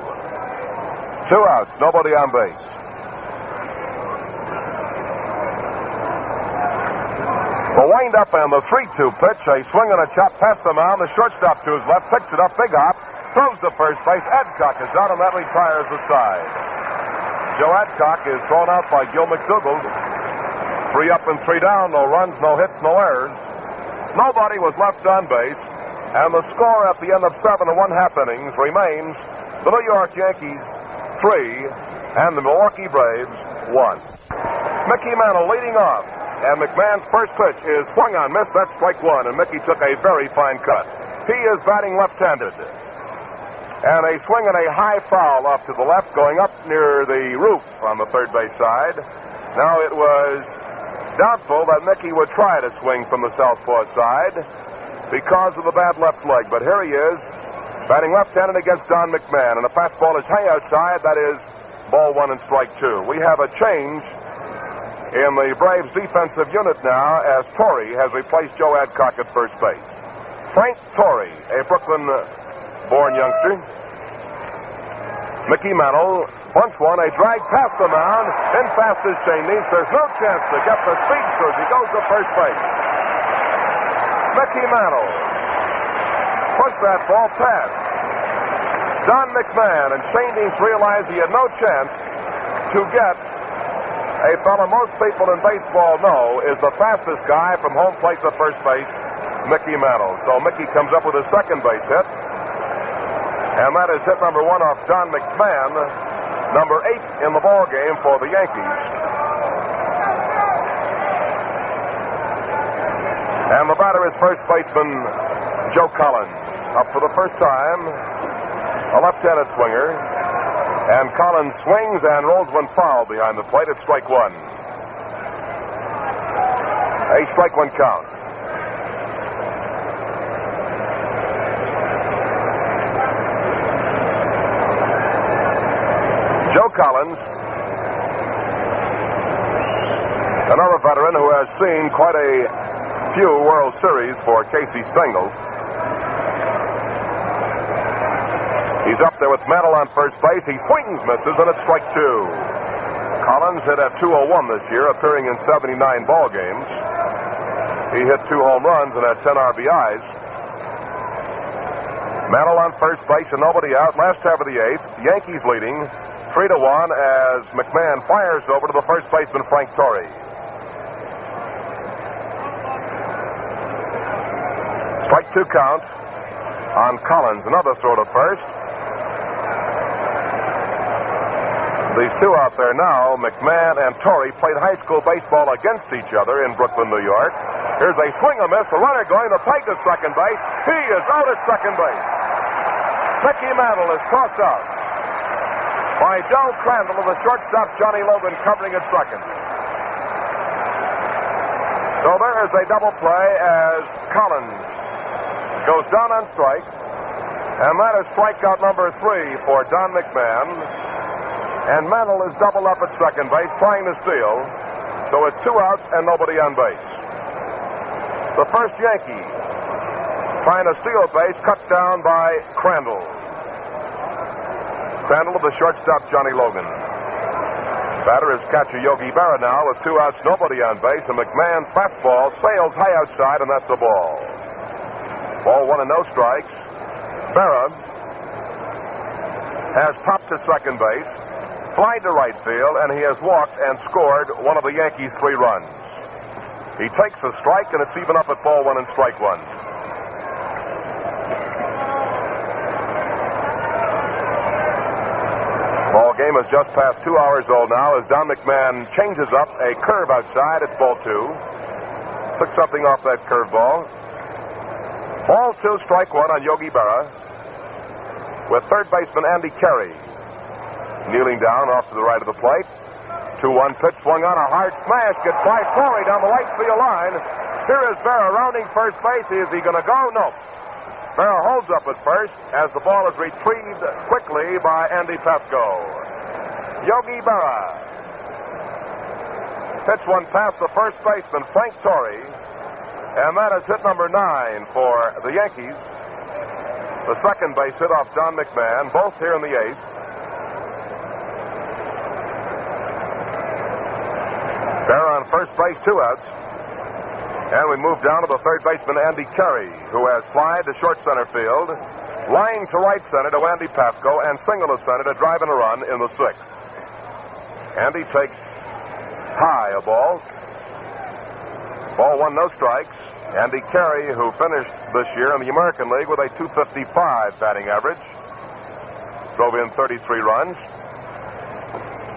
2 outs, nobody on base. The wind up and the 3-2 pitch, a swing and a chop past the mound. The shortstop to his left picks it up, big hop, throws to first base. Adcock is out, and that retires the side. Joe Adcock is thrown out by Gil McDougall. 3 up and 3 down, no runs, no hits, no errors. Nobody was left on base, and the score at the end of 7 1/2 innings remains the New York Yankees 3 and the Milwaukee Braves 1. Mickey Mantle leading off, and McMahon's first pitch is swung on, missed. That's strike 1, and Mickey took a very fine cut. He is batting left-handed. And a swing and a high foul off to the left, going up near the roof on the third base side. Now it was doubtful that Mickey would try to swing from the southpaw side. because of the bad left leg. But here he is, batting left-handed against Don McMahon. And the fastball is high outside. That is ball 1 and strike 2. We have a change in the Braves defensive unit now as Torrey has replaced Joe Adcock at first base. Frank Torrey, a Brooklyn-born youngster. Mickey Mantle bunts one, a drag past the mound. In fast as Shane Neese. There's no chance to get the speed through as he goes to first base. Mickey Mantle pushed that ball past Don McMahon, and Shane Neese realized he had no chance to get a fellow most people in baseball know is the fastest guy from home plate to first base, Mickey Mantle. So Mickey comes up with his second base hit. And that is hit number 1 off Don McMahon, number 8 in the ball game for the Yankees. And the batter is first baseman Joe Collins. Up for the first time, a left-handed swinger. And Collins swings and rolls one foul behind the plate at strike 1. A strike 1 count. Joe Collins, another veteran who has seen quite a few World Series for Casey Stengel. He's up there with Mantle on first base. He swings, misses, and it's strike 2. Collins hit at .201 this year, appearing in 79 ball games. He hit 2 home runs and had 10 RBIs. Mantle on first base and nobody out. Last half of the 8th, Yankees leading 3-1 as McMahon fires over to the first baseman Frank Torrey. Strike 2 count on Collins. Another throw to first. These two out there now, McMahon and Torrey, played high school baseball against each other in Brooklyn, New York. Here's a swing and a miss. The runner going to take to second base. He is out at second base. Mickey Mantle is tossed out by Del Crandall and the shortstop Johnny Logan covering at second. So there is a double play as Collins goes down on strike. And that is strikeout number 3 for Don McMahon. And Mantle is doubled up at second base, trying to steal. So it's 2 outs and nobody on base. The first Yankee trying to steal a base, cut down by Crandall. Crandall to the shortstop, Johnny Logan. Batter is catcher Yogi Berra now with 2 outs, nobody on base, and McMahon's fastball sails high outside, and that's the ball. Ball 1 and no strikes. Berra has popped to second base, flied to right field, and he has walked and scored one of the Yankees' 3 runs. He takes a strike, and it's even up at ball 1 and strike 1. Ball game is just past 2 hours old now as Don McMahon changes up a curve outside. It's ball 2. Took something off that curveball. Ball 2, strike 1 on Yogi Berra with third baseman Andy Carey kneeling down off to the right of the plate. 2-1 pitch swung on, a hard smash. Gets by Torrey down the right field line. Here is Berra rounding first base. Is he going to go? No. Berra holds up at first as the ball is retrieved quickly by Andy Pafko. Yogi Berra. Pitch one past the first baseman, Frank Torrey. And that is hit number 9 for the Yankees. The second base hit off Don McMahon, both here in the 8th. Berra on first base, 2 outs. And we move down to the third baseman, Andy Carey, who has flied to short center field, lying to right center to Andy Pafko, and single to center to drive in a run in the 6th. Andy takes high a ball. Ball 1, no strikes. Andy Carey, who finished this year in the American League with a .255 batting average, drove in 33 runs.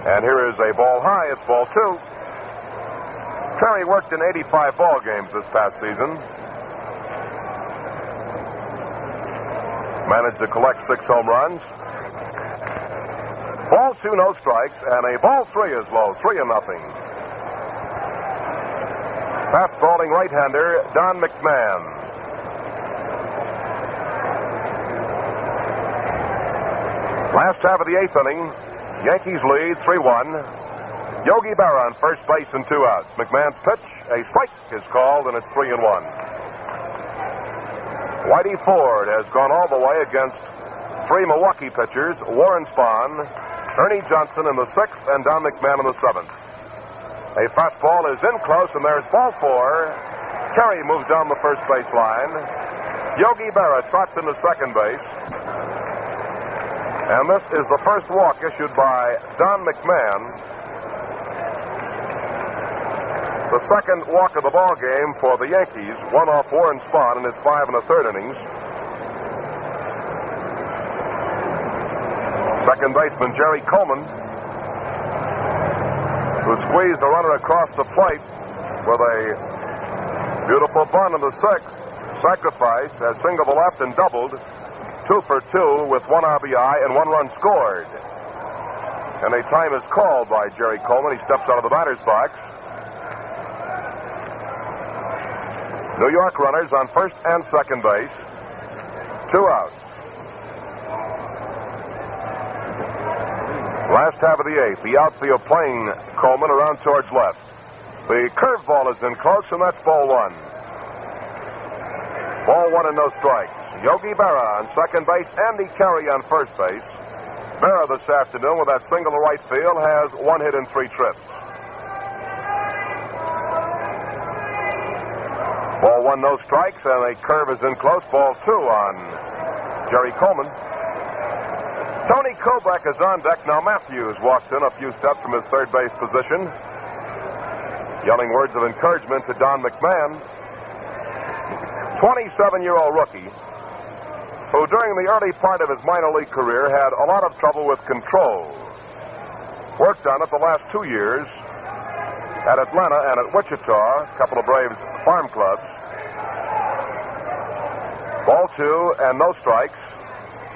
And here is a ball high. It's ball 2. Terry worked in 85 ball games this past season. Managed to collect 6 home runs. Ball 2, no strikes, and a ball 3 is low, 3-0. Fast-balling right-hander Don McMahon. Last half of the 8th inning, Yankees lead 3-1. Yogi Berra on first base and 2 outs. McMahon's pitch, a strike is called, and it's 3-1. Whitey Ford has gone all the way against 3 Milwaukee pitchers, Warren Spahn, Ernie Johnson in the 6th, and Don McMahon in the 7th. A fastball is in close, and there's ball 4. Carey moves down the first base line. Yogi Berra trots into second base. And this is the first walk issued by Don McMahon. The second walk of the ball game for the Yankees, one off Warren Spahn in his 5 1/3 innings. Second baseman Jerry Coleman, who squeezed the runner across the plate with a beautiful bunt in the 6th. Sacrifice has singled the left and doubled. 2 for 2 with 1 RBI and 1 run scored. And a time is called by Jerry Coleman. He steps out of the batter's box. New York runners on first and second base. 2 outs. Last half of the 8th, the outfield playing Coleman around towards left. The curveball is in close, and that's ball 1. Ball 1 and no strikes. Yogi Berra on second base, Andy Carey on first base. Berra this afternoon with that single to right field has 1 hit and 3 trips. Ball 1, no strikes, and a curve is in close. Ball 2 on Jerry Coleman. Tony Kobach is on deck. Now Matthews walks in a few steps from his third base position, yelling words of encouragement to Don McMahon. 27-year-old rookie who during the early part of his minor league career had a lot of trouble with control. Worked on it the last 2 years at Atlanta and at Wichita, a couple of Braves farm clubs. Ball 2 and no strikes.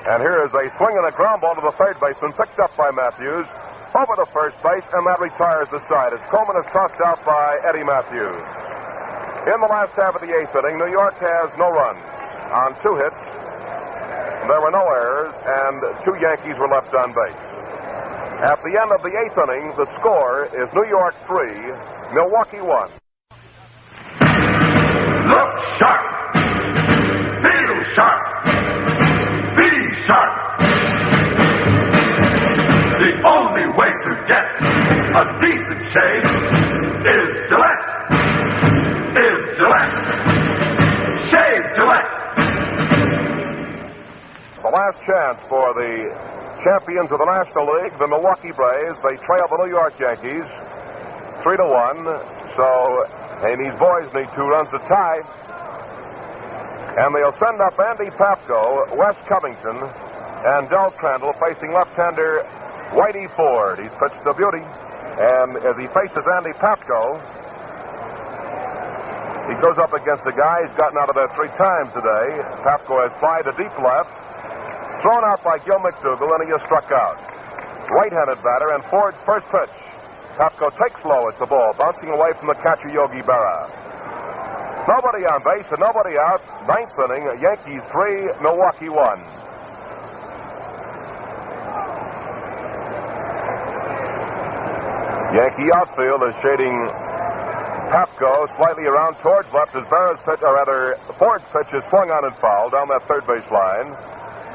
And here is a swing and a ground ball to the third baseman, picked up by Matthews, over to first base, and that retires the side as Coleman is tossed out by Eddie Matthews. In the last half of the 8th inning, New York has no runs on 2 hits. There were no errors, and 2 Yankees were left on base. At the end of the 8th inning, the score is New York 3, Milwaukee 1. Look sharp. Feel sharp. Be sharp. The only way to get a decent shave is Gillette. Shave Gillette. The last chance for the champions of the National League, the Milwaukee Braves. They trail the New York Yankees 3-1. So Haney's boys need 2 runs to tie. And they'll send up Andy Papko, Wes Covington, and Del Crandall facing left-hander Whitey Ford. He's pitched a beauty. And as he faces Andy Papko, he goes up against a guy. He's gotten out of there 3 times today. Papko has fly to deep left. Thrown out by Gil McDougal, and he is struck out. Right-handed batter, and Ford's first pitch. Papko takes low. It's a ball, bouncing away from the catcher, Yogi Berra. Nobody on base and nobody out. 9th inning, Yankees 3, Milwaukee 1. Yankee outfield is shading Papko slightly around towards left as Berra's pitch, or rather, Ford's pitch is swung on and fouled down that third base line.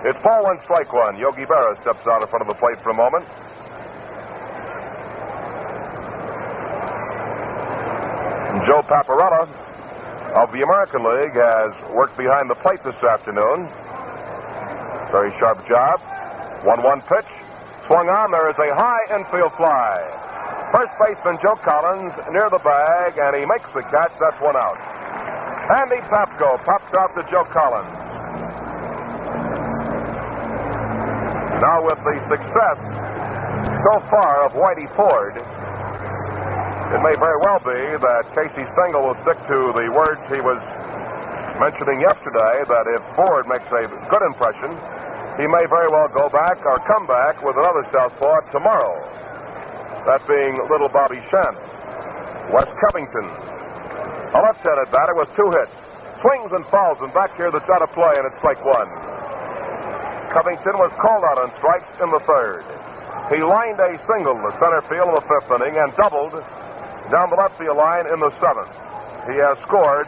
It's ball 1, strike 1. Yogi Berra steps out in front of the plate for a moment. Joe Paparella of the American League has worked behind the plate this afternoon. Very sharp job. 1-1 pitch. Swung on. There is a high infield fly. First baseman Joe Collins near the bag, and he makes the catch. That's 1 out. Andy Papko pops out to Joe Collins. Now with the success so far of Whitey Ford, it may very well be that Casey Stengel will stick to the words he was mentioning yesterday, that if Ford makes a good impression, he may very well go back or come back with another southpaw tomorrow. That being little Bobby Shantz. Wes Covington, a left-handed batter with 2 hits. Swings and fouls, and back here that's out of play, and it's strike 1. Covington was called out on strikes in the third. He lined a single to center field in the fifth inning and doubled down the left field line in the seventh. He has scored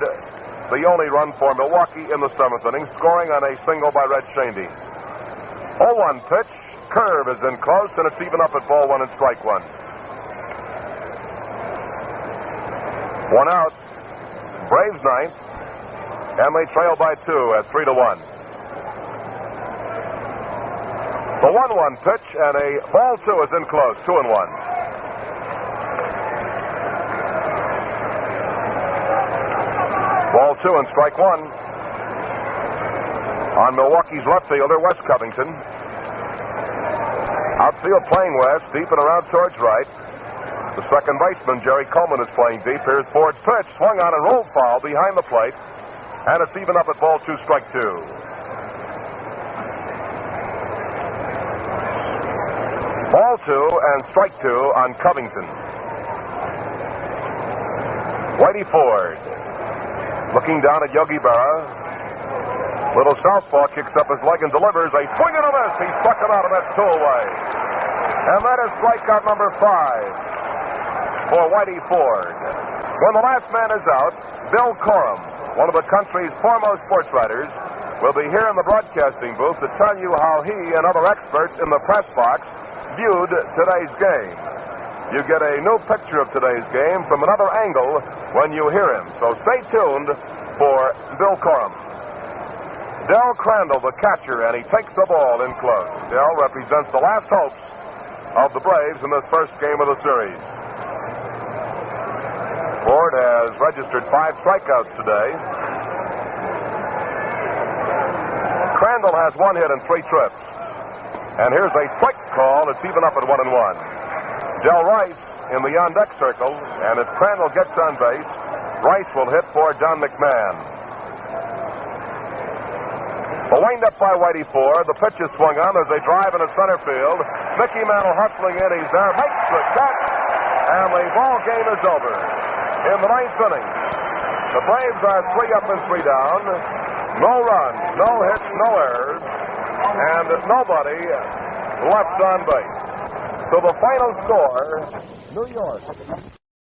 the only run for Milwaukee in the seventh inning, scoring on a single by Red Shandies. 0-1 pitch. Curve is in close, and it's even up at ball one and strike one. One out. Braves ninth, and they trail by 2 at 3-1. The 1-1 pitch, and a ball 2 is in close, 2-1. Ball 2 and strike one. On Milwaukee's left fielder, Wes Covington. Outfield playing West, deep and around towards right. The second baseman, Jerry Coleman, is playing deep. Here's Ford's pitch, swung on and rolled foul behind the plate. And it's even up at ball 2, strike 2. Ball 2 and strike 2 on Covington. Whitey Ford looking down at Yogi Berra. Little southpaw kicks up his leg and delivers a swing and a miss. He struck him out, and that's 2 away. And that is strikeout number 5 for Whitey Ford. When the last man is out, Bill Corum, one of the country's foremost sports writers, will be here in the broadcasting booth to tell you how he and other experts in the press box viewed today's game. You get a new picture of today's game from another angle when you hear him. So stay tuned for Bill Corum. Del Crandall, the catcher, and he takes the ball in close. Del represents the last hopes of the Braves in this first game of the series. Ford has registered 5 strikeouts today. Crandall has 1 hit and 3 trips. And here's a strike call. It's even up at 1-1. Del Rice in the on-deck circle, and if Crandall gets on base, Rice will hit for Don McMahon. The wind-up by Whitey Ford. The pitch is swung on as they drive into center field. Mickey Mantle hustling in. He's there. Makes the catch. And the ball game is over. In the 9th inning, the Braves are 3 up and 3 down. No runs, no hits, no errors, and nobody left on base. So the final score, New York